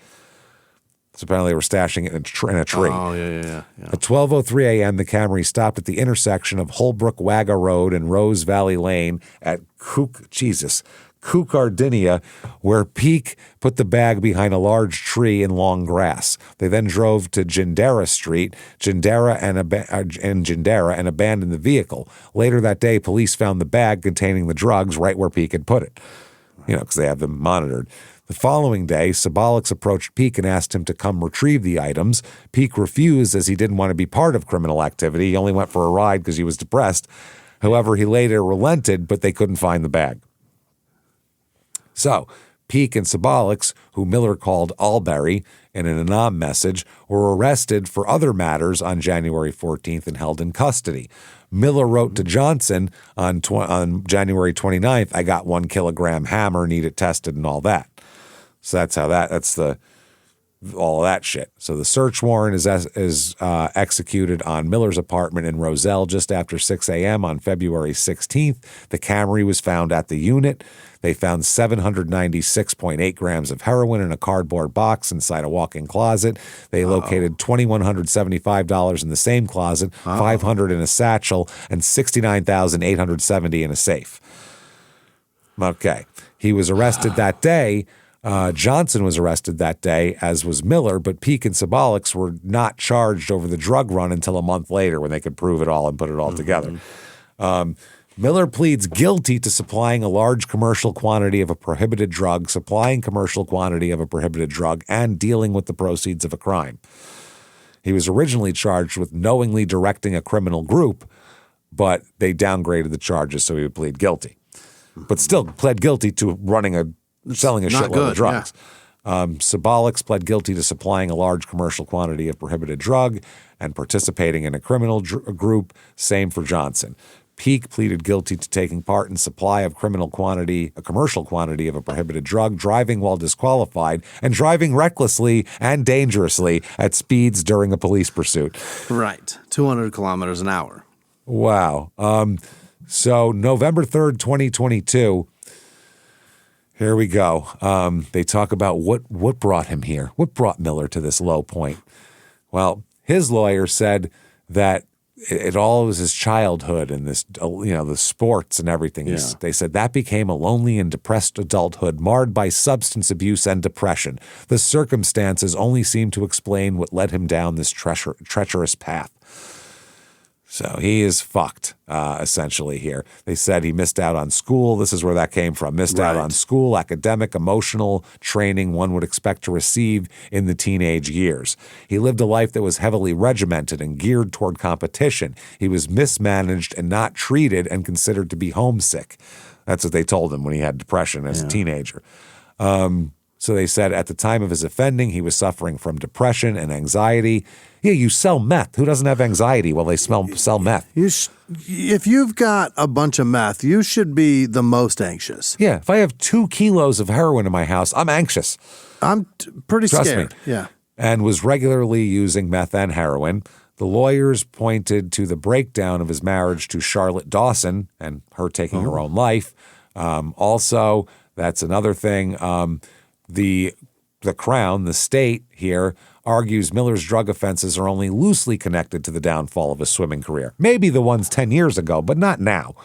So apparently they were stashing it in a tree. Oh, yeah. At 12:03 a.m., the Camry stopped at the intersection of Holbrook Wagga Road and Rose Valley Lane at Cucardinia, where Peake put the bag behind a large tree in long grass. They then drove to Jindera Street, and abandoned the vehicle. Later that day, police found the bag containing the drugs right where Peake had put it, because they have them monitored. The following day, Sabolix approached Peake and asked him to come retrieve the items. Peake refused as he didn't want to be part of criminal activity. He only went for a ride because he was depressed. However, he later relented, but they couldn't find the bag. So, Peake and Sabolix, who Miller called Albury in an anonymous message, were arrested for other matters on January 14th and held in custody. Miller wrote to Johnson on January 29th, I got 1 kilogram hammer, need it tested and all that. So that's how that's the all of that shit. So the search warrant is executed on Miller's apartment in Roselle just after 6 a.m. on February 16th. The Camry was found at the unit. They found 796.8 grams of heroin in a cardboard box inside a walk-in closet. They located $2,175 in the same closet, $500 in a satchel, and $69,870 in a safe. Okay. He was arrested that day. Johnson was arrested that day, as was Miller, but Peake and Sabalix were not charged over the drug run until a month later when they could prove it all and put it all together. Miller pleads guilty to supplying a large commercial quantity of a prohibited drug, supplying commercial quantity of a prohibited drug, and dealing with the proceeds of a crime. He was originally charged with knowingly directing a criminal group, but they downgraded the charges so he would plead guilty. But still pled guilty to selling a shitload of drugs. Yeah. Sabalix pled guilty to supplying a large commercial quantity of prohibited drug and participating in a criminal group. Same for Johnson. Peake pleaded guilty to taking part in supply of a commercial quantity of a prohibited drug, driving while disqualified, and driving recklessly and dangerously at speeds during a police pursuit. Right. 200 kilometers an hour. Wow. So November 3rd, 2022, here we go. They talk about what brought him here. What brought Miller to this low point? Well, his lawyer said that it all was his childhood and this, the sports and everything. Yeah. They said that became a lonely and depressed adulthood marred by substance abuse and depression. The circumstances only seemed to explain what led him down this treacherous path. So he is fucked, essentially here. They said he missed out on school. This is where that came from. Missed out on school, academic, emotional training one would expect to receive in the teenage years. He lived a life that was heavily regimented and geared toward competition. He was mismanaged and not treated and considered to be homesick. That's what they told him when he had depression as a teenager. So they said at the time of his offending, he was suffering from depression and anxiety. Yeah, you sell meth. Who doesn't have anxiety while they sell meth? If you've got a bunch of meth, you should be the most anxious. Yeah, if I have 2 kilos of heroin in my house, I'm anxious. I'm pretty Trust scared. Me. Yeah. And was regularly using meth and heroin. The lawyers pointed to the breakdown of his marriage to Charlotte Dawson and her taking her own life. Also, that's another thing. The Crown, the state here, argues Miller's drug offenses are only loosely connected to the downfall of his swimming career. Maybe the ones 10 years ago, but not now.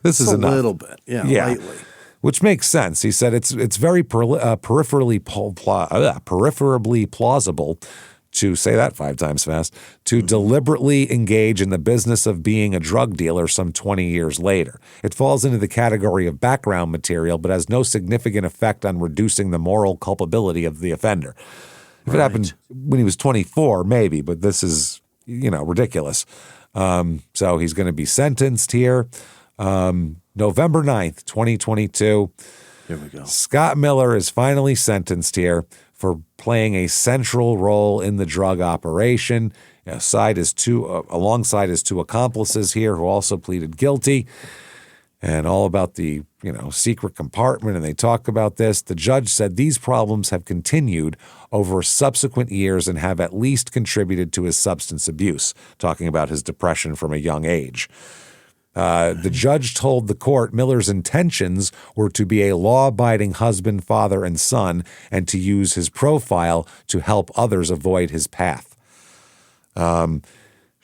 This is enough. A little bit, lately. Which makes sense. He said it's very peripherally plausible to say that 5 times fast, to deliberately engage in the business of being a drug dealer some 20 years later. It falls into the category of background material, but has no significant effect on reducing the moral culpability of the offender. If it happened when he was 24, maybe, but this is, ridiculous. So he's going to be sentenced here. November 9th, 2022. Here we go. Scott Miller is finally sentenced here for playing a central role in the drug operation. Alongside his 2 accomplices here who also pleaded guilty. And all about the, secret compartment, and they talk about this. The judge said these problems have continued over subsequent years and have at least contributed to his substance abuse, talking about his depression from a young age. The judge told the court Miller's intentions were to be a law-abiding husband, father, and son, and to use his profile to help others avoid his path.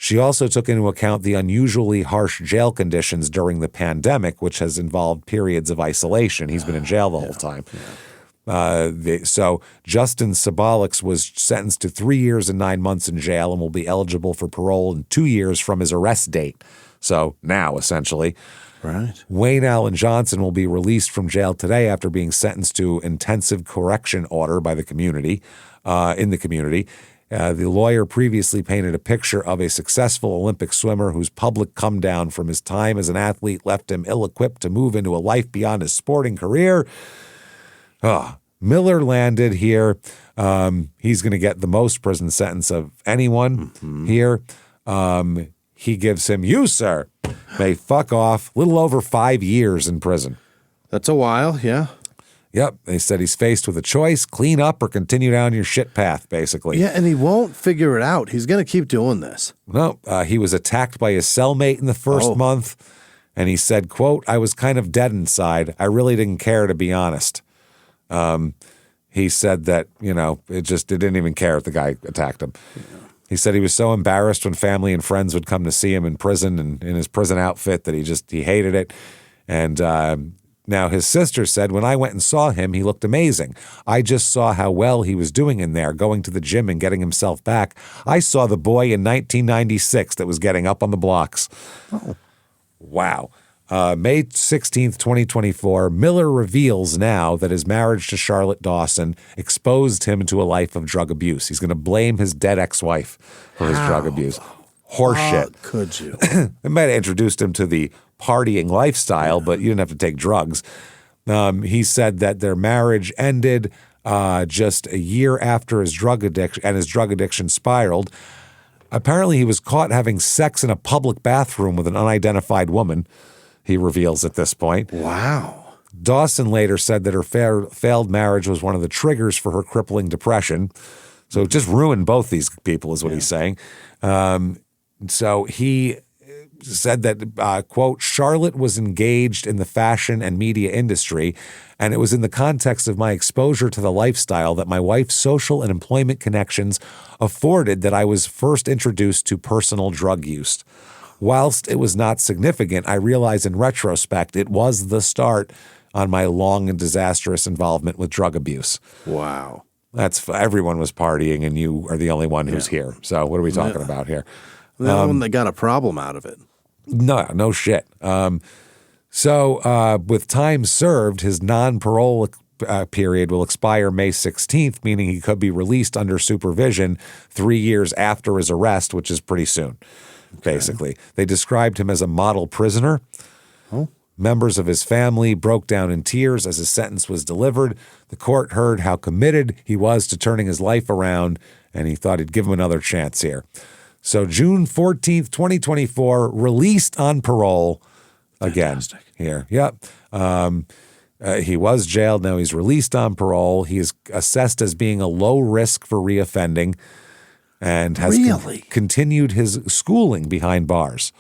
She also took into account the unusually harsh jail conditions during the pandemic, which has involved periods of isolation. He's been in jail the whole time. So Justin Sabalix was sentenced to 3 years and 9 months in jail and will be eligible for parole in 2 years from his arrest date. So now, essentially. Right. Wayne Allen Johnson will be released from jail today after being sentenced to intensive correction order by the community, in the community. The lawyer previously painted a picture of a successful Olympic swimmer whose public come down from his time as an athlete left him ill-equipped to move into a life beyond his sporting career. Miller landed here. He's going to get the most prison sentence of anyone here. He gives him, you, sir, may fuck off, little over 5 years in prison. That's a while, yeah. Yep. They said he's faced with a choice, clean up or continue down your shit path, basically. Yeah, and he won't figure it out. He's going to keep doing this. No, he was attacked by his cellmate in the first month, and he said, quote, "I was kind of dead inside. I really didn't care, to be honest." He said that, it didn't even care if the guy attacked him. Yeah. He said he was so embarrassed when family and friends would come to see him in prison and in his prison outfit that he hated it. And now his sister said, "When I went and saw him, he looked amazing. I just saw how well he was doing in there, going to the gym and getting himself back. I saw the boy in 1996 that was getting up on the blocks." Oh. Wow. May 16th, 2024, Miller reveals now that his marriage to Charlotte Dawson exposed him to a life of drug abuse. He's going to blame his dead ex-wife for his drug abuse. Horseshit. Could you? They might have introduced him to the partying lifestyle, but you didn't have to take drugs. He said that their marriage ended just a year after his drug addiction spiraled. Apparently, he was caught having sex in a public bathroom with an unidentified woman, he reveals at this point. Wow. Dawson later said that her failed marriage was one of the triggers for her crippling depression. So it just ruined both these people is what he's saying. So he said that, quote, "Charlotte was engaged in the fashion and media industry, and it was in the context of my exposure to the lifestyle that my wife's social and employment connections afforded that I was first introduced to personal drug use. Whilst it was not significant, I realize in retrospect it was the start on my long and disastrous involvement with drug abuse." Wow. Everyone was partying and you are the only one who's here. So what are we talking about here? The only one that got a problem out of it. No shit. So with time served, his non-parole period will expire May 16th, meaning he could be released under supervision 3 years after his arrest, which is pretty soon, basically. They described him as a model prisoner. Oh. Members of his family broke down in tears as his sentence was delivered. The court heard how committed he was to turning his life around, and he thought he'd give him another chance here. So June 14th, 2024, released on parole again. Fantastic. Here. Yep. He was jailed. Now he's released on parole. He is assessed as being a low risk for reoffending and has continued his schooling behind bars.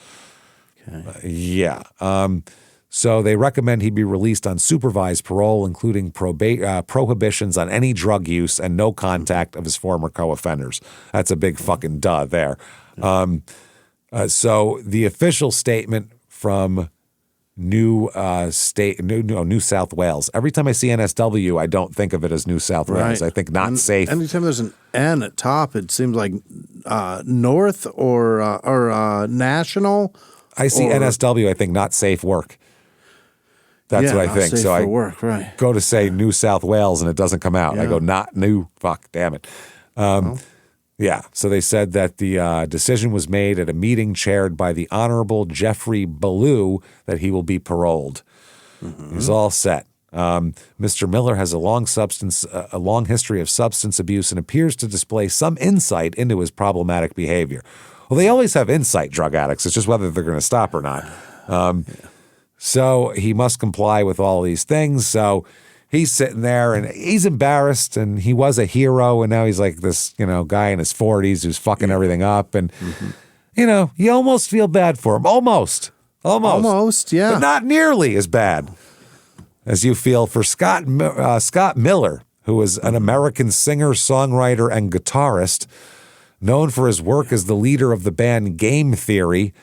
Okay. So they recommend he be released on supervised parole, including prohibitions on any drug use and no contact of his former co-offenders. That's a big fucking duh there. So the official statement from New South Wales. Every time I see NSW, I don't think of it as New South Wales. I think not safe. Anytime there's an N at top, it seems like North or National. I see NSW, I think not safe work. That's what I think. Safe so I work, right. Go to say New South Wales and it doesn't come out. I go, not new. Fuck, damn it. Yeah. So they said that the decision was made at a meeting chaired by the Honorable Jeffrey Ballou that he will be paroled. Mm-hmm. He's all set. Mr. Miller has a long history of substance abuse and appears to display some insight into his problematic behavior. Well, they always have insight, drug addicts. It's just whether they're going to stop or not. So he must comply with all these things. So he's sitting there and he's embarrassed, and he was a hero, and now he's like this, guy in his 40s who's fucking everything up. And, you almost feel bad for him. Almost, yeah. But not nearly as bad as you feel for Scott Miller, who was an American singer, songwriter, and guitarist, known for his work as the leader of the band Game Theory.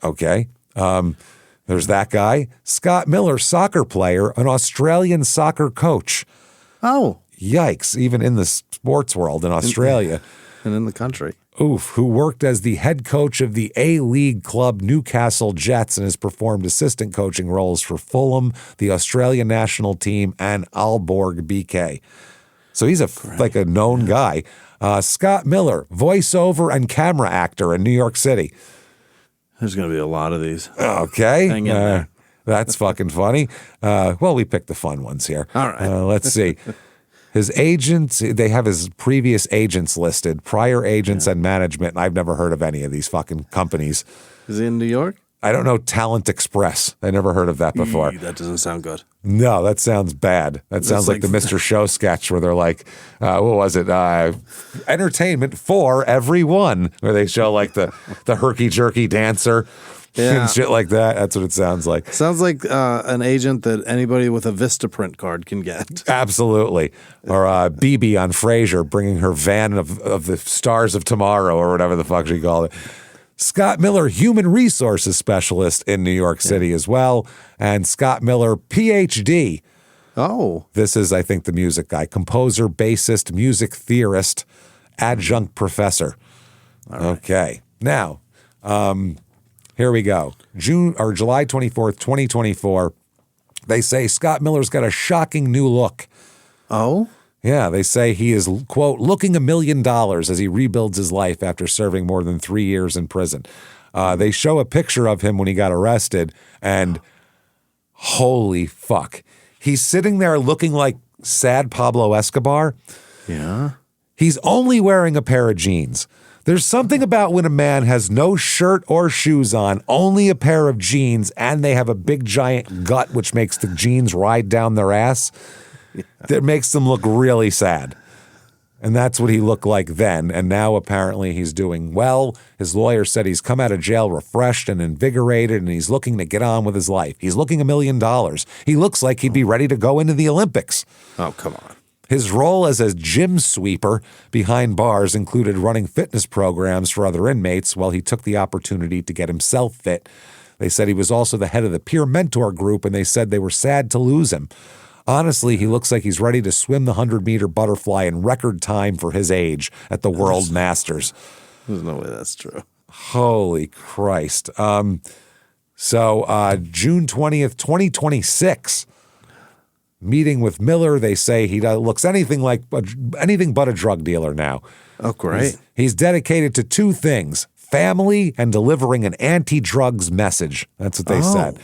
Okay. There's that guy. Scott Miller, soccer player, an Australian soccer coach. Oh. Yikes, even in the sports world in Australia. And in the country. Oof, who worked as the head coach of the A-League club Newcastle Jets and has performed assistant coaching roles for Fulham, the Australian national team, and Aalborg BK. So he's like a known guy. Scott Miller, voiceover and camera actor in New York City. There's going to be a lot of these. Okay. Hang in there. That's fucking funny. Well, we picked the fun ones here. All right. Let's see. His agents, they have his previous agents listed, prior agents and management. And I've never heard of any of these fucking companies. Is he in New York? I don't know, Talent Express. I never heard of that before. That doesn't sound good. No, that sounds bad. That sounds like the Mr. Show sketch where they're like, what was it? Entertainment for everyone, where they show like the herky-jerky dancer and shit like that. That's what it sounds like. Sounds like an agent that anybody with a Vistaprint card can get. Absolutely. Or BB on Frasier bringing her van of the stars of tomorrow or whatever the fuck she called it. Scott Miller, human resources specialist in New York City as well. And Scott Miller, PhD. Oh. This is, I think, the music guy. Composer, bassist, music theorist, adjunct professor. Okay. Now, here we go. July 24th, 2024. They say Scott Miller's got a shocking new look. Oh? Yeah, they say he is, quote, looking $1 million as he rebuilds his life after serving more than 3 years in prison. They show a picture of him when he got arrested, and holy fuck. He's sitting there looking like sad Pablo Escobar. Yeah. He's only wearing a pair of jeans. There's something about when a man has no shirt or shoes on, only a pair of jeans, and they have a big giant gut, which makes the jeans ride down their ass. That makes them look really sad. And that's what he looked like then. And now apparently he's doing well. His lawyer said he's come out of jail refreshed and invigorated, and he's looking to get on with his life. He's looking $1 million. He looks like he'd be ready to go into the Olympics. Oh, come on. His role as a gym sweeper behind bars included running fitness programs for other inmates while he took the opportunity to get himself fit. They said he was also the head of the peer mentor group, and they said they were sad to lose him. Honestly, he looks like he's ready to swim the 100-meter butterfly in record time for his age at the World Masters. There's no way that's true. Holy Christ. So June 20th, 2026, meeting with Miller. They say he looks anything but a drug dealer now. Oh, great. He's dedicated to two things, family and delivering an anti-drugs message. That's what they said.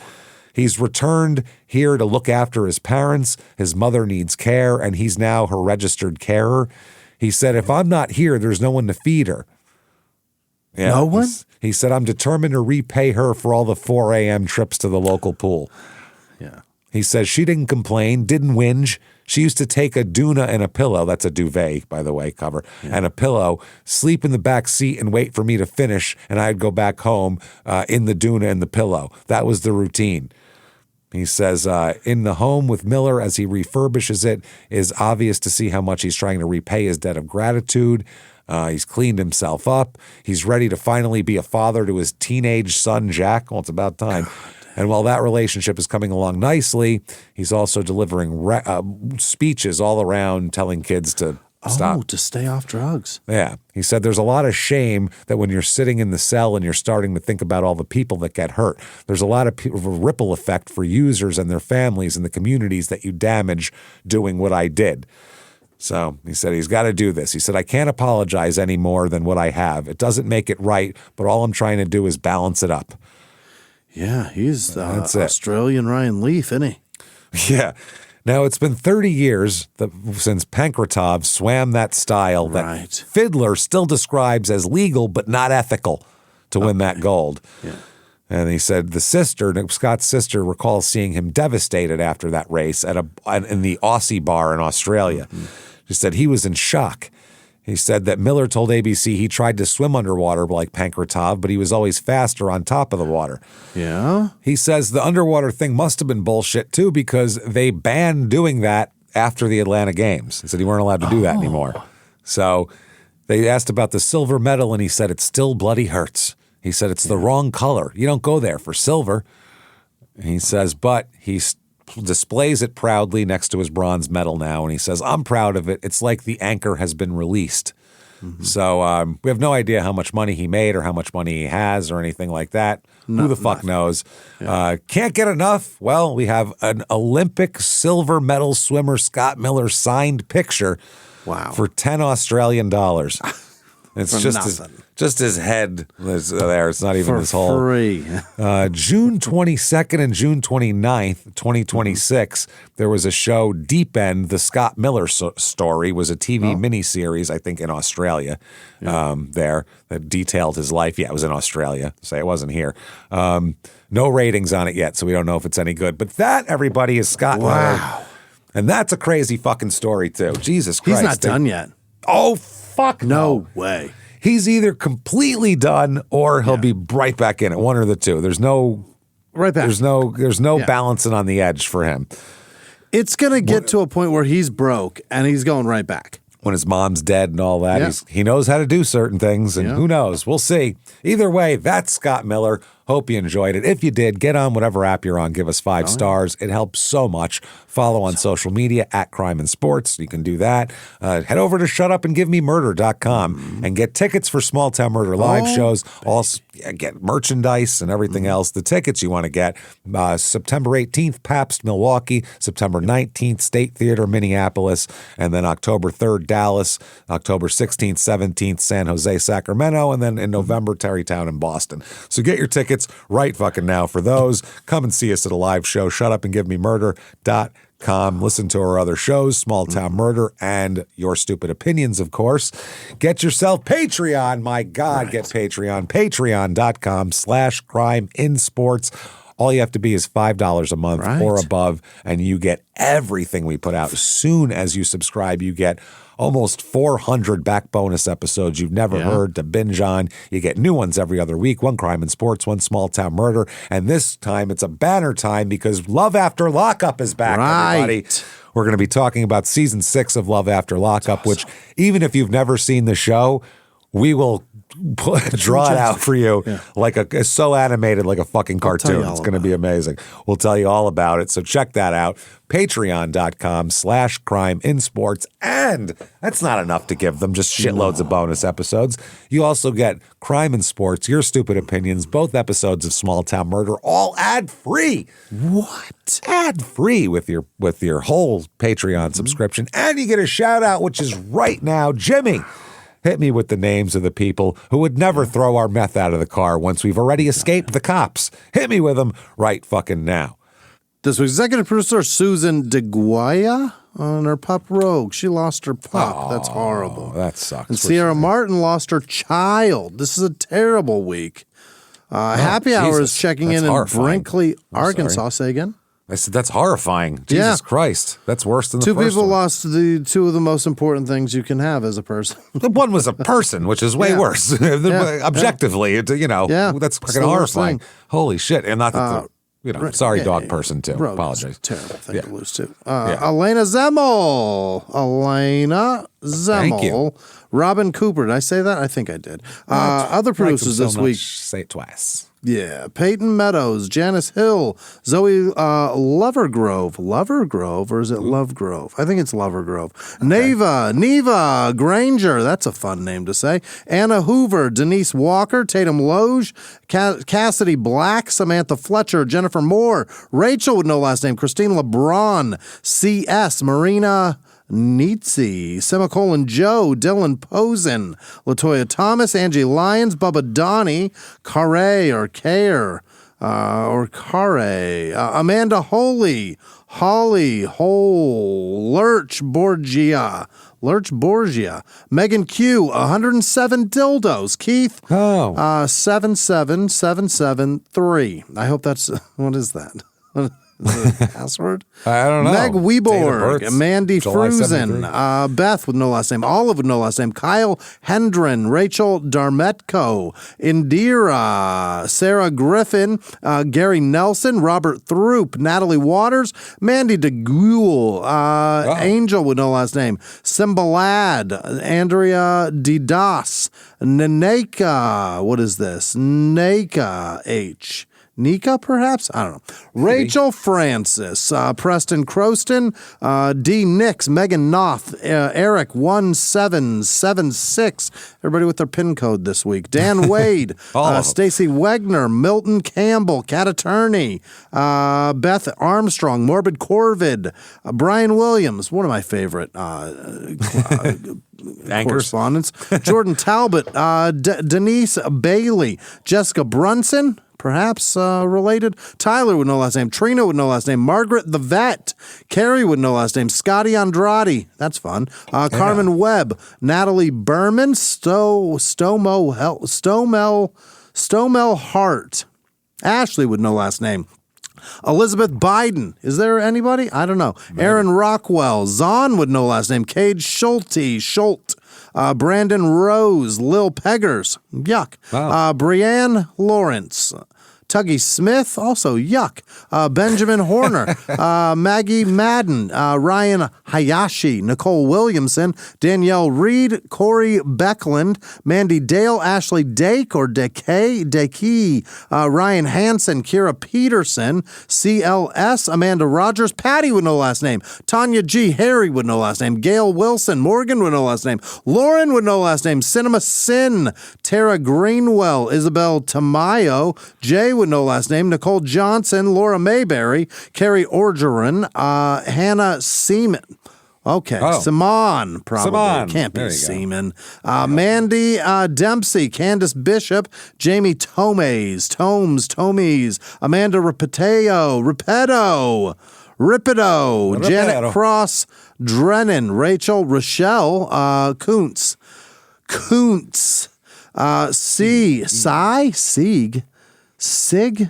He's returned here to look after his parents. His mother needs care, and he's now her registered carer. He said, if I'm not here, there's no one to feed her. Yeah, no one? He said, I'm determined to repay her for all the 4 a.m. trips to the local pool. Yeah. He says she didn't complain, didn't whinge. She used to take a doona and a pillow. That's a duvet, by the way, cover. Yeah. And a pillow, sleep in the back seat and wait for me to finish, and I'd go back home in the doona and the pillow. That was the routine. He says, in the home with Miller as he refurbishes it is obvious to see how much he's trying to repay his debt of gratitude. He's cleaned himself up. He's ready to finally be a father to his teenage son, Jack. Well, it's about time. And while that relationship is coming along nicely, he's also delivering speeches all around telling kids to stop. Oh, to stay off drugs. Yeah. He said there's a lot of shame that when you're sitting in the cell and you're starting to think about all the people that get hurt, there's a lot of a ripple effect for users and their families and the communities that you damage doing what I did. So he said he's got to do this. He said, I can't apologize any more than what I have. It doesn't make it right, but all I'm trying to do is balance it up. Yeah, he's Australian Ryan Leaf, isn't he? Yeah. Now, it's been 30 years since Pankratov swam that style that Fiddler still describes as legal but not ethical to win that gold. Yeah. And he said Scott's sister recalls seeing him devastated after that race in the Aussie bar in Australia. Mm-hmm. She said he was in shock. He said that Miller told ABC he tried to swim underwater like Pankratov, but he was always faster on top of the water. Yeah? He says the underwater thing must have been bullshit, too, because they banned doing that after the Atlanta Games. He said he weren't allowed to do that anymore. So they asked about the silver medal, and he said it still bloody hurts. He said it's the wrong color. You don't go there for silver. And he says, but he displays it proudly next to his bronze medal now, and he says, I'm proud of it. It's like the anchor has been released. Mm-hmm. So we have no idea how much money he made or how much money he has or anything like that. Who the fuck knows? Yeah. Can't get enough? Well, we have an Olympic silver medal swimmer Scott Miller signed picture for $10 Australian. It's for just nothing. just his head is there. It's not even For this whole free. June 22nd and June 29th, 2026, there was a show, Deep End, the Scott Miller story, was a TV miniseries, I think, in Australia there that detailed his life. Yeah, it was in Australia. Say it wasn't here. No ratings on it yet, so we don't know if it's any good. But that, everybody, is Scott Miller. And that's a crazy fucking story, too. Jesus Christ. He's not done yet. Oh, fuck no way. He's either completely done or he'll be right back in it. One or the two. There's no right back. There's no balancing on the edge for him. It's gonna get to a point where he's broke and he's going right back. When his mom's dead and all that, he knows how to do certain things, and who knows? We'll see. Either way, that's Scott Miller. Hope you enjoyed it. If you did, get on whatever app you're on. Give us 5 stars. It helps so much. Follow on social media at Crime and Sports. You can do that. Head over to shutupandgivememurder.com and get tickets for Small Town Murder live shows. Also get merchandise and everything else. The tickets you want to get, September 18th, Pabst, Milwaukee. September 19th, State Theater, Minneapolis. And then October 3rd, Dallas. October 16th, 17th, San Jose, Sacramento. And then in November, Tarrytown and Boston. So get your tickets right fucking now for those. Come and see us at a live show, shutupandgivememurder.com. Listen to our other shows, Small Town Murder and Your Stupid Opinions, of course. Get yourself Patreon. My God, get Patreon. Patreon.com/CrimeInSports. All you have to be is $5 a month or above, and you get everything we put out. As soon as you subscribe, you get almost 400 back bonus episodes you've never heard to binge on. You get new ones every other week, one Crime and Sports, one Small Town Murder. And this time it's a banner time because Love After Lockup is back, everybody. We're going to be talking about season 6 of Love After Lockup, which even if you've never seen the show, we will draw it out for you like it's so animated like a fucking cartoon. It's going to be amazing. We'll tell you all about it. So check that out. Patreon.com/CrimeInSports. And that's not enough to give them just shitloads of bonus episodes. You also get Crime and Sports, Your Stupid Opinions, both episodes of Small Town Murder, all ad-free. What? Ad-free with your whole Patreon subscription. And you get a shout out, which is right now, Jimmy. Hit me with the names of the people who would never throw our meth out of the car once we've already escaped the cops. Hit me with them right fucking now. This week's executive producer, Susan DeGuaya, on her pup Rogue. She lost her pup. That's horrible. That sucks. And Sierra Martin lost her child. This is a terrible week. Happy Hour is checking in Brinkley, Arkansas. Say again? I said, that's horrifying. Jesus Christ. That's worse than the first one. 2 people lost the 2 of the most important things you can have as a person. The one was a person, which is way worse. Objectively, that's fucking horrifying. Holy shit. And not that sorry, dog person, too. Apologize. Terrible thing to lose, too. Elena Zemmel. Thank you. Robin Cooper. Did I say that? I think I did. Other producers this week. Say it twice. Yeah, Peyton Meadows, Janice Hill, Zoe Lovergrove. Lovergrove, or is it Lovegrove? I think it's Lovergrove. Okay. Neva Granger, that's a fun name to say. Anna Hoover, Denise Walker, Tatum Loge, Cassidy Black, Samantha Fletcher, Jennifer Moore, Rachel with no last name, Christine LeBron, C.S., Marina Nietzsche, Semicolon Joe, Dylan Posen, Latoya Thomas, Angie Lyons, Bubba Donnie, Carre, Amanda Holy, Holly Hole, Lurch Borgia, Megan Q, 107 dildos, Keith, 77773. I hope that's, what is that? The password? I don't know. Meg Weborg, Mandy Fruzen, Beth with no last name, Olive with no last name, Kyle Hendren, Rachel Darmetko, Indira, Sarah Griffin, Gary Nelson, Robert Throop, Natalie Waters, Mandy DeGule, Angel with no last name, Simbalad, Andrea Didas, Naneka, what is this? Naka H. Nika, perhaps? I don't know. Rachel Francis, Preston Croston, D. Nix, Megan Noth, Eric 1776. Everybody with their PIN code this week. Dan Wade, Stacy Wegner, Milton Campbell, Cat Attorney, Beth Armstrong, Morbid Corvid, Brian Williams, one of my favorite correspondents. Jordan Talbot, Denise Bailey, Jessica Brunson, perhaps related. Tyler with no last name. Trina with no last name. Margaret the Vet. Carrie with no last name. Scotty Andrade. That's fun. Carmen Webb. Natalie Berman. Stomel Hart. Ashley with no last name. Elizabeth Biden. Is there anybody? I don't know. Maybe. Aaron Rockwell. Zahn with no last name. Cade Schult. Brandon Rose. Lil Peggers. Yuck. Wow. Brianne Lawrence. Tuggy Smith, also yuck. Benjamin Horner, Maggie Madden, Ryan Hayashi, Nicole Williamson, Danielle Reed, Corey Beckland, Mandy Dale, Ashley Dake or Dekey, Ryan Hansen, Kira Peterson, CLS, Amanda Rogers, Patty with no last name, Tanya G, Harry with no last name, Gail Wilson, Morgan with no last name, Lauren with no last name, Cinema Sin, Tara Greenwell, Isabel Tamayo, Jay with no last name, Nicole Johnson, Laura Mayberry, Carrie Orgeron, Hannah Seaman. Okay, Simon, probably. Simon. Can't be Seaman. Mandy Dempsey, Candace Bishop, Jamie Tomes, Amanda Ripeto, Janet Cross, Drennan, Rachel, Rochelle, Kuntz, Sig?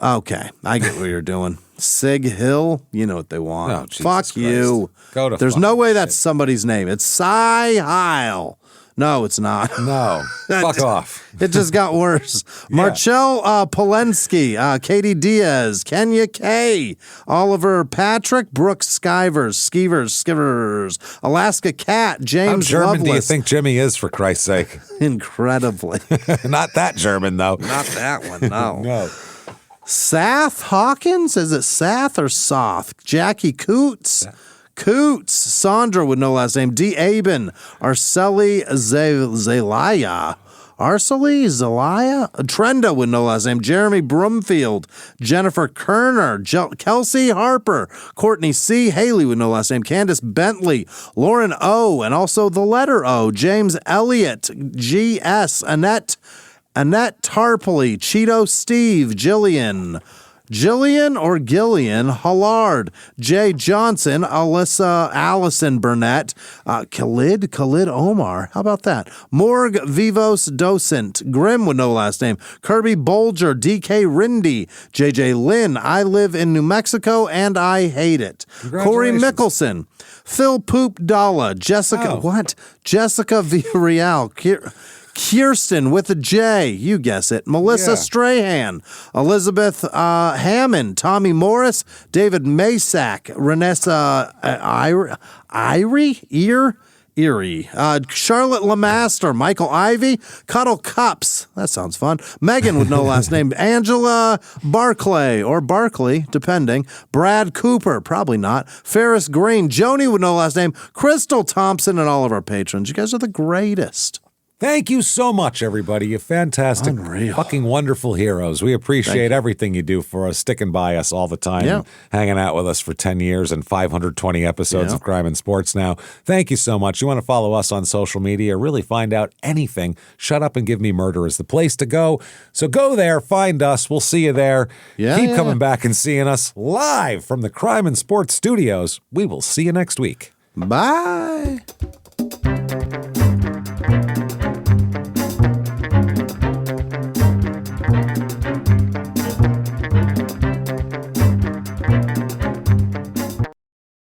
Okay, I get what you're doing. Sig Hill, you know what they want. Oh, fuck you. Go to There's no way that's somebody's name. It's Cy Heil. No, it's not. No, fuck off. It just got worse. Yeah. Marcel Polensky, Katie Diaz, Kenya K, Oliver Patrick, Brooks Skivers, Alaska Cat, James How German Loveless. do you think Jimmy is, for Christ's sake? Incredibly. Not that German, though. Not that one, no. No. Sath Hawkins? Is it Sath or Soth? Jackie Coots. Sandra with no last name. D. Aben. Arceli Zelaya. Trenda with no last name. Jeremy Brumfield. Jennifer Kerner. Kelsey Harper. Courtney C. Haley with no last name. Candace Bentley. Lauren O. And also the letter O. James Elliott. G.S. Annette Tarpley. Cheeto Steve. Jillian or Gillian Hollard, Jay Johnson, Allison Burnett, Khalid Omar. How about that? Morg Vivos Docent, Grim with no last name, Kirby Bolger, DK Rindy, JJ Lynn, I live in New Mexico and I hate it. Corey Mickelson, Phil Poop Dalla, Jessica Villarreal, Kirsten with a J, you guess it. Melissa Strahan, Elizabeth Hammond, Tommy Morris, David Masak, Renessa Erie, Charlotte Lamaster, Michael Ivy, Cuddle Cups, that sounds fun. Megan with no last name, Angela Barclay or Barkley, depending. Brad Cooper, probably not. Ferris Green, Joni with no last name, Crystal Thompson, and all of our patrons. You guys are the greatest. Thank you so much, everybody. You fantastic, fucking wonderful heroes. We appreciate everything you do for us, sticking by us all the time, and hanging out with us for 10 years and 520 episodes of Crime and Sports now. Thank you so much. You want to follow us on social media, really find out anything, Shut Up and Give Me Murder is the place to go. So go there, find us. We'll see you there. Keep coming back and seeing us live from the Crime and Sports studios. We will see you next week. Bye.